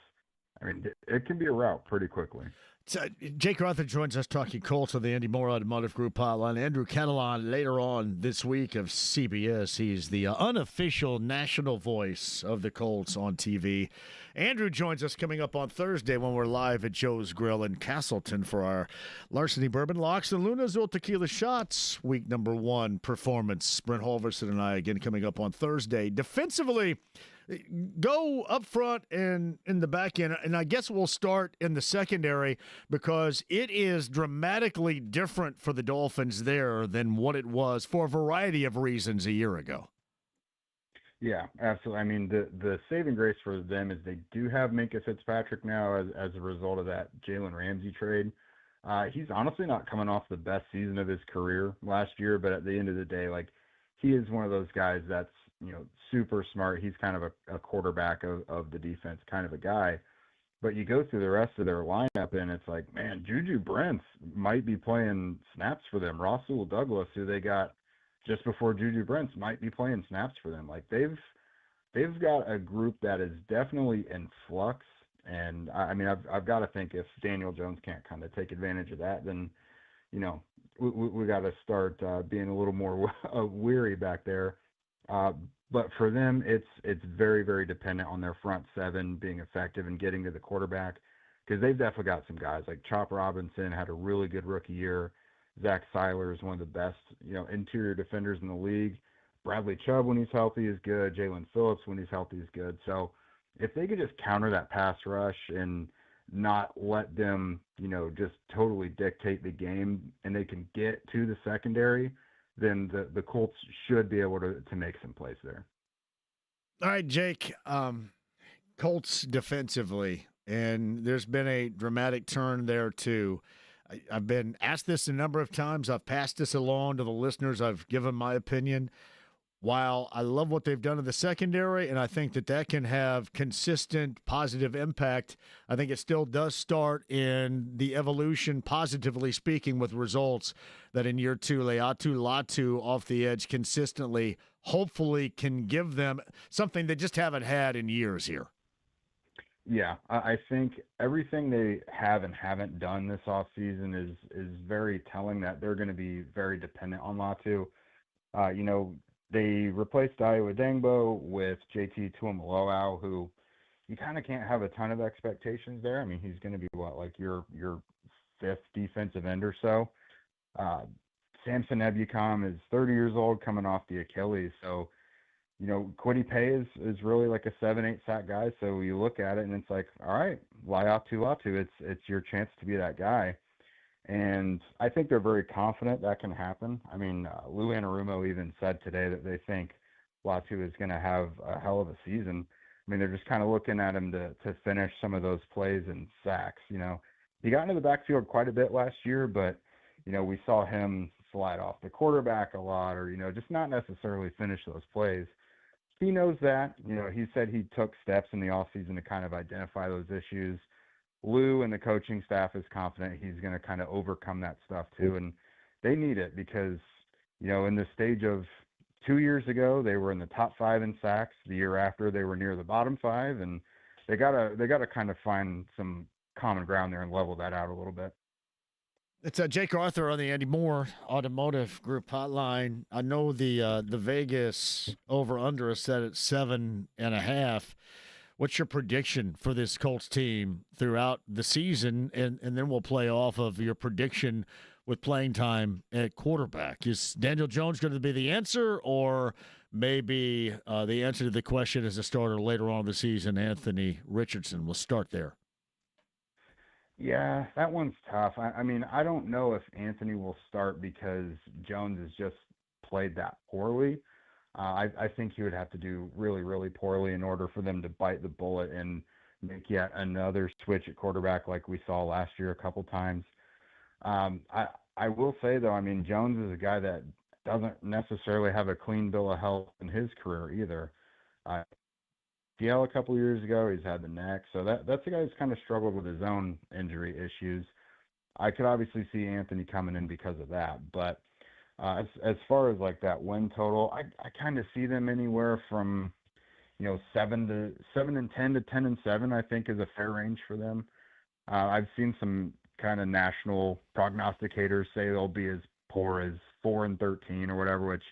it can be a rout pretty quickly. So Jake Arthur joins us talking Colts on the Andy Moore Automotive Group hotline. Andrew Catalan later on this week of CBS. He's the unofficial national voice of the Colts on TV. Andrew joins us coming up on Thursday when we're live at Joe's Grill in Castleton for our Larceny Bourbon Locks and Luna Azul Tequila Shots week number 1 performance. Brent Holverson and I again coming up on Thursday. Defensively, go up front and in the back end, and I guess we'll start in the secondary because it is dramatically different for the Dolphins there than what it was for a variety of reasons a year ago. Yeah, absolutely. The saving grace for them is they do have Minkah Fitzpatrick now as a result of that Jalen Ramsey trade. He's honestly not coming off the best season of his career last year, but at the end of the day, like he is one of those guys that's super smart. He's kind of a quarterback of the defense kind of a guy. But you go through the rest of their lineup, and it's like, man, Juju Brents might be playing snaps for them. Rasul Douglas, who they got just before Juju Brents, might be playing snaps for them. Like they've got a group that is definitely in flux. And I've got to think if Daniel Jones can't kind of take advantage of that, then we got to start being a little more weary back there. But for them, it's very, very dependent on their front seven being effective and getting to the quarterback because they've definitely got some guys like Chop Robinson had a really good rookie year. Zach Seiler is one of the best, interior defenders in the league. Bradley Chubb, when he's healthy, is good. Jalen Phillips, when he's healthy, is good. So if they could just counter that pass rush and not let them, just totally dictate the game and they can get to the secondary, then the Colts should be able to make some plays there. All right, Jake, Colts defensively, and there's been a dramatic turn there too. I've been asked this a number of times. I've passed this along to the listeners. I've given my opinion. While I love what they've done in the secondary, and I think that can have consistent positive impact, I think it still does start in the evolution, positively speaking, with results that in year 2, Leatu Latu off the edge consistently, hopefully can give them something they just haven't had in years here. Yeah, I think everything they have and haven't done this offseason is very telling that they're going to be very dependent on Latu. They replaced Iowa Dangbo with JT Tuimoloau, who, you kind of can't have a ton of expectations there. I mean, he's going to be like your fifth defensive end or so. Samson Ebukam is 30 years old, coming off the Achilles. So, Kwity Paye is really like a 7-8 sack guy. So you look at it and it's like, all right, Latu, it's your chance to be that guy. And I think they're very confident that can happen. I mean, Lou Anarumo even said today that they think Latu is going to have a hell of a season. I mean, they're just kind of looking at him to finish some of those plays and sacks. He got into the backfield quite a bit last year, but, we saw him slide off the quarterback a lot or, just not necessarily finish those plays. He knows that. He said he took steps in the offseason to kind of identify those issues. Lou and the coaching staff is confident he's going to kind of overcome that stuff too. And they need it because, in the stage of 2 years ago, they were in the top 5 in sacks. The year after, they were near the bottom 5, and they gotta kind of find some common ground there and level that out a little bit. It's Jake Arthur on the Andy Moore Automotive Group hotline. I know the Vegas over-under is set at 7.5. What's your prediction for this Colts team throughout the season? And then we'll play off of your prediction with playing time at quarterback. Is Daniel Jones going to be the answer, or maybe the answer to the question as a starter later on in the season, Anthony Richardson? We'll start there. Yeah, that one's tough. I mean, I don't know if Anthony will start because Jones has just played that poorly. I think he would have to do really, really poorly in order for them to bite the bullet and make yet another switch at quarterback like we saw last year a couple times. I will say, though, I mean, Jones is a guy that doesn't necessarily have a clean bill of health in his career either. DL a couple years ago, he's had the neck. So that's a guy who's kind of struggled with his own injury issues. I could obviously see Anthony coming in because of that. But as far as like that win total, I kind of see them anywhere from, 7 and 10 to 10 and 7, I think is a fair range for them. I've seen some kind of national prognosticators say they'll be as poor as 4 and 13 or whatever, which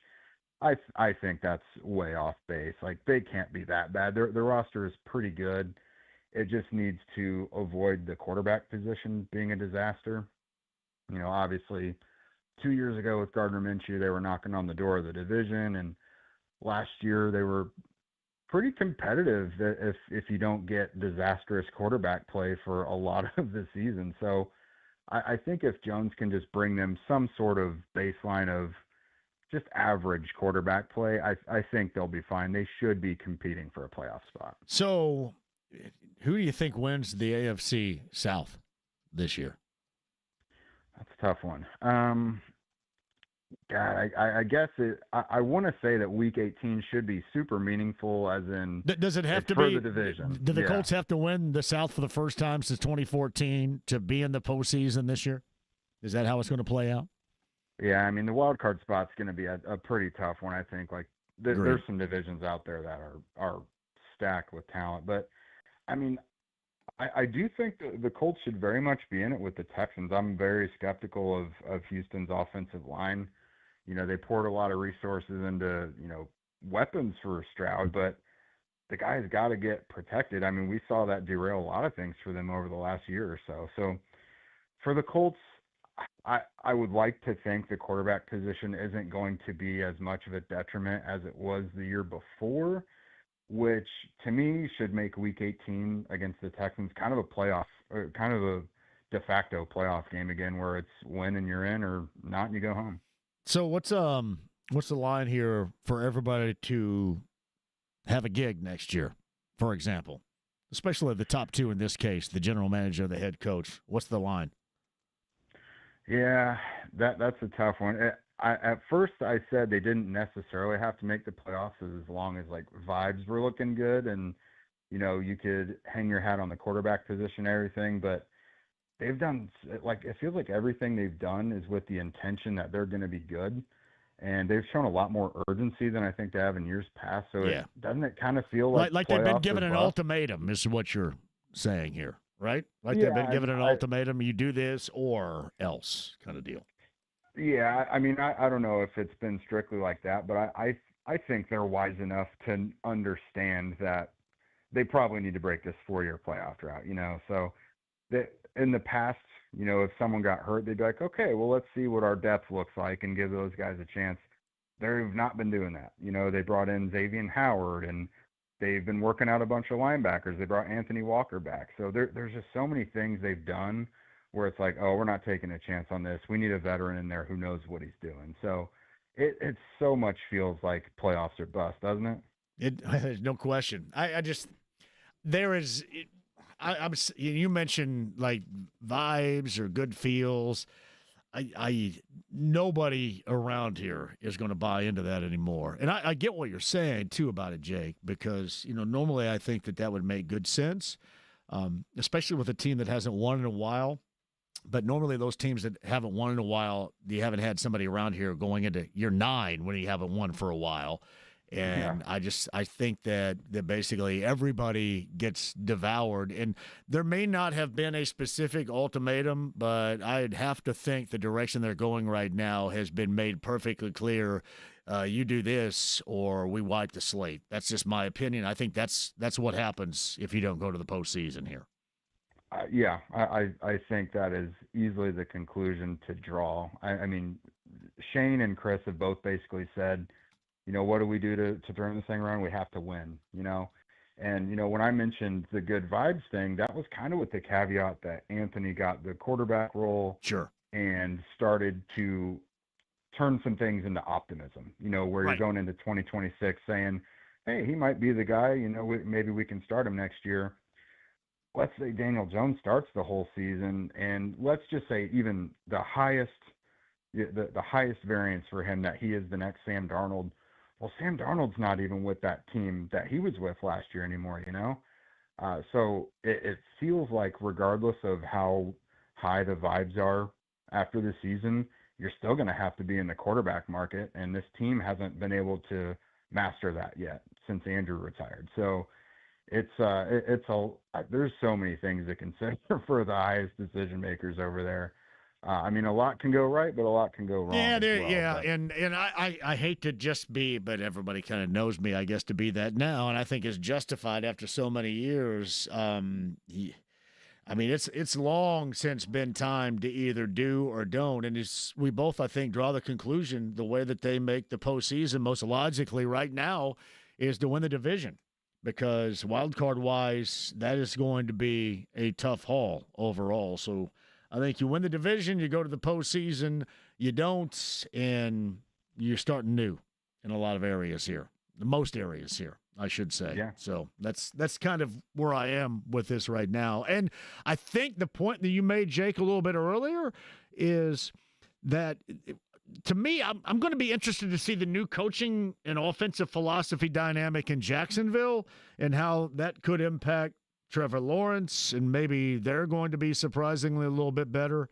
I think that's way off base. Like, they can't be that bad. Their roster is pretty good. It just needs to avoid the quarterback position being a disaster. Obviously 2 years ago with Gardner Minshew, they were knocking on the door of the division, and last year they were pretty competitive if you don't get disastrous quarterback play for a lot of the season. So I think if Jones can just bring them some sort of baseline of just average quarterback play, I think they'll be fine. They should be competing for a playoff spot. So who do you think wins the AFC South this year? That's a tough one. God, I guess I want to say that Week 18 should be super meaningful, as in does it have to for be the division? Do the Colts have to win the South for the first time since 2014 to be in the postseason this year? Is that how it's going to play out? Yeah, I mean, the wild card spot's going to be a pretty tough one, I think. Like, there's some divisions out there that are stacked with talent. But, I mean, I do think the Colts should very much be in it with the Texans. I'm very skeptical of Houston's offensive line. They poured a lot of resources into, weapons for Stroud, but the guy's got to get protected. I mean, we saw that derail a lot of things for them over the last year or so. So, for the Colts, I would like to think the quarterback position isn't going to be as much of a detriment as it was the year before, which to me should make Week 18 against the Texans kind of a playoff, or kind of a de facto playoff game again, where it's win and you're in, or not and you go home. So what's the line here for everybody to have a gig next year, for example, especially the top two in this case, the general manager, the head coach? What's the line? Yeah, that's a tough one. At first I said they didn't necessarily have to make the playoffs as long as like vibes were looking good and you could hang your hat on the quarterback position and everything, but they've done, like, it feels like everything they've done is with the intention that they're going to be good, and they've shown a lot more urgency than I think they have in years past. So doesn't it kind of feel like they've been given an ultimatum is what you're saying here, right? Like they've been given an ultimatum, you do this or else kind of deal. Yeah, I mean, I don't know if it's been strictly like that, but I think they're wise enough to understand that they probably need to break this 4-year playoff drought, So in the past, if someone got hurt, they'd be like, okay, well, let's see what our depth looks like and give those guys a chance. They've not been doing that. They brought in Xavier Howard, and they've been working out a bunch of linebackers. They brought Anthony Walker back. So there's just so many things they've done where it's like, oh, we're not taking a chance on this. We need a veteran in there who knows what he's doing. So it so much feels like playoffs are bust, doesn't it? There's no question. I just there is. You mentioned like vibes or good feels. Nobody around here is going to buy into that anymore. And I get what you're saying too about it, Jake, because normally I think that would make good sense, especially with a team that hasn't won in a while. But normally those teams that haven't won in a while, you haven't had somebody around here going into year 9 when you haven't won for a while. And yeah. I think that basically everybody gets devoured. And there may not have been a specific ultimatum, but I'd have to think the direction they're going right now has been made perfectly clear. You do this or we wipe the slate. That's just my opinion. I think that's what happens if you don't go to the postseason here. Yeah, I think that is easily the conclusion to draw. I mean, Shane and Chris have both basically said, what do we do to turn this thing around? We have to win, And, when I mentioned the good vibes thing, that was kind of with the caveat that Anthony got the quarterback role. Sure. And started to turn some things into optimism, where right. You're going into 2026 saying, hey, he might be the guy, maybe we can start him next year. Let's say Daniel Jones starts the whole season, and let's just say even the highest variance for him that he is the next Sam Darnold. Well, Sam Darnold's not even with that team that he was with last year anymore, So it feels like regardless of how high the vibes are after the season, you're still going to have to be in the quarterback market, and this team hasn't been able to master that yet since Andrew retired. So there's so many things to consider for the highest decision makers over there. I mean, a lot can go right, but a lot can go wrong. And I hate to just be, but everybody kind of knows me, I guess, to be that now, and I think is justified after so many years. It's long since been time to either do or don't, and we both, I think, draw the conclusion the way that they make the postseason most logically right now is to win the division. Because wild card wise, that is going to be a tough haul overall. So I think you win the division, you go to the postseason, you don't, and you're starting new in a lot of areas here. Most areas here, I should say. Yeah. So that's kind of where I am with this right now. And I think the point that you made, Jake, a little bit earlier is that to me, I'm going to be interested to see the new coaching and offensive philosophy dynamic in Jacksonville and how that could impact Trevor Lawrence, and maybe they're going to be surprisingly a little bit better.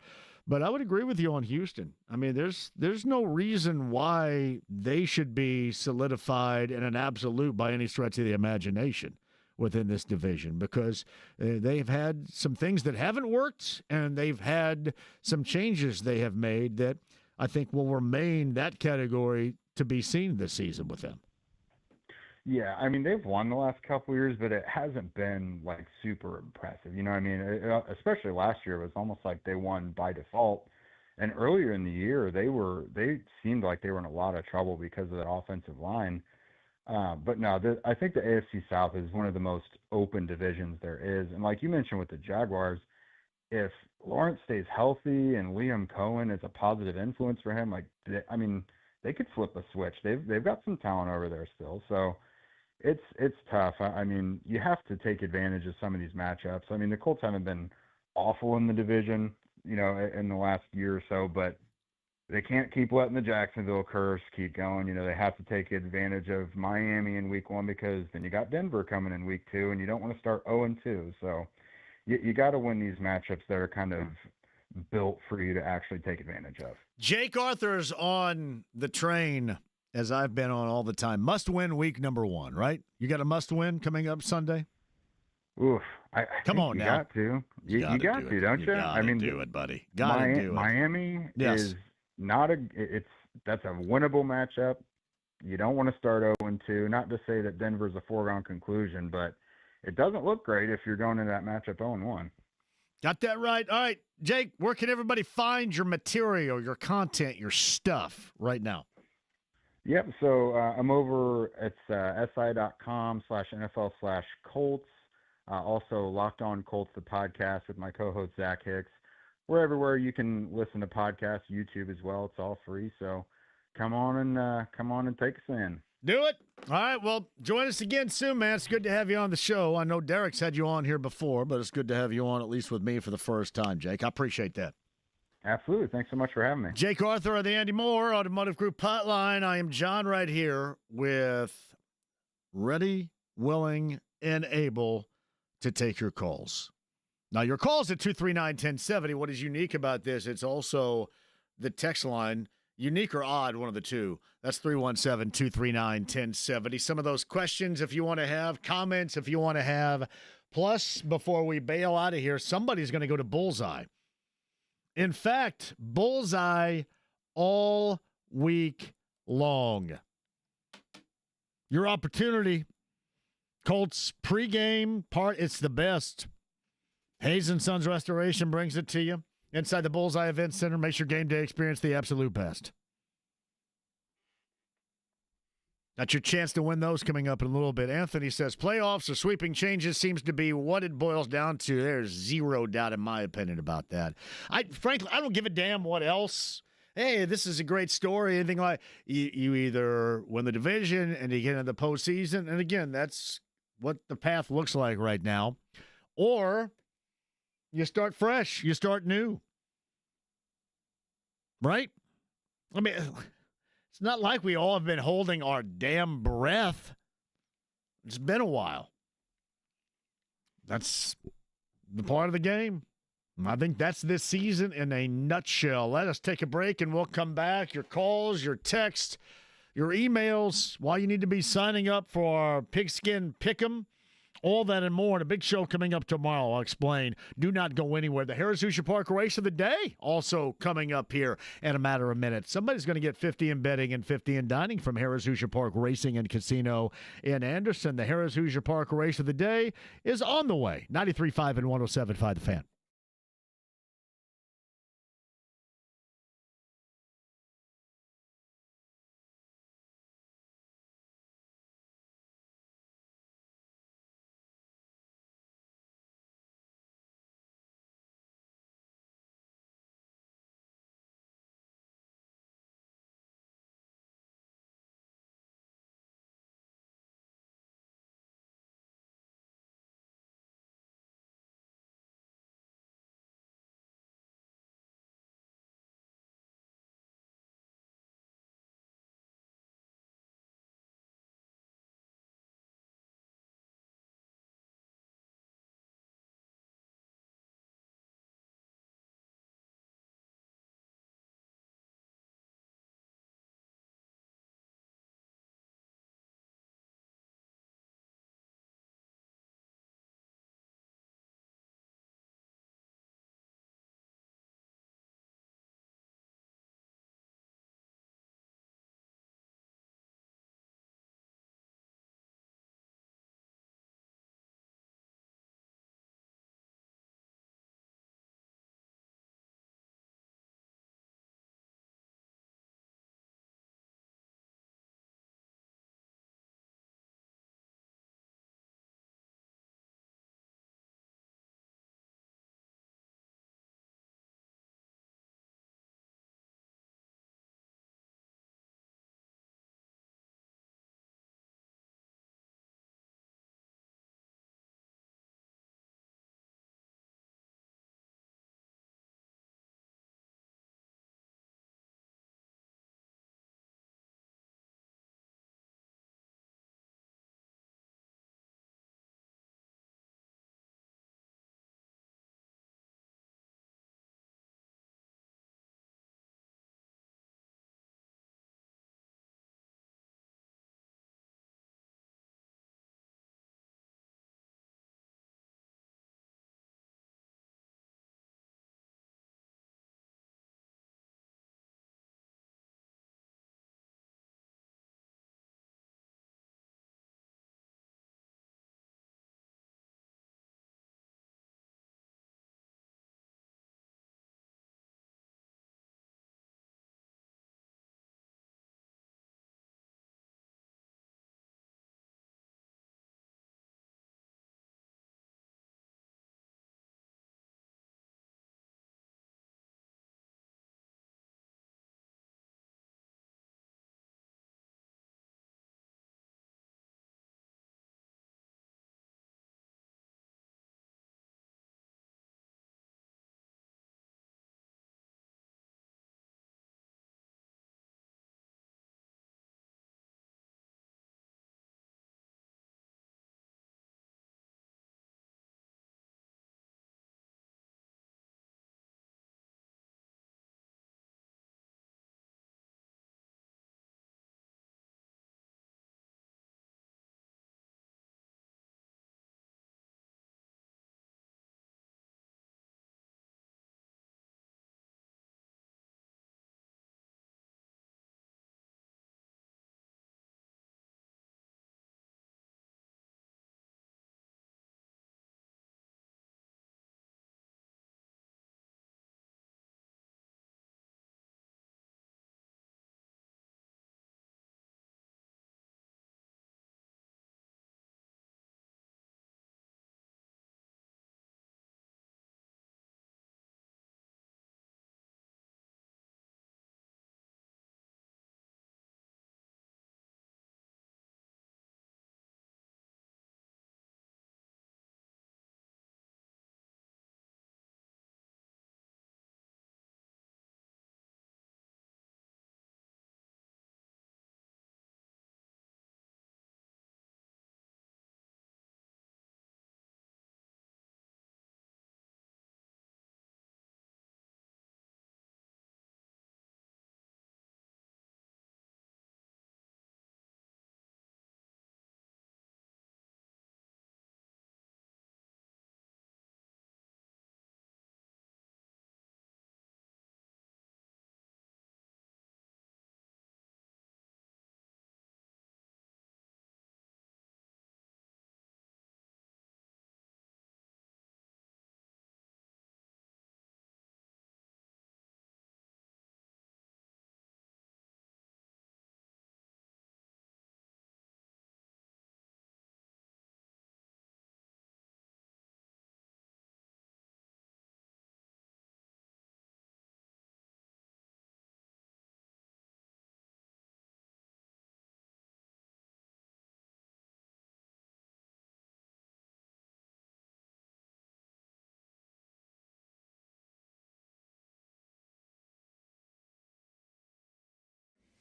But I would agree with you on Houston. I mean, there's no reason why they should be solidified in an absolute by any stretch of the imagination within this division, because they've had some things that haven't worked, and they've had some changes they have made that I think will remain that category to be seen this season with them. Yeah, I mean, they've won the last couple of years, but it hasn't been, like, super impressive. Especially last year, it was almost like they won by default. And earlier in the year, they seemed like they were in a lot of trouble because of that offensive line. But no, I think the AFC South is one of the most open divisions there is. And like you mentioned with the Jaguars, if Lawrence stays healthy and Liam Cohen is a positive influence for him, they could flip a switch. They've got some talent over there still. So it's tough. I mean, you have to take advantage of some of these matchups. I mean, the Colts haven't been awful in the division, in the last year or so, but they can't keep letting the Jacksonville curse keep going. They have to take advantage of Miami in week 1, because then you got Denver coming in week 2, and you don't want to start 0-2. So you got to win these matchups that are kind of built for you to actually take advantage of. Jake Arthur's on the train, as I've been on all the time. Must-win week number 1, right? You got a must-win coming up Sunday? Oof. Come on you now. Got to. You got to, don't you? I mean, do it, buddy. Gotta do it. Miami yes. is not that's a winnable matchup. You don't want to start 0-2. Not to say that Denver's a foregone conclusion, but it doesn't look great if you're going into that matchup 0-1. Got that right. All right, Jake, where can everybody find your material, your content, your stuff right now? Yep. So I'm over at si.com/NFL/Colts. Also, Locked On Colts, the podcast with my co-host Zach Hicks. We're everywhere you can listen to podcasts, YouTube as well. It's all free. So come on and take us in. Do it. All right. Well, join us again soon, man. It's good to have you on the show. I know Derek's had you on here before, but it's good to have you on, at least with me, for the first time, Jake. I appreciate that. Absolutely. Thanks so much for having me. Jake Arthur of the Andy Moore Automotive Group Hotline. I am John right here with ready, willing, and able to take your calls. Now, your calls at 239-1070. What is unique about this? It's also the text line. Unique or odd, one of the two. That's 317-239-1070. Some of those questions if you want to have, comments if you want to have. Plus, before we bail out of here, somebody's going to go to Bullseye. In fact, Bullseye all week long. Your opportunity. Colts pregame part, it's the best. Hayes & Sons Restoration brings it to you. Inside the Bullseye Event Center makes your game day experience the absolute best. That's your chance to win those coming up in a little bit. Anthony says playoffs or sweeping changes seems to be what it boils down to. There's zero doubt in my opinion about that. Frankly, I don't give a damn what else. Hey, this is a great story. Anything like you either win the division and you get into the postseason, and again, that's what the path looks like right now, or you start fresh, you start new. Right? I mean, it's not like we all have been holding our damn breath. It's been a while. That's the part of the game. I think that's this season in a nutshell. Let us take a break and we'll come back. Your calls, your texts, your emails, why you need to be signing up for our Pigskin Pick'em. All that and more. And a big show coming up tomorrow. I'll explain. Do not go anywhere. The Harris-Hoosier Park Race of the Day also coming up here in a matter of minutes. Somebody's going to get 50 in betting and 50 in dining from Harris-Hoosier Park Racing and Casino in Anderson. The Harris-Hoosier Park Race of the Day is on the way. 93.5 and 107.5 The Fan.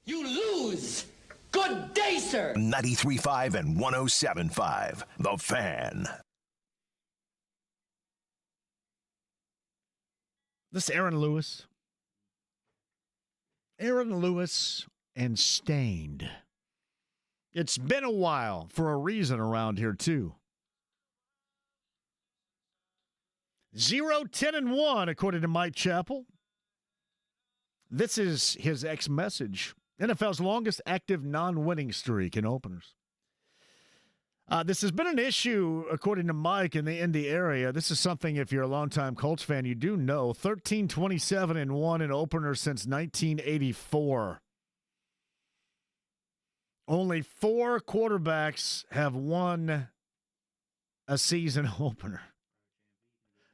You lose. Good day, sir. 93.5 and 107.5. The Fan. This Aaron Lewis. Aaron Lewis and Stained. It's been a while for a reason around here, too. 0-10-1, according to Mike Chappell. This is his ex-message. NFL's longest active non-winning streak in openers. This has been an issue, according to Mike, in the Indy area. This is something, if you're a longtime Colts fan, you do know. 13-27-1 in openers since 1984. Only 4 quarterbacks have won a season opener.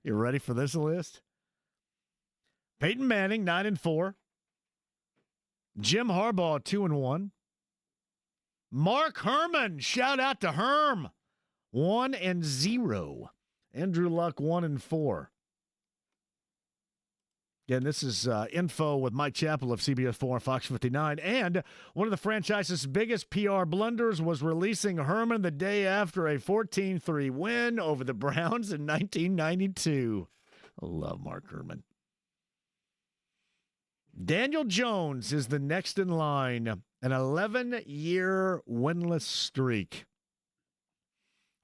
You ready for this list? Peyton Manning, 9-4. Jim Harbaugh, 2-1. Mark Herman, shout out to Herm, 1-0. Andrew Luck, 1-4. Again, this is info with Mike Chappell of CBS 4 and Fox 59. And one of the franchise's biggest PR blunders was releasing Herman the day after a 14-3 win over the Browns in 1992. I love Mark Herman. Daniel Jones is the next in line, an 11-year winless streak.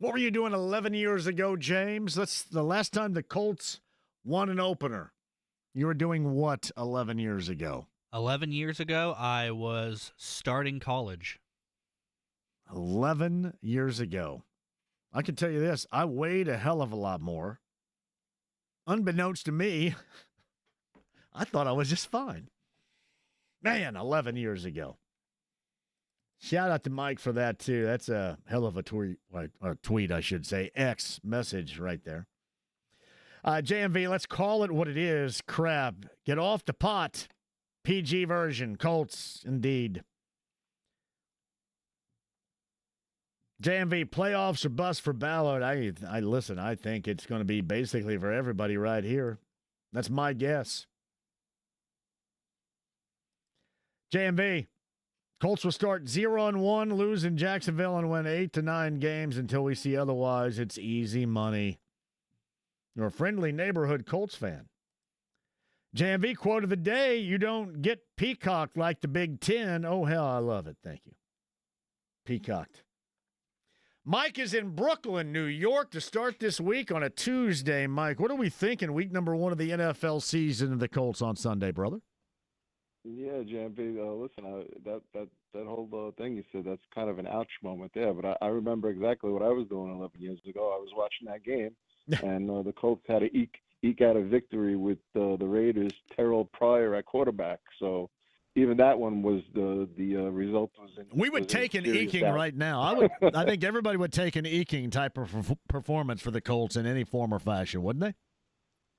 What were you doing 11 years ago, James? That's the last time the Colts won an opener. You were doing what 11 years ago? 11 years ago, I was starting college. 11 years ago. I can tell you this, I weighed a hell of a lot more. Unbeknownst to me, I thought I was just fine. Man, 11 years ago. Shout out to Mike for that, too. That's a hell of a tweet, I should say. X message right there. JMV, let's call it what it is. Crap. Get off the pot. PG version. Colts, indeed. JMV, playoffs or bust for Ballard. I listen, I think it's going to be basically for everybody right here. That's my guess. JMV, Colts will start 0-1, lose in Jacksonville, and win 8 to 9 games until we see otherwise. It's easy money. You're a friendly neighborhood Colts fan. JMV quote of the day, you don't get peacocked like the Big Ten. Oh, hell, I love it. Thank you. Peacocked. Mike is in Brooklyn, New York to start this week on a Tuesday. Mike, what are we thinking week number 1 of the NFL season of the Colts on Sunday, brother? Yeah, JMP, listen, that whole thing you said, that's kind of an ouch moment there. But I remember exactly what I was doing 11 years ago. I was watching that game, and the Colts had to eke out a victory with the Raiders' Terrell Pryor at quarterback. So even that one was the result was in. We would take an eking doubt. right now. I think everybody would take an eking type of performance for the Colts in any form or fashion, wouldn't they?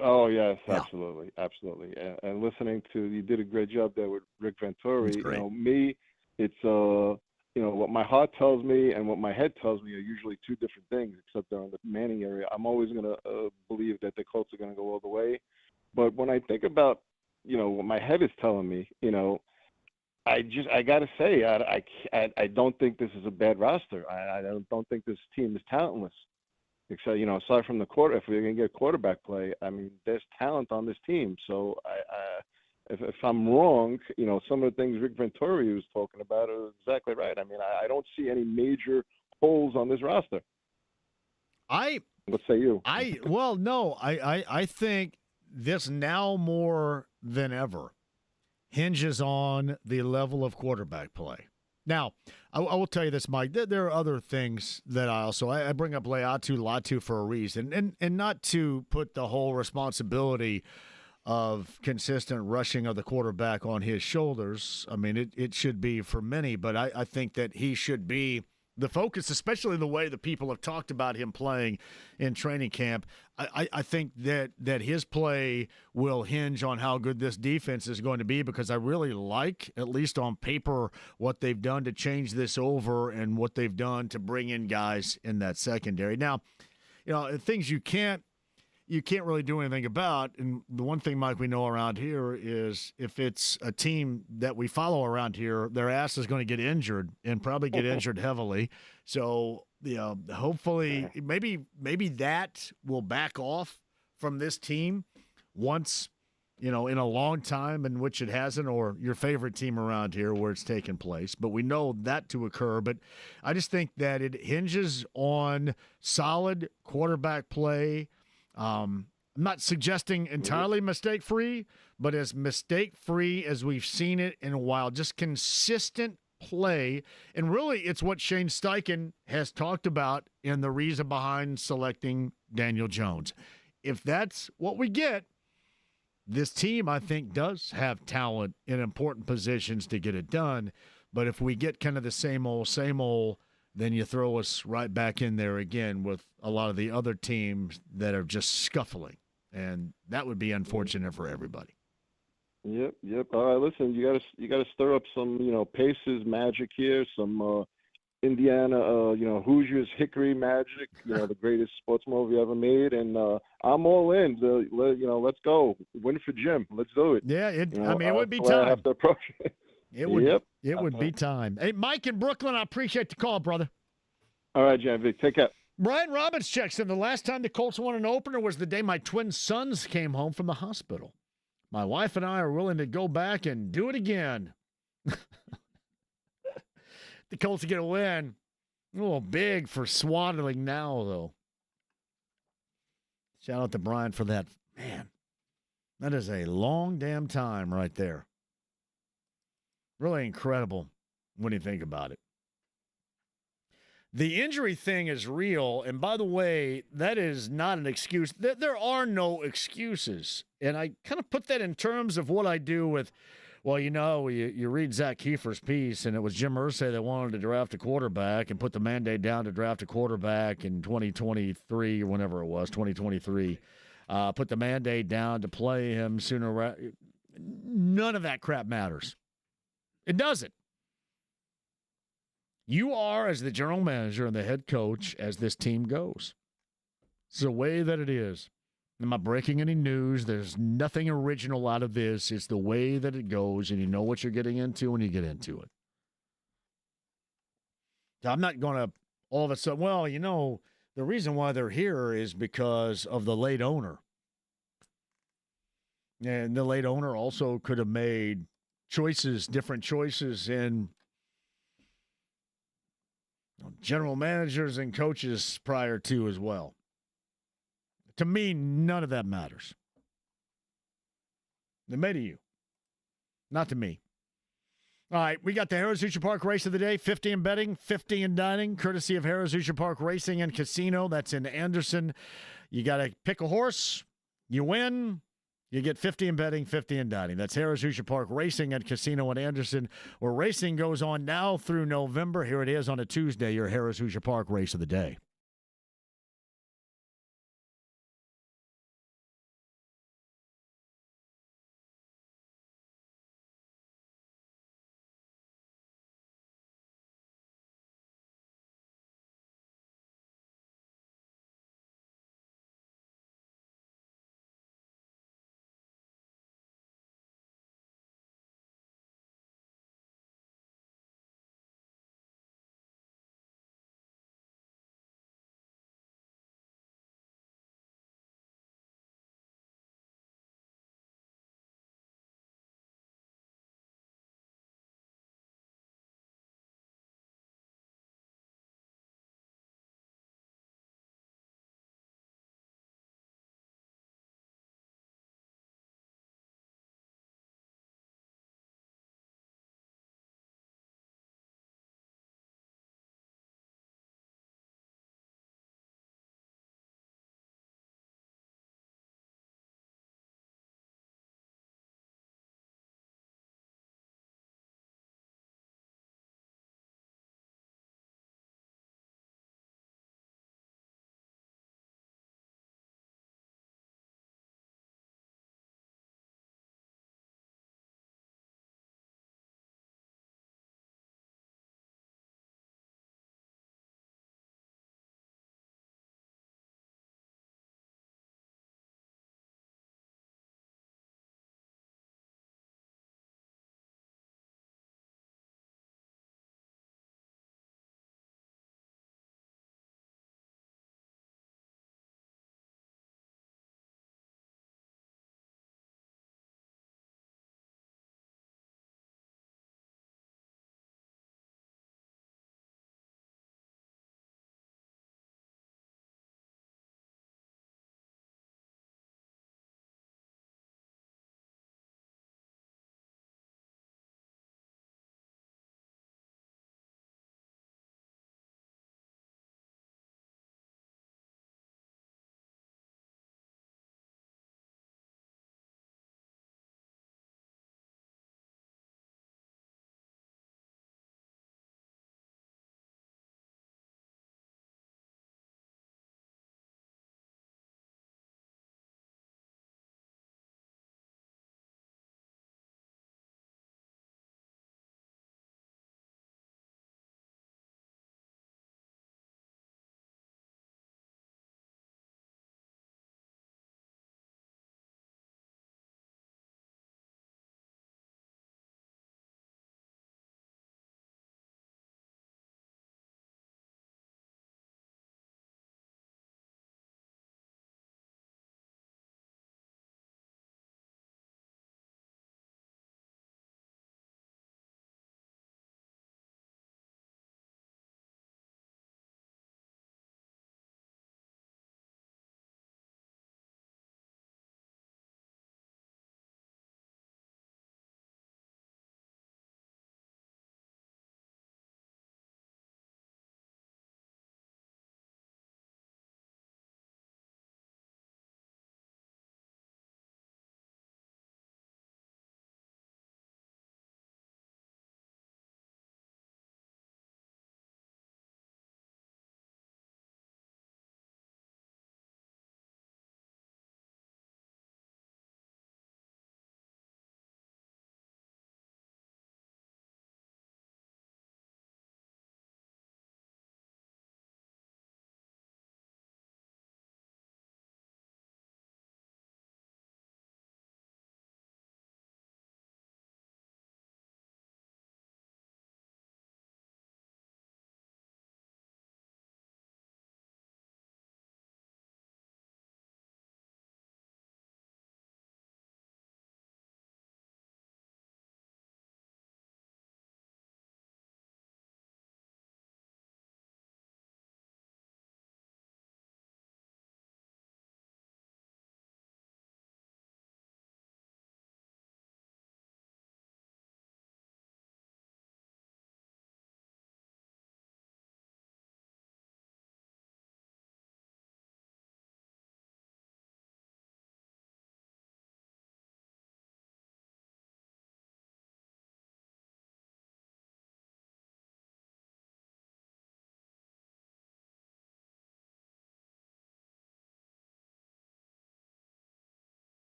Oh, yes, absolutely, absolutely. And listening to, you did a great job there with Rick Venturi. You know, me, it's, what my heart tells me and what my head tells me are usually two different things, except they're in the Manning area. I'm always going to believe that the Colts are going to go all the way. But when I think about, what my head is telling me, I got to say, I don't think this is a bad roster. I don't think this team is talentless. Except, aside from the if we're going to get quarterback play, I mean, there's talent on this team. So if I'm wrong, some of the things Rick Venturi was talking about are exactly right. I mean, I don't see any major holes on this roster. What say you? I think this now more than ever hinges on the level of quarterback play. Now, I will tell you this, Mike. There are other things that I bring up Latu for a reason, and not to put the whole responsibility of consistent rushing of the quarterback on his shoulders. I mean, it should be for many, but I think that he should be the focus, especially the way the people have talked about him playing in training camp. I think that his play will hinge on how good this defense is going to be, because I really like, at least on paper, what they've done to change this over and what they've done to bring in guys in that secondary. Now, things you can't you can't really do anything about. And the one thing, Mike, we know around here is if it's a team that we follow around here, their ass is going to get injured and probably get injured heavily. So, hopefully maybe that will back off from this team once, in a long time in which it hasn't, or your favorite team around here where it's taken place. But we know that to occur. But I just think that it hinges on solid quarterback play. I'm not suggesting entirely mistake-free, but as mistake-free as we've seen it in a while, just consistent play. And really, it's what Shane Steichen has talked about in the reason behind selecting Daniel Jones. If that's what we get, this team, I think, does have talent in important positions to get it done. But if we get kind of the same old, then you throw us right back in there again with a lot of the other teams that are just scuffling. And that would be unfortunate for everybody. Yep. All right, listen, you gotta stir up some, Pacers magic here, some Indiana, Hoosiers Hickory magic, the greatest sports movie ever made, and I'm all in. Let's go. Win for Jim. Let's do it. Yeah, it would be the way I time. have to approach it. It would be time. Hey, Mike in Brooklyn, I appreciate the call, brother. All right, JMV, take care. Brian Robbins checks in. The last time the Colts won an opener was the day my twin sons came home from the hospital. My wife and I are willing to go back and do it again. The Colts get a win. A little big for swaddling now, though. Shout out to Brian for that. Man, that is a long damn time right there. Really incredible when you think about it. The injury thing is real. And by the way, that is not an excuse. There are no excuses. And I kind of put that in terms of what I do with, well, you read Zach Kiefer's piece, and it was Jim Irsay that wanted to draft a quarterback and put the mandate down to draft a quarterback in 2023 or whenever it was, 2023. Put the mandate down to play him sooner. None of that crap matters. It doesn't. You are, as the general manager and the head coach, as this team goes. It's the way that it is. I'm not breaking any news. There's nothing original out of this. It's the way that it goes, and you know what you're getting into when you get into it. So I'm not going to all of a sudden, the reason why they're here is because of the late owner. And the late owner also could have made different choices in general managers and coaches prior to as well. To me, none of that matters. It may to you. Not to me. All right, we got the Harrah's Hoosier Park race of the day, 50 in betting, 50 in dining, courtesy of Harrah's Hoosier Park Racing and Casino. That's in Anderson. You got to pick a horse. You win. You get 50 in betting, 50 in dining. That's Harrah's Hoosier Park Racing and Casino in Anderson, where racing goes on now through November. Here it is on a Tuesday, your Harrah's Hoosier Park race of the day.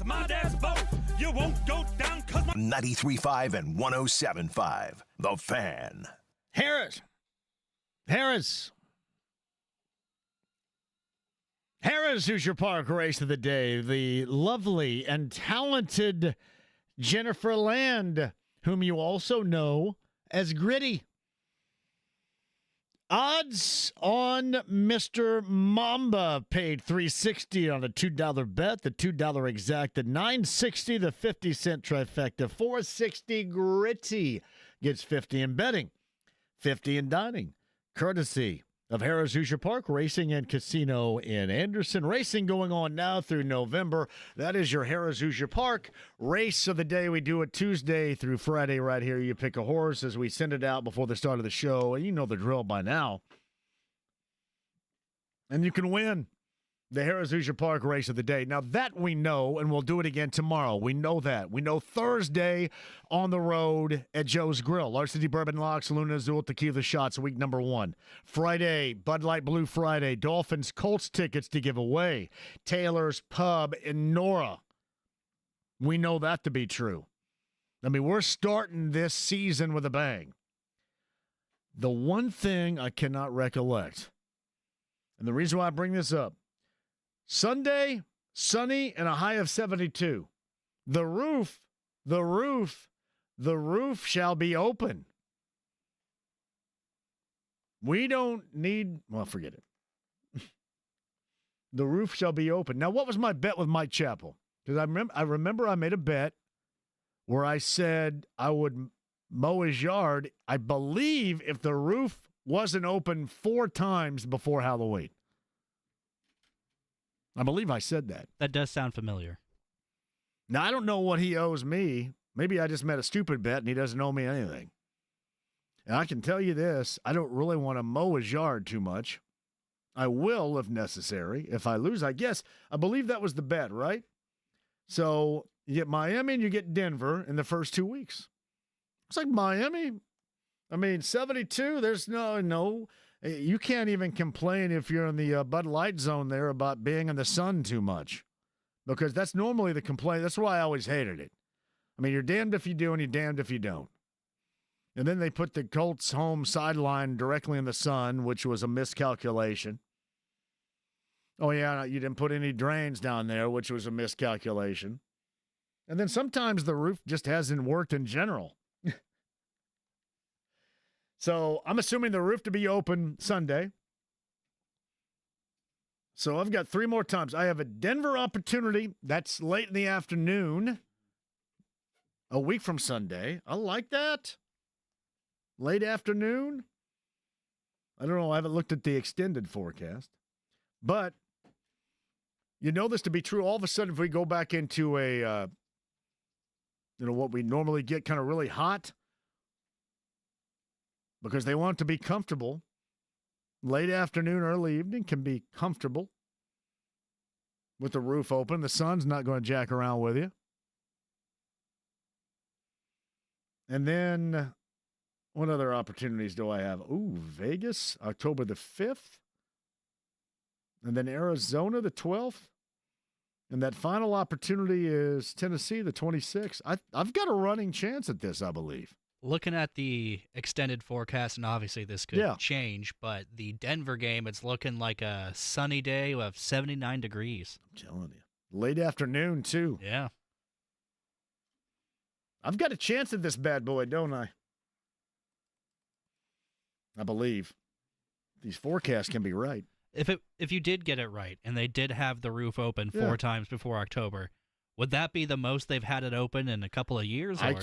My dad's boat. You won't go down 'cause 93.5 and 107.5. The Fan. Harris. Hoosier Park race of the day. The lovely and talented Jennifer Land, whom you also know as Gritty. Odds on Mr. Mamba paid $3.60 on a $2 bet. The $2 exact, the $9.60, the 50-cent trifecta, $4.60 Gritty gets 50 in betting, 50 in dining, courtesy of Harrah's Hoosier Park Racing and Casino in Anderson. Racing going on now through November. That is your Harrah's Hoosier Park race of the day. We do it Tuesday through Friday right here. You pick a horse as we send it out before the start of the show. And you know the drill by now. And you can win the Harrah's Hoosier Park race of the day. Now that we know, and we'll do it again tomorrow. We know that. We know Thursday on the road at Joe's Grill. Larceny Bourbon Locks, Luna Azul Tequila Shots, week number 1. Friday, Bud Light Blue Friday. Dolphins Colts tickets to give away. Taylor's Pub in Nora. We know that to be true. I mean, we're starting this season with a bang. The one thing I cannot recollect, and the reason why I bring this up, Sunday, sunny and a high of 72. The roof shall be open. We don't need, well, forget it. The roof shall be open. Now, what was my bet with Mike Chappell? Because I remember I made a bet where I said I would mow his yard, I believe, if the roof wasn't open 4 times before Halloween. I believe I said that. That does sound familiar. Now, I don't know what he owes me. Maybe I just made a stupid bet and he doesn't owe me anything. And I can tell you this, I don't really want to mow his yard too much. I will if necessary. If I lose, I guess. I believe that was the bet, right? So you get Miami and you get Denver in the first 2 weeks. It's like Miami. I mean, 72, there's no. You can't even complain if you're in the Bud Light zone there about being in the sun too much, because that's normally the complaint. That's why I always hated it. I mean, you're damned if you do and you're damned if you don't. And then they put the Colts home sideline directly in the sun, which was a miscalculation. Oh, yeah, you didn't put any drains down there, which was a miscalculation. And then sometimes the roof just hasn't worked in general. So I'm assuming the roof to be open Sunday. So I've got 3 more times. I have a Denver opportunity. That's late in the afternoon, a week from Sunday. I like that. Late afternoon. I don't know. I haven't looked at the extended forecast. But you know this to be true. All of a sudden, if we go back into a, what we normally get kind of really hot, because they want to be comfortable. Late afternoon, early evening can be comfortable with the roof open. The sun's not going to jack around with you. And then what other opportunities do I have? Ooh, Vegas, October the 5th. And then Arizona, the 12th. And that final opportunity is Tennessee, the 26th. I've got a running chance at this, I believe. Looking at the extended forecast, and obviously this could change, but the Denver game, it's looking like a sunny day with 79 degrees. I'm telling you. Late afternoon, too. Yeah. I've got a chance at this bad boy, don't I? I believe. These forecasts can be right. If you did get it right, and they did have the roof open 4 times before October, would that be the most they've had it open in a couple of years? Or?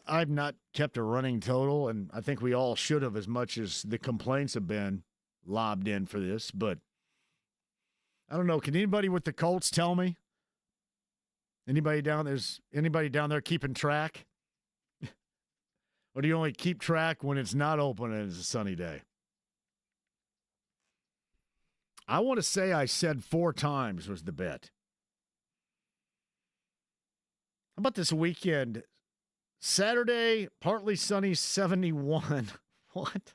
I've not kept a running total, and I think we all should have, as much as the complaints have been lobbed in for this. But I don't know. Can anybody with the Colts tell me? Anybody down there keeping track? Or do you only keep track when it's not open and it's a sunny day? I want to say I said 4 times was the bet. How about this weekend? Saturday, partly sunny, 71. What?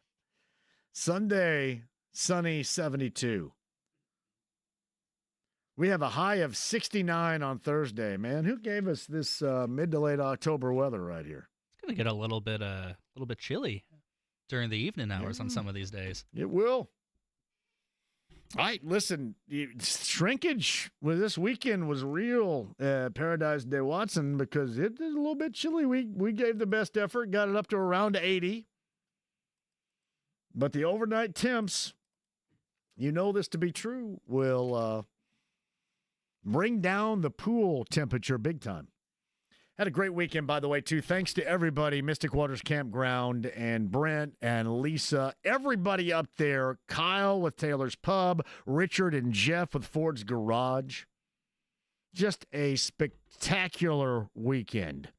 Sunday, sunny, 72. We have a high of 69 on Thursday, man. Who gave us this mid to late October weather right here? It's going to get a little bit chilly during the evening hours on some of these days. It will. All right, listen, shrinkage with this weekend was real, Paradise Day Watson, because it is a little bit chilly. We gave the best effort, got it up to around 80. But the overnight temps, you know this to be true, will bring down the pool temperature big time. Had a great weekend, by the way, too. Thanks to everybody, Mystic Waters Campground and Brent and Lisa, everybody up there, Kyle with Taylor's Pub, Richard and Jeff with Ford's Garage. Just a spectacular weekend.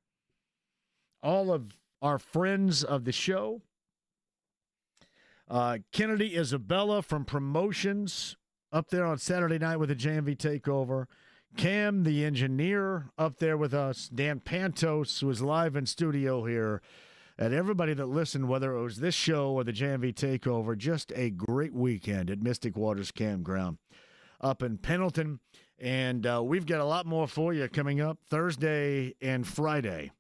All of our friends of the show, Kennedy Isabella from Promotions up there on Saturday night with the JMV Takeover. Cam, the engineer, up there with us. Dan Pantos was live in studio here. And everybody that listened, whether it was this show or the JMV Takeover, just a great weekend at Mystic Waters Campground up in Pendleton. And we've got a lot more for you coming up Thursday and Friday.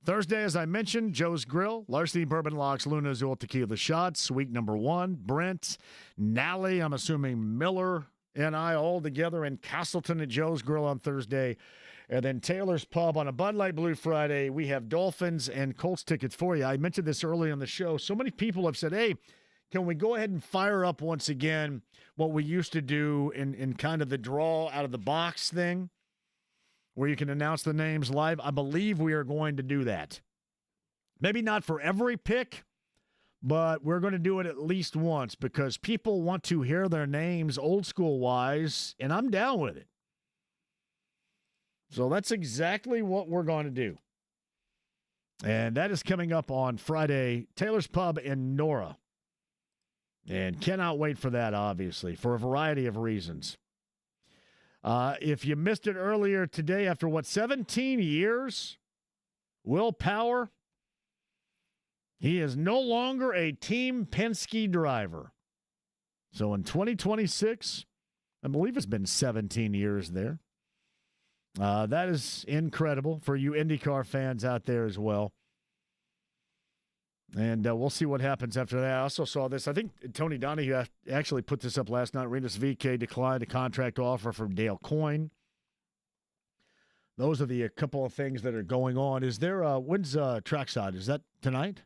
Thursday, as I mentioned, Joe's Grill, Larceny Bourbon Locks, Luna Azul Tequila Shots, week number 1. Brent, Nally, I'm assuming Miller, and I all together in Castleton at Joe's Grill on Thursday. And then Taylor's Pub on a Bud Light Blue Friday. We have Dolphins and Colts tickets for you. I mentioned this early on the show. So many people have said, hey, can we go ahead and fire up once again what we used to do in kind of the draw out of the box thing, where you can announce the names live? I believe we are going to do that. Maybe not for every pick, but we're going to do it at least once because people want to hear their names old school wise, and I'm down with it. So that's exactly what we're going to do. And that is coming up on Friday, Taylor's Pub in Nora. And cannot wait for that, obviously, for a variety of reasons. If you missed it earlier today, after 17 years, Will Power, he is no longer a Team Penske driver. So in 2026, I believe it's been 17 years there. That is incredible for you IndyCar fans out there as well. And we'll see what happens after that. I also saw this. I think Tony Donahue actually put this up last night. Renus VK declined a contract offer from Dale Coyne. Those are the couple of things that are going on. Is there when's trackside? Is that tonight?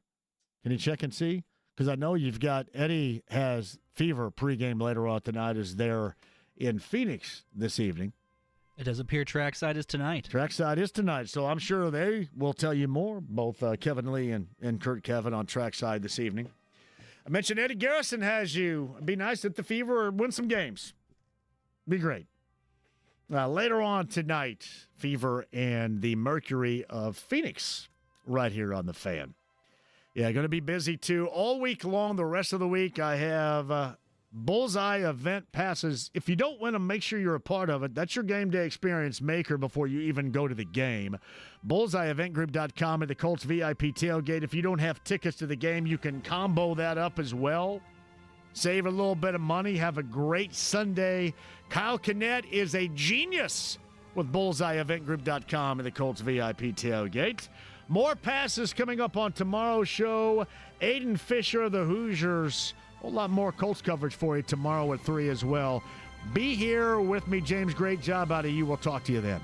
Can you check and see? Because I know you've got Eddie has Fever pregame later on tonight. Is there in Phoenix this evening? It does appear trackside is tonight. Trackside is tonight, so I'm sure they will tell you more, both Kevin Lee and Kurt Kevin on trackside this evening. I mentioned Eddie Garrison has you. It'd be nice at the Fever or win some games. Be great. Later on tonight, Fever and the Mercury of Phoenix right here on the Fan. Yeah, going to be busy, too. All week long, the rest of the week, I have Bullseye event passes. If you don't win them, make sure you're a part of it. That's your game day experience maker before you even go to the game. BullseyeEventGroup.com at the Colts VIP tailgate. If you don't have tickets to the game, you can combo that up as well. Save a little bit of money. Have a great Sunday. Kyle Kinnett is a genius with BullseyeEventGroup.com at the Colts VIP tailgate. More passes coming up on tomorrow's show. Aiden Fisher, the Hoosiers. A whole lot more Colts coverage for you tomorrow at 3 as well. Be here with me, James. Great job out of you. We'll talk to you then.